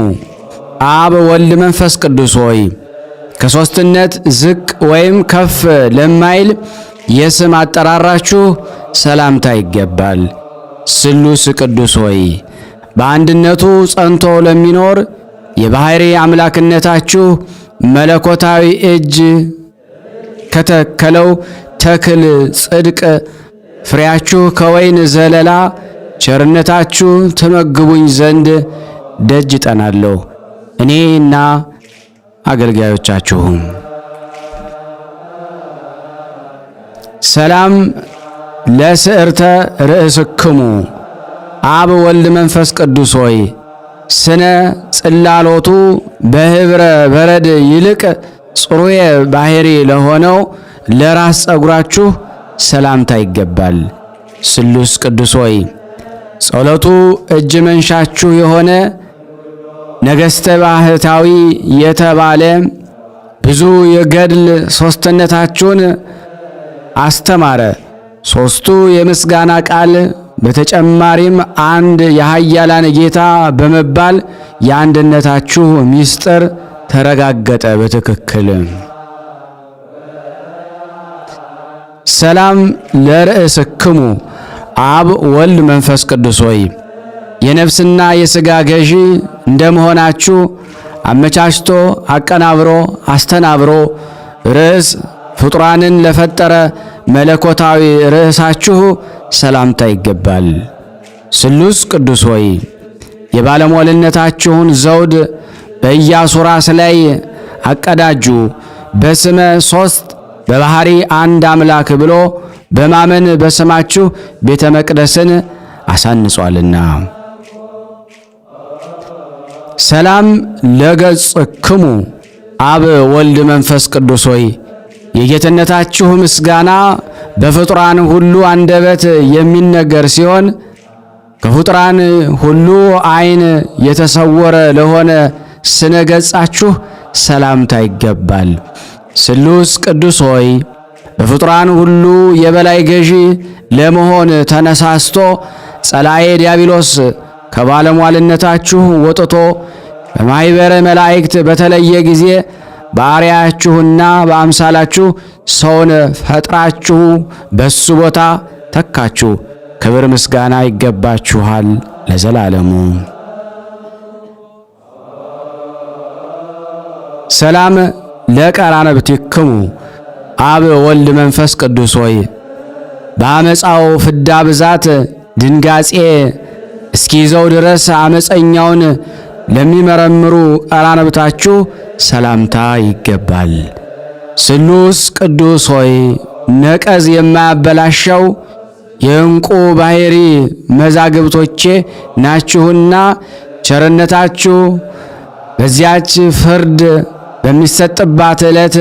አብ ወልድ መንፈስ ቅዱስ ሆይ ከሦስትነት ዝቅ ወይም ከፍ ለማይል የስም አጠራራችሁ ሰላምታ ይገባል። ስሉስ ቅዱስ ሆይ በአንድነቱ ጸንቶ ለሚኖር የባሕሪ አምላክነታችሁ መለኮታዊ እጅ ከተከለው ተክል ጽድቅ ፍሬያችሁ ከወይን ዘለላ ቸርነታችሁ ተመግቡኝ ዘንድ ደጅ ጠናለሁ እኔና አገልጋዮቻችሁ። ሰላም ለስዕርተ ርእስክሙ አብ ወልድ መንፈስ ቅዱስ ሆይ ስነ ጽላሎቱ በህብረ በረድ ይልቅ ጽሩየ ባሕሪ ለሆነው ለራስ ጸጉራችሁ ሰላምታ ይገባል። ስሉስ ቅዱስ ሆይ ጸሎቱ እጅ መንሻችሁ የሆነ ነገሥተ ባህታዊ የተባለ ብዙ የገድል ሦስትነታችሁን አስተማረ። ሦስቱ የምስጋና ቃል በተጨማሪም አንድ የኃያላን ጌታ በመባል የአንድነታችሁ ምስጢር ተረጋገጠ በትክክል። ሰላም ለርእስክሙ አብ ወልድ መንፈስ ቅዱስ ሆይ የነፍስና የሥጋ ገዢ እንደመሆናችሁ አመቻችቶ አቀናብሮ አስተናብሮ ርዕስ ፍጡራንን ለፈጠረ መለኮታዊ ርዕሳችሁ ሰላምታ ይገባል። ስሉስ ቅዱስ ሆይ የባለሟልነታችሁን ዘውድ በኢያሱ ራስ ላይ አቀዳጁ። በስመ ሦስት በባሕሪ አንድ አምላክ ብሎ በማመን በስማችሁ ቤተ መቅደስን አሳንጿልና። ሰላም ለገጽክሙ አብ ወልድ መንፈስ ቅዱስ ሆይ የጌትነታችሁ ምስጋና በፍጡራን ሁሉ አንደበት የሚነገር ሲሆን ከፍጡራን ሁሉ ዓይን የተሰወረ ለሆነ ስነ ገጻችሁ ሰላምታ ይገባል። ስሉስ ቅዱስ ሆይ በፍጡራን ሁሉ የበላይ ገዢ ለመሆን ተነሳስቶ ጸላኤ ዲያብሎስ ከባለሟልነታችሁ ወጥቶ በማኅበረ መላእክት በተለየ ጊዜ በአርአያችሁና በአምሳላችሁ ሰውን ፈጥራችሁ በሱ ቦታ ተካችሁ። ክብር ምስጋና ይገባችኋል ለዘላለሙ። ሰላም ለቀራንብትክሙ አብ ወልድ መንፈስ ቅዱስ ሆይ በአመፃው ፍዳ ብዛት ድንጋጼ እስኪይዘው ድረስ አመፀኛውን ለሚመረምሩ ቀራንብታችሁ ሰላምታ ይገባል። ስሉስ ቅዱስ ሆይ ነቀዝ የማያበላሸው የዕንቁ ባሕሪ መዛግብቶቼ ናችሁና ቸርነታችሁ በዚያች ፍርድ በሚሰጥባት ዕለት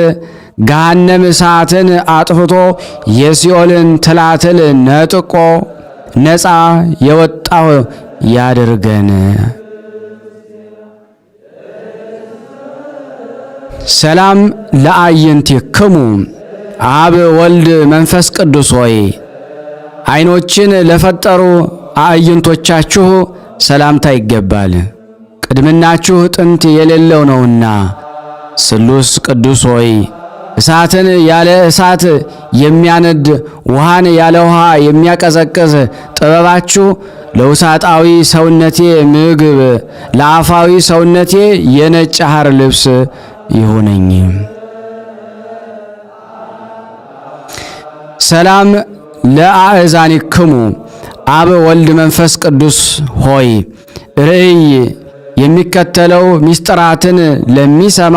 ገሃነም እሳትን አጥፍቶ የሲኦልን ትላትል ነጥቆ ነፃ የወጣው ያድርገን። ሰላም ለአዕይንቲክሙ አብ ወልድ መንፈስ ቅዱስ ሆይ ዓይኖችን ለፈጠሩ አዕይንቶቻችሁ ሰላምታ ይገባል። ቅድምናችሁ ጥንት የሌለው ነውና። ስሉስ ቅዱስ ሆይ እሳትን ያለ እሳት የሚያነድ ውሃን ያለ ውሃ የሚያቀዘቅዝ ጥበባችሁ ለውሳጣዊ ሰውነቴ ምግብ ለአፋዊ ሰውነቴ የነጭ ሐር ልብስ ይሁነኝ። ሰላም ለአእዛኒክሙ አብ ወልድ መንፈስ ቅዱስ ሆይ ርእይ የሚከተለው ምስጢራትን ለሚሰማ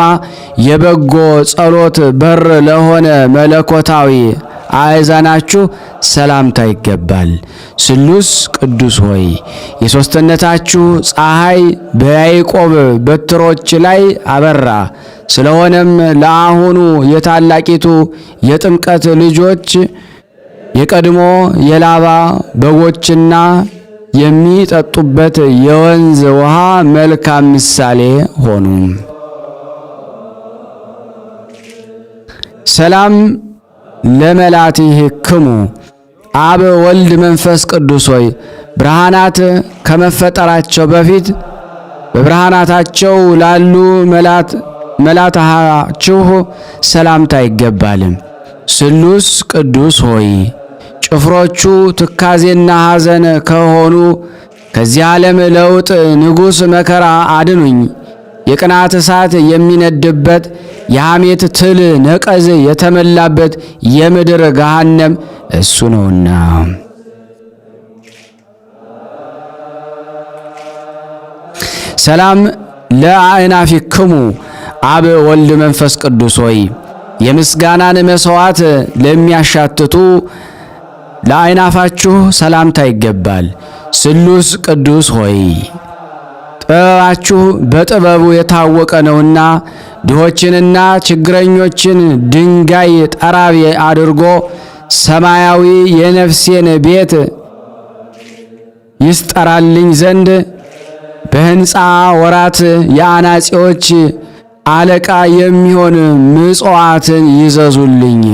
የበጎ ጸሎት በር ለሆነ መለኮታዊ አእዛናችሁ ሰላምታ ይገባል። ስሉስ ቅዱስ ሆይ የሦስትነታችሁ ፀሐይ በያዕቆብ በትሮች ላይ አበራ። ስለሆነም ለአሁኑ የታላቂቱ የጥምቀት ልጆች የቀድሞ የላባ በጎችና የሚጠጡበት የወንዝ ውሃ መልካም ምሳሌ ሆኑ። ሰላም ለመላትክሙ አብ ወልድ መንፈስ ቅዱስ ሆይ ብርሃናት ከመፈጠራቸው በፊት በብርሃናታቸው ላሉ መላትሃችሁ ሰላምታ ይገባል። ስሉስ ቅዱስ ሆይ ጭፍሮቹ ትካዜና ሐዘን ከሆኑ ከዚህ ዓለም ለውጥ ንጉሥ መከራ አድኑኝ። የቅናት እሳት የሚነድበት የሐሜት ትል ነቀዝ የተመላበት የምድር ገሃነም እሱ ነውና። ሰላም ለአእናፊክሙ አብ ወልድ መንፈስ ቅዱስ ሆይ የምስጋናን መሥዋዕት ለሚያሻትቱ ለአይናፋችሁ ሰላምታ ይገባል። ስሉስ ቅዱስ ሆይ ጥበባችሁ በጥበቡ የታወቀ ነውና ድሆችንና ችግረኞችን ድንጋይ ጠራቢ አድርጎ ሰማያዊ የነፍሴን ቤት ይስጠራልኝ ዘንድ በሕንፃ ወራት የአናጺዎች አለቃ የሚሆን ምጽዋትን ይዘዙልኝ።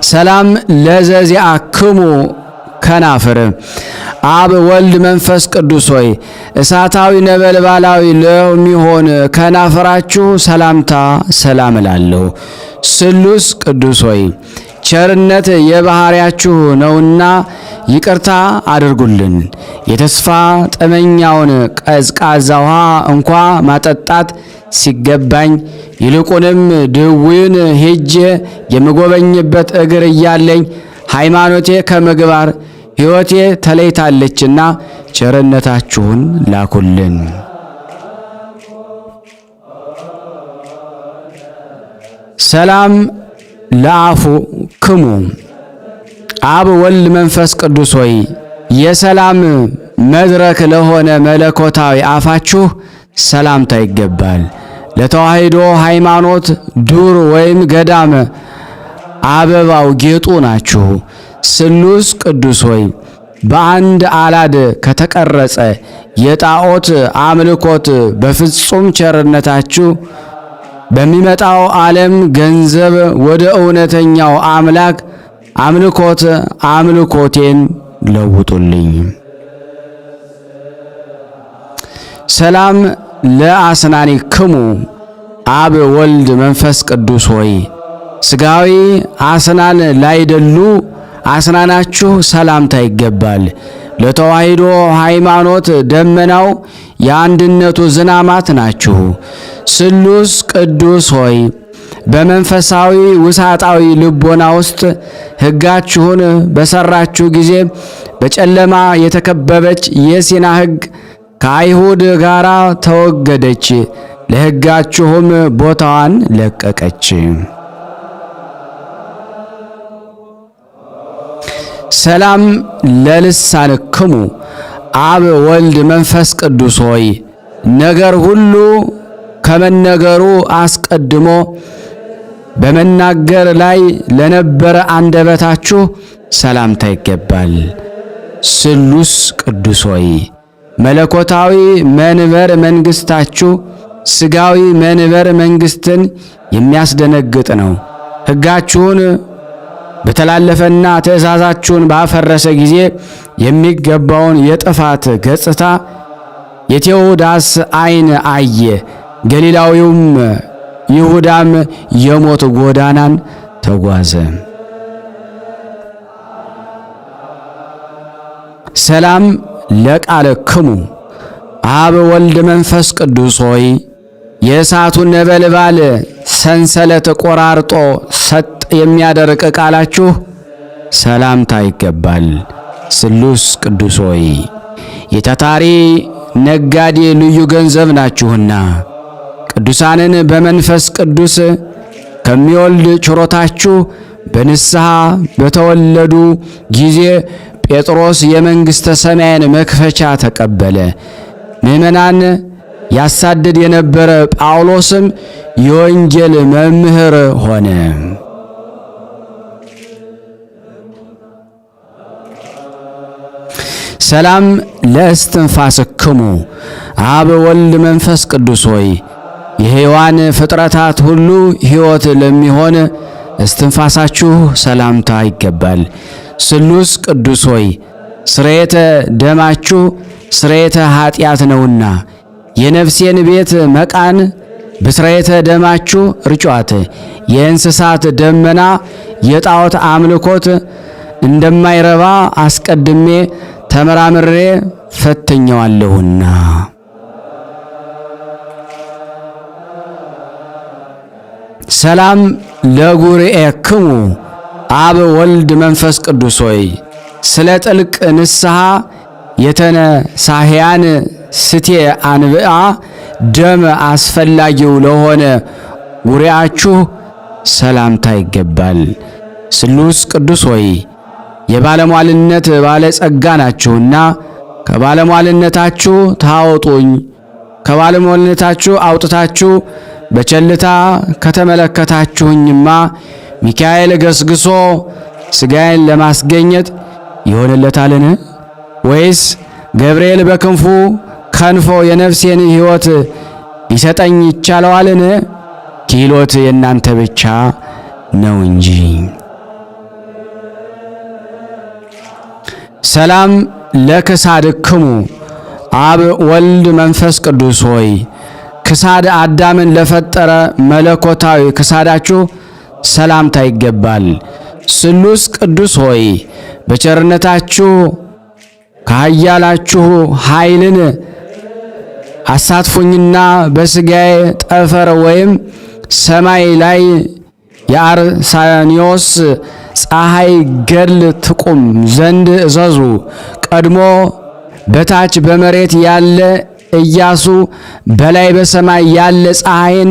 ሰላም ለዘዚአክሙ ከናፍር አብ ወልድ መንፈስ ቅዱስ ሆይ እሳታዊ ነበልባላዊ ለሚሆን ከናፍራችሁ ሰላምታ ሰላም እላለሁ። ስሉስ ቅዱስ ሆይ ቸርነት የባህሪያችሁ ነውና ይቅርታ አድርጉልን። የተስፋ ጠመኛውን ቀዝቃዛ ውሃ እንኳ ማጠጣት ሲገባኝ ይልቁንም ድውይን ሄጄ የምጎበኝበት እግር እያለኝ ሃይማኖቴ ከምግባር ሕይወቴ ተለይታለችና ቸርነታችሁን ላኩልን። ሰላም ለአፉክሙ አብ ወልድ መንፈስ ቅዱስ ሆይ የሰላም መድረክ ለሆነ መለኮታዊ አፋችሁ ሰላምታ ይገባል። ለተዋሕዶ ሃይማኖት ዱር ወይም ገዳም አበባው ጌጡ ናችሁ። ስሉስ ቅዱስ ሆይ በአንድ አላድ ከተቀረጸ የጣዖት አምልኮት በፍጹም ቸርነታችሁ በሚመጣው ዓለም ገንዘብ ወደ እውነተኛው አምላክ አምልኮቴን ለውጡልኝ። ሰላም ለአስናኒክሙ አብ ወልድ መንፈስ ቅዱስ ሆይ ሥጋዊ አስናን ላይደሉ አስናናችሁ ሰላምታ ይገባል። ለተዋሕዶ ሃይማኖት ደመናው የአንድነቱ ዝናማት ናችሁ። ስሉስ ቅዱስ ሆይ በመንፈሳዊ ውሳጣዊ ልቦና ውስጥ ሕጋችሁን በሰራችሁ ጊዜ በጨለማ የተከበበች የሲና ሕግ ከአይሁድ ጋር ተወገደች፣ ለሕጋችሁም ቦታዋን ለቀቀች። ሰላም ለልሳንክሙ አብ ወልድ መንፈስ ቅዱስ ሆይ ነገር ሁሉ ከመነገሩ አስቀድሞ በመናገር ላይ ለነበረ አንደበታችሁ ሰላምታ ይገባል። ስሉስ ቅዱስ ሆይ መለኮታዊ መንበር መንግሥታችሁ ሥጋዊ መንበር መንግሥትን የሚያስደነግጥ ነው። ሕጋችሁን በተላለፈና ትእዛዛችሁን ባፈረሰ ጊዜ የሚገባውን የጥፋት ገጽታ የቴዎዳስ ዓይን አየ። ገሊላዊውም ይሁዳም የሞት ጎዳናን ተጓዘ። ሰላም ለቃልክሙ አብ ወልድ መንፈስ ቅዱስ ሆይ የእሳቱን ነበልባል ሰንሰለት ቆራርጦ ሰጥ የሚያደርቅ ቃላችሁ ሰላምታ ይገባል። ስሉስ ቅዱስ ሆይ የታታሪ ነጋዴ ልዩ ገንዘብ ናችሁና ቅዱሳንን በመንፈስ ቅዱስ ከሚወልድ ችሮታችሁ በንስሐ በተወለዱ ጊዜ ጴጥሮስ የመንግሥተ ሰማይን መክፈቻ ተቀበለ። ምዕመናን ያሳድድ የነበረ ጳውሎስም የወንጌል መምህር ሆነ። ሰላም ለእስትንፋስክሙ አብ ወልድ መንፈስ ቅዱስ ሆይ የሕያዋን ፍጥረታት ሁሉ ሕይወት ለሚሆን እስትንፋሳችሁ ሰላምታ ይገባል። ስሉስ ቅዱስ ሆይ ስርየተ ደማችሁ ስርየተ ኃጢአት ነውና የነፍሴን ቤት መቃን ብስርየተ ደማችሁ ርጯት። የእንስሳት ደመና የጣዖት አምልኮት እንደማይረባ አስቀድሜ ተመራምሬ ፈትኜዋለሁና። ሰላም ለጉርኤክሙ አብ ወልድ መንፈስ ቅዱስ ሆይ ስለ ጥልቅ ንስሐ የተነሳህያን ስቴ አንብአ ደም አስፈላጊው ለሆነ ጉርኤአችሁ ሰላምታ ይገባል። ስሉስ ቅዱስ ሆይ የባለሟልነት ባለጸጋ ናችሁና ከባለሟልነታችሁ ታወጡኝ። ከባለሟልነታችሁ አውጥታችሁ በቸልታ ከተመለከታችሁኝማ ሚካኤል ገስግሶ ሥጋዬን ለማስገኘት ይሆንለታልን? ወይስ ገብርኤል በክንፉ ከንፎ የነፍሴን ሕይወት ሊሰጠኝ ይቻለዋልን? ኪሎት የእናንተ ብቻ ነው እንጂ። ሰላም ለክሳድክሙ አብ ወልድ መንፈስ ቅዱስ ሆይ ክሳድ አዳምን ለፈጠረ መለኮታዊ ክሳዳችሁ ሰላምታ ይገባል። ስሉስ ቅዱስ ሆይ በቸርነታችሁ ከኃያላችሁ ኃይልን አሳትፉኝና በሥጋዬ ጠፈር ወይም ሰማይ ላይ የአርሳኒዮስ ፀሐይ ገድል ትቁም ዘንድ እዘዙ። ቀድሞ በታች በመሬት ያለ ኢያሱ በላይ በሰማይ ያለ ፀሐይን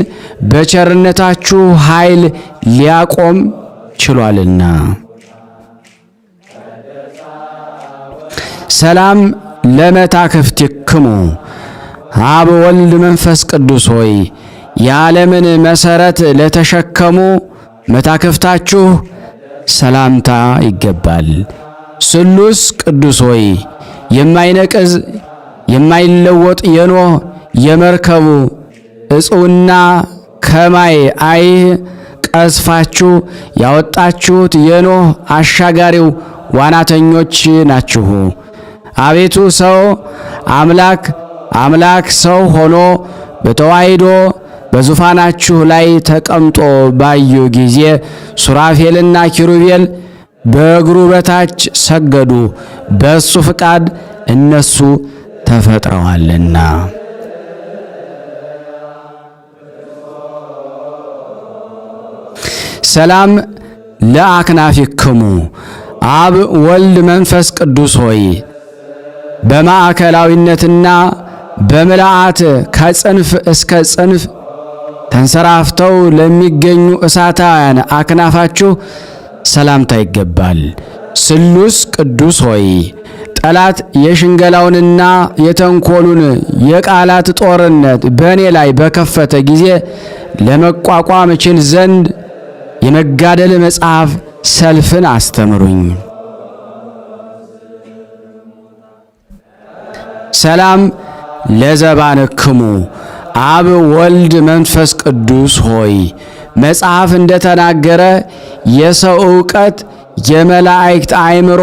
በቸርነታችሁ ኃይል ሊያቆም ችሏልና። ሰላም ለመታክፍቲክሙ አብ ወልድ መንፈስ ቅዱስ ሆይ የዓለምን መሠረት ለተሸከሙ መታክፍታችሁ ሰላምታ ይገባል። ስሉስ ቅዱስ ሆይ የማይነቅዝ የማይለወጥ የኖህ የመርከቡ ዕጽውና ከማይ አይህ ቀዝፋችሁ ያወጣችሁት የኖህ አሻጋሪው ዋናተኞች ናችሁ። አቤቱ ሰው አምላክ አምላክ ሰው ሆኖ በተዋሕዶ በዙፋናችሁ ላይ ተቀምጦ ባዩ ጊዜ ሱራፌልና ኪሩቤል በእግሩ በታች ሰገዱ፣ በእሱ ፍቃድ እነሱ ተፈጥረዋልና። ሰላም ለአክናፊክሙ አብ ወልድ መንፈስ ቅዱስ ሆይ በማዕከላዊነትና በምልአት ከጽንፍ እስከ ጽንፍ ተንሰራፍተው ለሚገኙ እሳታውያን አክናፋችሁ ሰላምታ ይገባል። ስሉስ ቅዱስ ሆይ ጠላት የሽንገላውንና የተንኮሉን የቃላት ጦርነት በእኔ ላይ በከፈተ ጊዜ ለመቋቋም እችል ዘንድ የመጋደል መጽሐፍ ሰልፍን አስተምሩኝ። ሰላም ለዘባንክሙ አብ ወልድ መንፈስ ቅዱስ ሆይ መጽሐፍ እንደተናገረ የሰው ዕውቀት የመላእክት አእምሮ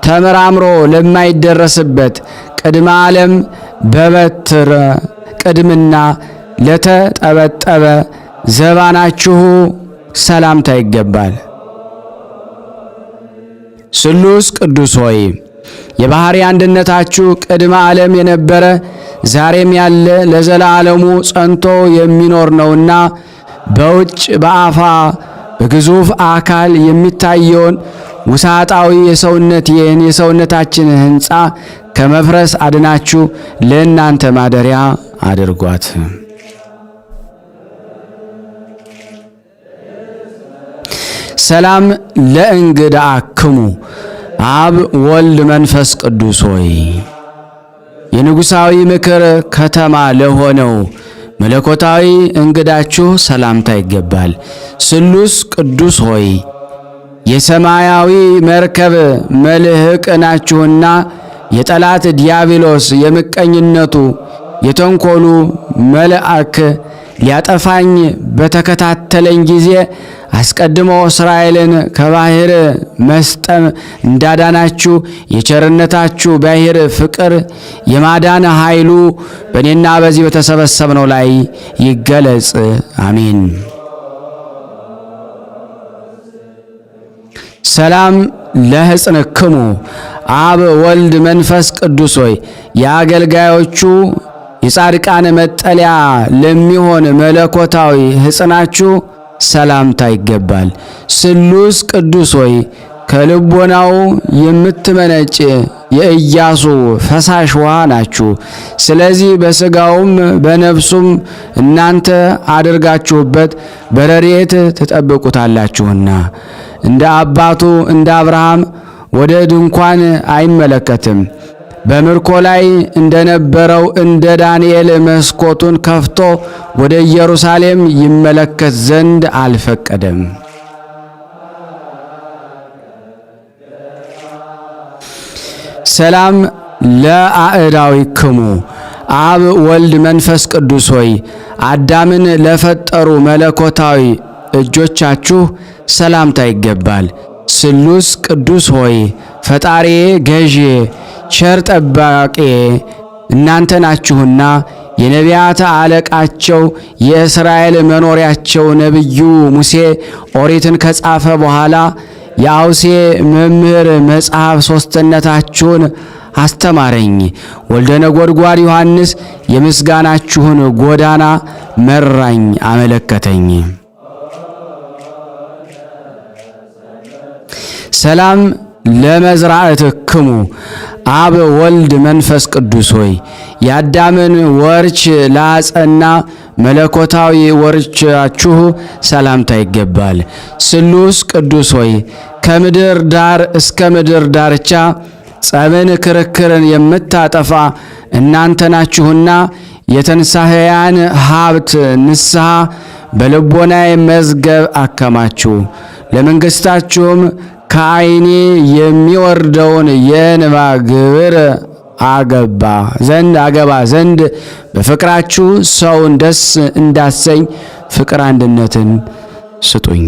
ተመራምሮ ለማይደረስበት ቅድመ ዓለም በበትረ ቅድምና ለተጠበጠበ ዘባናችሁ ሰላምታ ይገባል። ስሉስ ቅዱስ ሆይ የባህሪ አንድነታችሁ ቅድመ ዓለም የነበረ ዛሬም ያለ ለዘላለሙ ጸንቶ የሚኖር ነውና በውጭ በአፋ በግዙፍ አካል የሚታየውን ውሳጣዊ የሰውነታችን ሕንፃ ከመፍረስ አድናችሁ ለእናንተ ማደሪያ አድርጓት። ሰላም ለእንግዳክሙ አብ ወልድ መንፈስ ቅዱስ ሆይ የንጉሣዊ ምክር ከተማ ለሆነው መለኮታዊ እንግዳችሁ ሰላምታ ይገባል። ስሉስ ቅዱስ ሆይ የሰማያዊ መርከብ መልህቅ ናችሁና የጠላት ዲያብሎስ የምቀኝነቱ የተንኮሉ መልአክ ሊያጠፋኝ በተከታተለኝ ጊዜ አስቀድሞ እስራኤልን ከባሕር መስጠም እንዳዳናችሁ የቸርነታችሁ ባሕር ፍቅር የማዳን ኃይሉ በእኔና በዚህ በተሰበሰብነው ላይ ይገለጽ። አሜን። ሰላም ለሕፅንክሙ አብ ወልድ መንፈስ ቅዱስ ሆይ የአገልጋዮቹ የጻድቃን መጠለያ ለሚሆን መለኮታዊ ሕፅናችሁ ሰላምታ ይገባል። ስሉስ ቅዱስ ሆይ ከልቦናው የምትመነጭ የኢያሱ ፈሳሽ ውሃ ናችሁ። ስለዚህ በሥጋውም በነፍሱም እናንተ አድርጋችሁበት በረድኤት ትጠብቁታላችሁና እንደ አባቱ እንደ አብርሃም ወደ ድንኳን አይመለከትም። በምርኮ ላይ እንደነበረው እንደ ዳንኤል መስኮቱን ከፍቶ ወደ ኢየሩሳሌም ይመለከት ዘንድ አልፈቀደም። ሰላም ለአእዳዊክሙ አብ ወልድ መንፈስ ቅዱስ ሆይ አዳምን ለፈጠሩ መለኮታዊ እጆቻችሁ ሰላምታ ይገባል። ስሉስ ቅዱስ ሆይ ፈጣሪ ገዢ ቸር ጠባቂ እናንተ ናችሁና የነቢያት አለቃቸው የእስራኤል መኖሪያቸው ነቢዩ ሙሴ ኦሪትን ከጻፈ በኋላ የአውሴ መምህር መጽሐፍ ሦስትነታችሁን አስተማረኝ። ወልደ ነጎድጓድ ዮሐንስ የምስጋናችሁን ጎዳና መራኝ አመለከተኝ። ሰላም ለመዝራዕትክሙ አብ ወልድ መንፈስ ቅዱስ ሆይ የአዳምን ወርች ላጸና መለኮታዊ ወርቻችሁ ሰላምታ ይገባል። ስሉስ ቅዱስ ሆይ ከምድር ዳር እስከ ምድር ዳርቻ ጸብን ክርክርን የምታጠፋ እናንተ ናችሁና የተንሳህያን ሀብት ንስሐ በልቦናዬ መዝገብ አከማችሁ። ለመንግሥታችሁም ከዓይኔ የሚወርደውን የእንባ ግብር አገባ ዘንድ በፍቅራችሁ ሰውን ደስ እንዳሰኝ ፍቅር አንድነትን ስጡኝ።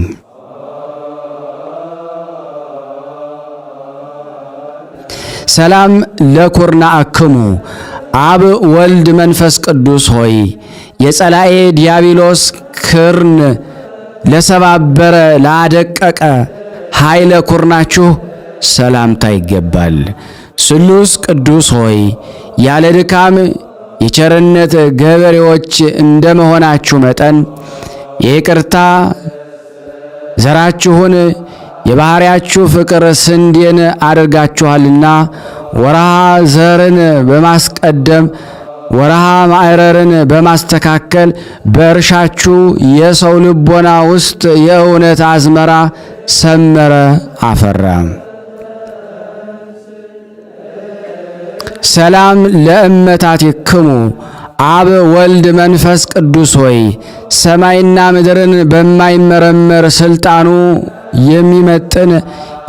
ሰላም ለኩርናአክሙ አብ ወልድ መንፈስ ቅዱስ ሆይ የጸላኤ ዲያብሎስ ክርን ለሰባበረ ላደቀቀ ኃይለ ኩርናችሁ ሰላምታ ይገባል። ስሉስ ቅዱስ ሆይ ያለ ድካም የቸርነት ገበሬዎች እንደመሆናችሁ መጠን የይቅርታ ዘራችሁን የባህሪያችሁ ፍቅር ስንዴን አድርጋችኋልና ወርሃ ዘርን በማስቀደም ወርሃ ማዕረርን በማስተካከል በእርሻችሁ የሰው ልቦና ውስጥ የእውነት አዝመራ ሰመረ አፈራ። ሰላም ለእመታቲክሙ አብ ወልድ መንፈስ ቅዱስ ሆይ ሰማይና ምድርን በማይመረመር ስልጣኑ የሚመጥን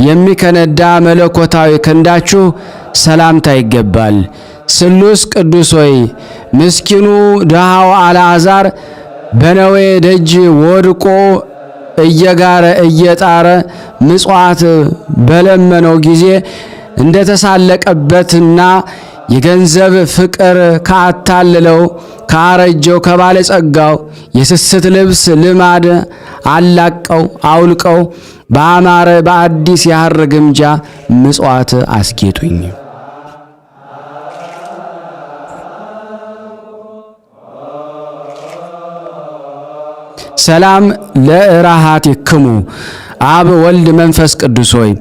የሚከነዳ መለኮታዊ ክንዳችሁ ሰላምታ ይገባል። ስሉስ ቅዱስ ሆይ ምስኪኑ ድሃው አልዓዛር በነዌ ደጅ ወድቆ እየጋረ እየጣረ ምጽዋት በለመነው ጊዜ እንደተሳለቀበትና የገንዘብ ፍቅር ካታለለው ካረጀው ከባለጸጋው የስስት ልብስ ልማድ አላቀው አውልቀው በአማረ በአዲስ የሐር ግምጃ ምጽዋት አስጌጡኝ። ሰላም ለእራሃቲክሙ አብ ወልድ መንፈስ ቅዱስ ሆይ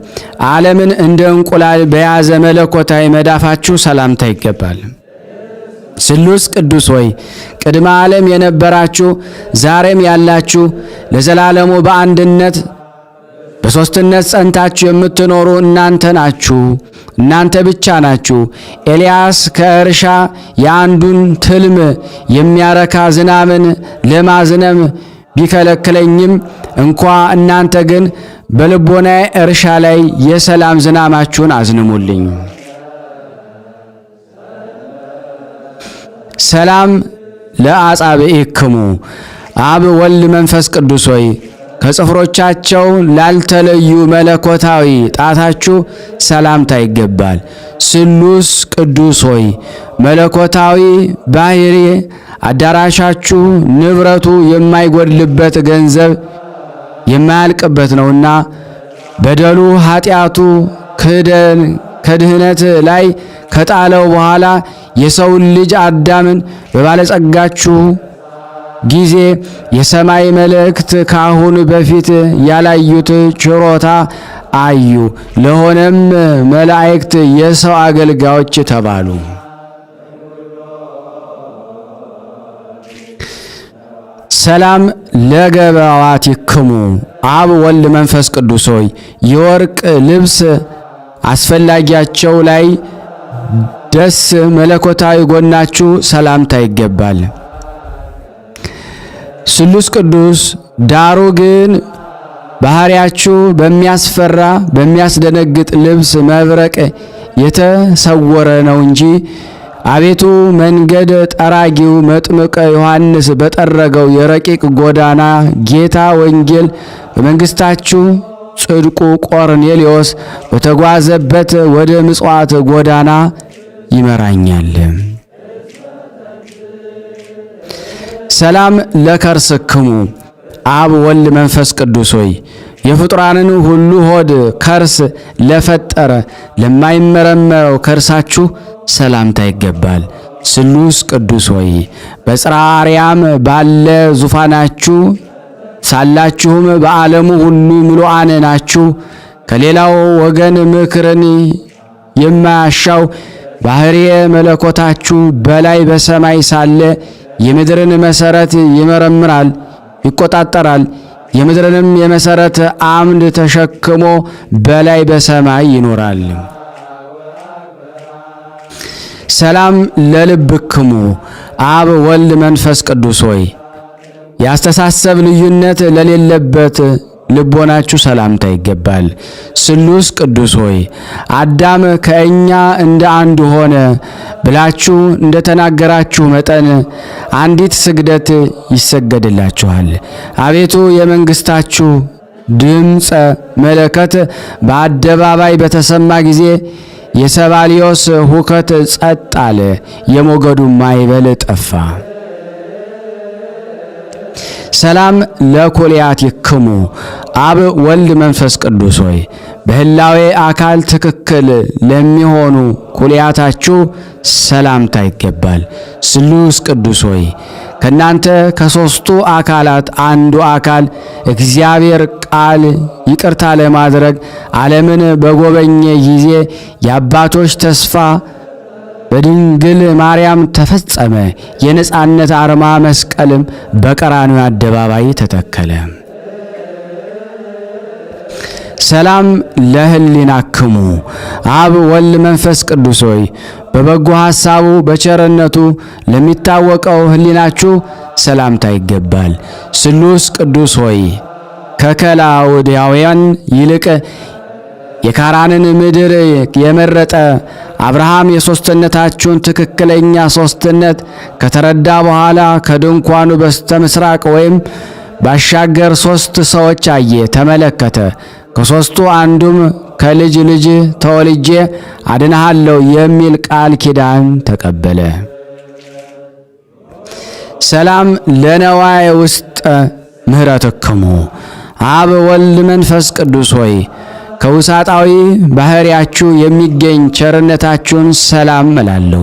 ዓለምን እንደ እንቁላል በያዘ መለኮታዊ መዳፋችሁ ሰላምታ ይገባል። ስሉስ ቅዱስ ሆይ ቅድመ ዓለም የነበራችሁ ዛሬም ያላችሁ ለዘላለሙ በአንድነት በሦስትነት ጸንታችሁ የምትኖሩ እናንተ ናችሁ። እናንተ ብቻ ናችሁ። ኤልያስ ከእርሻ የአንዱን ትልም የሚያረካ ዝናምን ለማዝነም ቢከለክለኝም እንኳ እናንተ ግን በልቦናዬ እርሻ ላይ የሰላም ዝናማችሁን አዝንሙልኝ። ሰላም ለአጻብዒክሙ አብ ወልድ መንፈስ ቅዱስ ሆይ ከጽፍሮቻቸው ላልተለዩ መለኮታዊ ጣታችሁ ሰላምታ ይገባል። ስሉስ ቅዱስ ሆይ መለኮታዊ ባህሪ አዳራሻችሁ ንብረቱ የማይጎድልበት ገንዘብ የማያልቅበት ነውና በደሉ ኃጢአቱ ከድህነት ላይ ከጣለው በኋላ የሰውን ልጅ አዳምን በባለጸጋችሁ ጊዜ የሰማይ መላእክት ካሁን በፊት ያላዩት ችሮታ አዩ። ለሆነም መላእክት የሰው አገልጋዮች ተባሉ። ሰላም ለገባዋቲክሙ አብ ወልድ መንፈስ ቅዱስ ሆይ የወርቅ ልብስ አስፈላጊያቸው ላይ ደስ መለኮታዊ ጎናችሁ ሰላምታ ይገባል። ስሉስ ቅዱስ ዳሩ ግን ባህሪያችሁ በሚያስፈራ በሚያስደነግጥ ልብስ መብረቅ የተሰወረ ነው እንጂ አቤቱ መንገድ ጠራጊው መጥምቀ ዮሐንስ በጠረገው የረቂቅ ጎዳና ጌታ ወንጌል በመንግስታችሁ ጽድቁ ቆርኔሌዎስ በተጓዘበት ወደ ምጽዋት ጎዳና ይመራኛል። ሰላም ለከርስክሙ አብ ወልድ መንፈስ ቅዱስ ሆይ የፍጡራንን ሁሉ ሆድ ከርስ ለፈጠረ ለማይመረመረው ከርሳችሁ ሰላምታ ይገባል። ስሉስ ቅዱስ ሆይ በጽርሐ አርያም ባለ ዙፋናችሁ ሳላችሁም በዓለሙ ሁሉ ምሉዓን ናችሁ። ከሌላው ወገን ምክርን የማያሻው ባሕርየ መለኮታችሁ በላይ በሰማይ ሳለ የምድርን መሰረት ይመረምራል፣ ይቆጣጠራል። የምድርንም የመሰረት አምድ ተሸክሞ በላይ በሰማይ ይኖራል። ሰላም ለልብክሙ አብ ወልድ መንፈስ ቅዱስ ሆይ ያስተሳሰብ ልዩነት ለሌለበት ልቦናችሁ ሰላምታ ይገባል። ስሉስ ቅዱስ ሆይ አዳም ከእኛ እንደ አንዱ ሆነ ብላችሁ እንደተናገራችሁ መጠን አንዲት ስግደት ይሰገድላችኋል። አቤቱ የመንግስታችሁ ድምፀ መለከት በአደባባይ በተሰማ ጊዜ የሰባልዮስ ሁከት ጸጥ አለ፣ የሞገዱ ማይበል ጠፋ። ሰላም ለኩልያቲክሙ አብ ወልድ መንፈስ ቅዱስ ሆይ በህላዌ አካል ትክክል ለሚሆኑ ኩልያታችሁ ሰላምታ ይገባል። ስሉስ ቅዱስ ሆይ ከናንተ ከሦስቱ አካላት አንዱ አካል እግዚአብሔር ቃል ይቅርታ ለማድረግ ዓለምን በጎበኘ ጊዜ የአባቶች ተስፋ በድንግል ማርያም ተፈጸመ። የነጻነት አርማ መስቀልም በቀራንዮ አደባባይ ተተከለ። ሰላም ለህሊናክሙ አብ ወልድ መንፈስ ቅዱስ ሆይ በበጎ ሐሳቡ በቸርነቱ ለሚታወቀው ህሊናችሁ ሰላምታ ይገባል። ስሉስ ቅዱስ ሆይ ከከላውዴያውያን ይልቅ የካራንን ምድር የመረጠ አብርሃም የሦስትነታችሁን ትክክለኛ ሦስትነት ከተረዳ በኋላ ከድንኳኑ በስተ ምስራቅ ወይም ባሻገር 3 ሰዎች አየ፣ ተመለከተ። ከሦስቱ አንዱም ከልጅ ልጅ ተወልጄ አድንሃለሁ የሚል ቃል ኪዳን ተቀበለ። ሰላም ለነዋየ ውስጥ ምህረትክሙ አብ ወልድ መንፈስ ቅዱስ ሆይ ከውሳጣዊ ባህሪያችሁ የሚገኝ ቸርነታችሁን ሰላም እላለሁ።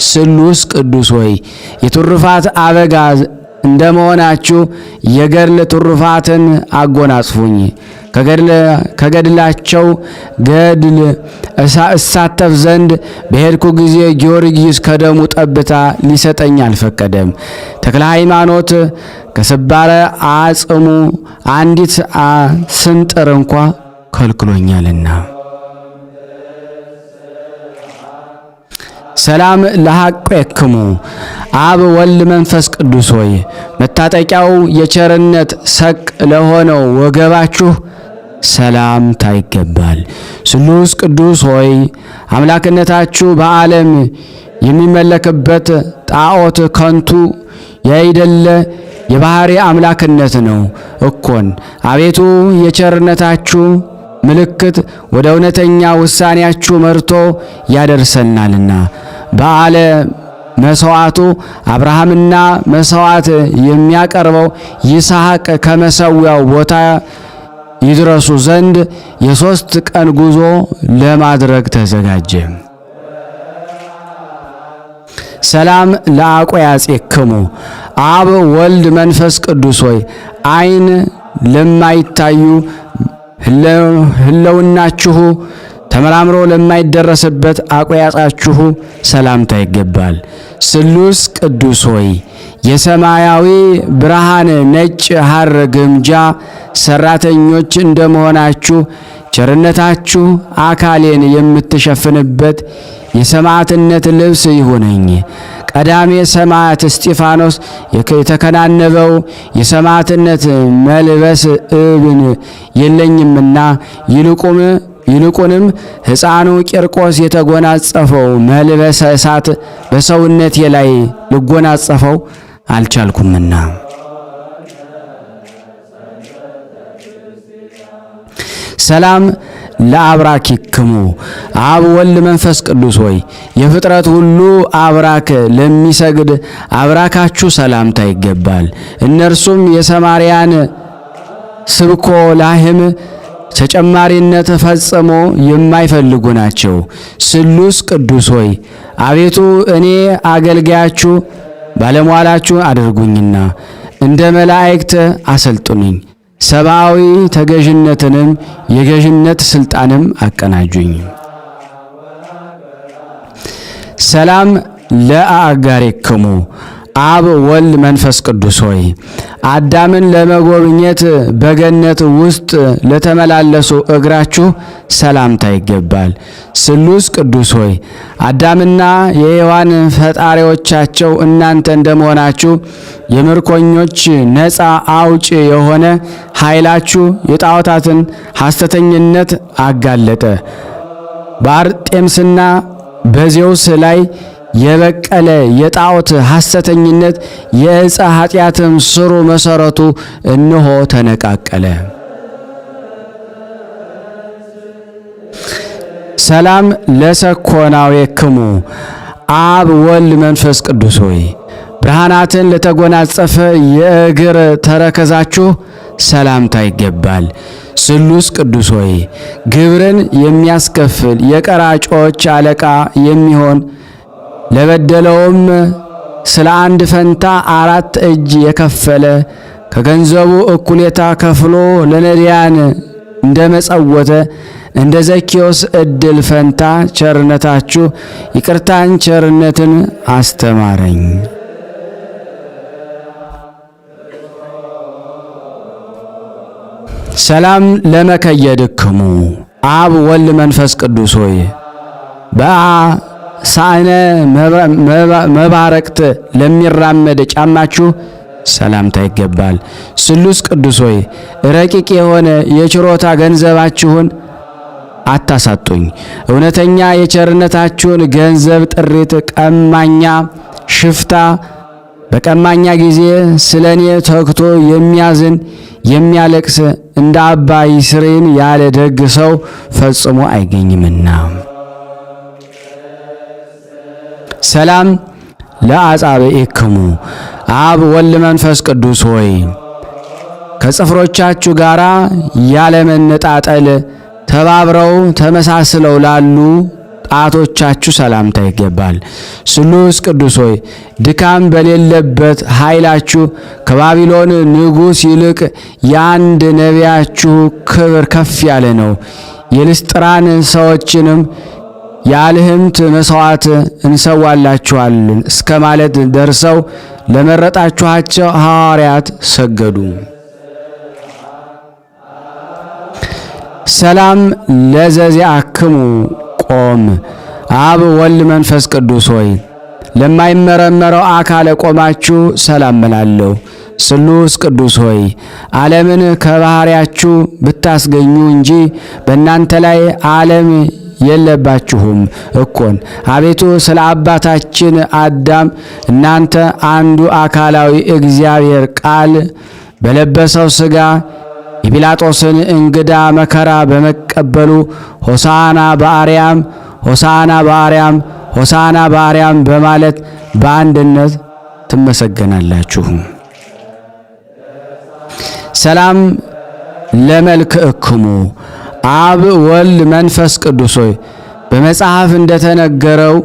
ስሉስ ቅዱስ ሆይ የትሩፋት አበጋዝ እንደመሆናችሁ የገድል ትሩፋትን አጎናጽፉኝ። ከገድላቸው ገድል እሳተፍ ዘንድ በሄድኩ ጊዜ ጊዮርጊስ ከደሙ ጠብታ ሊሰጠኝ አልፈቀደም። ተክለ ሃይማኖት ከስባረ አጽሙ አንዲት ስንጥር እንኳ ከልክሎኛልና። ሰላም ለሐቄክሙ አብ ወልድ መንፈስ ቅዱስ ሆይ መታጠቂያው የቸርነት ሰቅ ለሆነው ወገባችሁ ሰላምታ ይገባል። ስሉስ ቅዱስ ሆይ አምላክነታችሁ በዓለም የሚመለክበት ጣዖት ከንቱ ያይደለ የባህሪ አምላክነት ነው እኮን። አቤቱ የቸርነታችሁ ምልክት ወደ እውነተኛ ውሳኔያችሁ መርቶ ያደርሰናልና በዓለ መሥዋዕቱ አብርሃምና መሥዋዕት የሚያቀርበው ይስሐቅ ከመሠዊያው ቦታ ይድረሱ ዘንድ የ3 ቀን ጉዞ ለማድረግ ተዘጋጀ። ሰላም ለአቆያጼክሙ አብ ወልድ መንፈስ ቅዱስ ሆይ ዓይን ለማይታዩ ህልውናችሁ ተመራምሮ ለማይደረስበት አቆያጻችሁ ሰላምታ ይገባል። ስሉስ ቅዱስ ሆይ የሰማያዊ ብርሃን ነጭ ሐር ግምጃ ሰራተኞች እንደመሆናችሁ ቸርነታችሁ አካሌን የምትሸፍንበት የሰማዕትነት ልብስ ይሁነኝ። ቀዳሜ ሰማዕት እስጢፋኖስ የተከናነበው የሰማዕትነት መልበስ እብን የለኝምና ይልቁንም ሕፃኑ ቂርቆስ የተጎናጸፈው መልበሰ እሳት በሰውነቴ ላይ ልጎናጸፈው አልቻልኩምና። ሰላም ለአብራኪክሙ አብ ወልድ መንፈስ ቅዱስ ሆይ የፍጥረት ሁሉ አብራክ ለሚሰግድ አብራካችሁ ሰላምታ ይገባል። እነርሱም የሰማርያን ስብኮ ላህም ተጨማሪነት ፈጽሞ የማይፈልጉ ናቸው። ስሉስ ቅዱስ ሆይ አቤቱ እኔ አገልጋያችሁ ባለሟላችሁ አድርጉኝና እንደ መላእክት አሰልጥኑኝ። ሰብአዊ ተገዥነትንም የገዥነት ስልጣንም አቀናጁኝ። ሰላም ለአጋሬክሙ አብ ወልድ መንፈስ ቅዱስ ሆይ አዳምን ለመጎብኘት በገነት ውስጥ ለተመላለሱ እግራችሁ ሰላምታ ይገባል። ስሉስ ቅዱስ ሆይ አዳምና የሔዋን ፈጣሪዎቻቸው እናንተ እንደመሆናችሁ የምርኮኞች ነፃ አውጭ የሆነ ኃይላችሁ የጣዖታትን ሐሰተኝነት አጋለጠ። በአርጤምስና በዜውስ ላይ የበቀለ የጣዖት ሐሰተኝነት የዕፀ ኃጢአትም ስሩ መሰረቱ እነሆ ተነቃቀለ። ሰላም ለሰኮናዌክሙ አብ ወልድ መንፈስ ቅዱስ ሆይ ብርሃናትን ለተጎናጸፈ የእግር ተረከዛችሁ ሰላምታ ይገባል። ስሉስ ቅዱስ ሆይ ግብርን የሚያስከፍል የቀራጮች አለቃ የሚሆን ለበደለውም ስለ አንድ ፈንታ 4 እጅ የከፈለ ከገንዘቡ እኩሌታ ከፍሎ ለነዳያን እንደመጸወተ እንደ ዘኬዎስ ዕድል ፈንታ ቸርነታችሁ ይቅርታን ቸርነትን አስተማረኝ። ሰላም ለመከየድክሙ አብ ወልድ መንፈስ ቅዱስ ሆይ በሳዕነ መባረቅት ለሚራመድ ጫማችሁ ሰላምታ ይገባል። ስሉስ ቅዱስ ሆይ ረቂቅ የሆነ የችሮታ ገንዘባችሁን አታሳጡኝ። እውነተኛ የቸርነታችሁን ገንዘብ ጥሪት ቀማኛ ሽፍታ በቀማኛ ጊዜ ስለኔ ተግቶ የሚያዝን የሚያለቅስ እንደ አባ ይስሬን ያለ ደግ ሰው ፈጽሞ አይገኝምና። ሰላም ለአጻብዕክሙ አብ ወልድ መንፈስ ቅዱስ ሆይ ከጽፍሮቻችሁ ጋር ያለመነጣጠል ተባብረው ተመሳስለው ላሉ ጣቶቻችሁ ሰላምታ ይገባል። ስሉስ ቅዱስ ሆይ ድካም በሌለበት ኃይላችሁ ከባቢሎን ንጉሥ ይልቅ የአንድ ነቢያችሁ ክብር ከፍ ያለ ነው። የልስጥራን ሰዎችንም የአልህምት መሥዋዕት እንሰዋላችኋለን እስከ ማለት ደርሰው ለመረጣችኋቸው ሐዋርያት ሰገዱ። ሰላም ለዘዚአክሙ ቆም አብ ወልድ መንፈስ ቅዱስ ሆይ ለማይመረመረው አካለ ቆማችሁ ሰላም እላለሁ። ስሉስ ቅዱስ ሆይ ዓለምን ከባህሪያችሁ ብታስገኙ እንጂ በእናንተ ላይ ዓለም የለባችሁም እኮን። አቤቱ ስለ አባታችን አዳም እናንተ አንዱ አካላዊ እግዚአብሔር ቃል በለበሰው ሥጋ የጲላጦስን እንግዳ መከራ በመቀበሉ ሆሳና በአርያም ሆሳና በአርያም ሆሳና በአርያም በማለት በአንድነት ትመሰገናላችሁ። ሰላም ለመልክዕክሙ አብ ወልድ መንፈስ ቅዱስ ሆይ በመጽሐፍ እንደተነገረው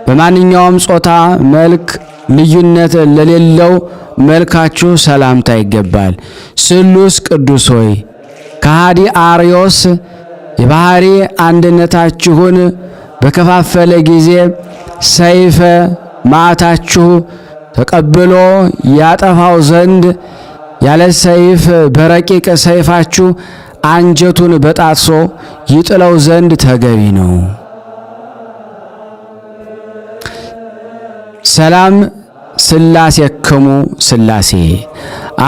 በማንኛውም ጾታ መልክ ልዩነት ለሌለው መልካችሁ ሰላምታ ይገባል። ስሉስ ቅዱስ ሆይ ከሃዲ አርዮስ የባህሪ አንድነታችሁን በከፋፈለ ጊዜ ሰይፈ መዓታችሁ ተቀብሎ ያጠፋው ዘንድ ያለ ሰይፍ በረቂቅ ሰይፋችሁ አንጀቱን በጣጥሶ ይጥለው ዘንድ ተገቢ ነው። ሰላም ስላሴክሙ ስላሴ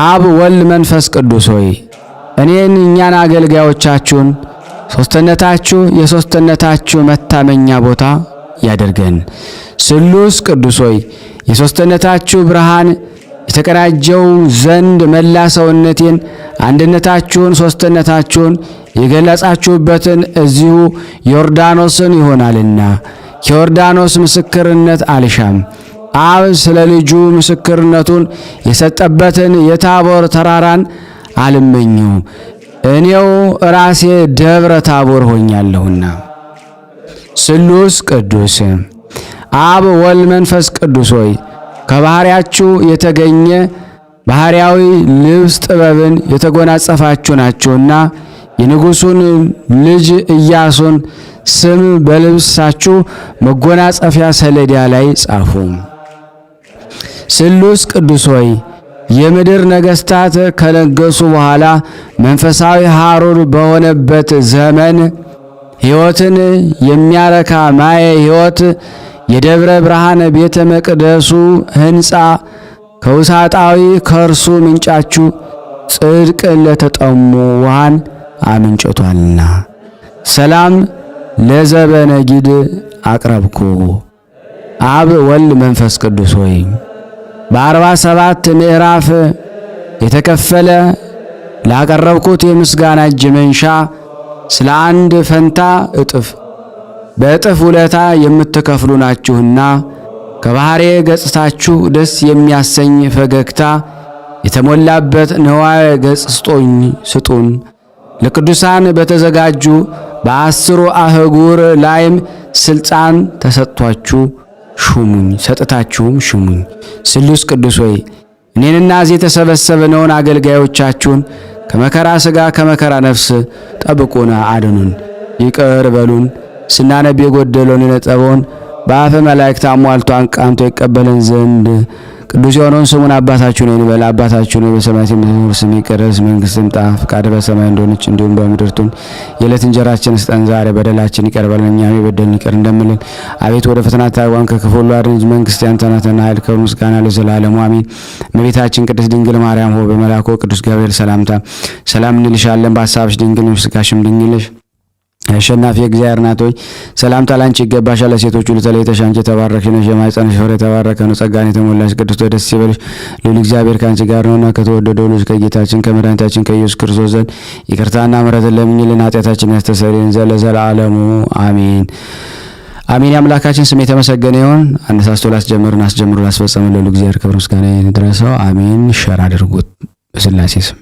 አብ ወልድ መንፈስ ቅዱስ ሆይ እኛን አገልጋዮቻችሁን ሶስትነታችሁ የሶስትነታችሁ መታመኛ ቦታ ያደርገን። ስሉስ ቅዱስ ሆይ የሶስትነታችሁ ብርሃን የተቀዳጀው ዘንድ መላ ሰውነቴን አንድነታችሁን ሶስትነታችሁን የገለጻችሁበትን እዚሁ ዮርዳኖስን ይሆናልና ከዮርዳኖስ ምስክርነት አልሻም። አብ ስለ ልጁ ምስክርነቱን የሰጠበትን የታቦር ተራራን አልመኘው፣ እኔው ራሴ ደብረ ታቦር ሆኛለሁና። ስሉስ ቅዱስ አብ ወልድ መንፈስ ቅዱስ ሆይ ከባህሪያችሁ የተገኘ ባህሪያዊ ልብስ ጥበብን የተጎናጸፋችሁ ናችሁና የንጉሡን ልጅ ኢያሱን ስም በልብሳችሁ መጎናጸፊያ ሰሌዳ ላይ ጻፉ። ስሉስ ቅዱስ ሆይ የምድር ነገሥታት ከነገሱ በኋላ መንፈሳዊ ሐሩር በሆነበት ዘመን ሕይወትን የሚያረካ ማየ ሕይወት የደብረ ብርሃን ቤተ መቅደሱ ሕንፃ ከውሳጣዊ ከርሱ ምንጫችሁ ጽድቅ ለተጠሙ ውሃን አምንጭቷልና። ሰላም ለዘበነጊድ አቅረብኩ አብ ወልድ መንፈስ ቅዱስ ሆይ በ47 ምዕራፍ የተከፈለ ላቀረብኩት የምስጋና እጅ መንሻ ስለ አንድ ፈንታ እጥፍ በእጥፍ ውለታ የምትከፍሉ ናችሁና ከባህሬ ገጽታችሁ ደስ የሚያሰኝ ፈገግታ የተሞላበት ነዋየ ገጽ ስጡን። ለቅዱሳን በተዘጋጁ በ10 አህጉር ላይም ስልጣን ተሰጥቷችሁ ሰጥታችሁም ሹሙኝ። ስሉስ ቅዱስ ሆይ እኔንና እዚህ የተሰበሰብነውን አገልጋዮቻችሁን ከመከራ ሥጋ ከመከራ ነፍስ ጠብቁን፣ አድኑን፣ ይቅር በሉን። ስናነብ የጎደለውን የነጠበውን በአፈ መላእክት አሟልቶ አንቃንቶ ይቀበለን ዘንድ ቅዱስ የሆነውን ስሙን አባታችሁ ነው እንበል። አባታችሁ ነው በሰማያት የምትኖር፣ ስምህ ይቀደስ፣ መንግሥትህ ትምጣ፣ ፈቃድህ በሰማይ እንደሆነች እንዲሁም በምድር ትሁን። የዕለት እንጀራችንን ስጠን ዛሬ፣ በደላችን ይቅር በለን እኛም የበደሉንን ይቅር እንደምንል። አቤቱ ወደ ፈተና አታግባን ከክፉ ሁሉ አድነን እንጂ መንግሥት ያንተ ናትና ኃይል፣ ክብር፣ ምስጋና ለዘላለሙ አሜን። እመቤታችን ቅድስት ድንግል ማርያም ሆይ በመልአኩ ቅዱስ ገብርኤል ሰላምታ ሰላም እንልሻለን። በሐሳብሽ ድንግል ነሽ፣ በሥጋሽም ድንግል ነሽ። አሸናፊ እግዚአብሔር ናት ሆይ ሰላምታ ላንቺ ይገባሻል። ለሴቶች ሁሉ ተለይተሽ አንቺ የተባረክሽ ነሽ፣ የማኅፀንሽ ፍሬ የተባረከ ነው። ጸጋን የተሞላሽ ቅድስት ሆይ ደስ ይበልሽ፣ ልዑል እግዚአብሔር ከአንቺ ጋር ነውና ከተወደደው ልጅ ከጌታችን ከመድኃኒታችን ከኢየሱስ ክርስቶስ ዘንድ ይቅርታና ምሕረትን ለምኝልን ኃጢአታችንን ያስተሰርይልን ዘንድ ለዘላለሙ አሜን አሜን። የአምላካችን ስም የተመሰገነ ይሁን። አነሳስቶ ላስጀመረን አስጀምሮ ላስፈጸመን ልዑል እግዚአብሔር ክብር ምስጋና ይድረሰው። አሜን። ሸር አድርጉት በሥላሴ ስም።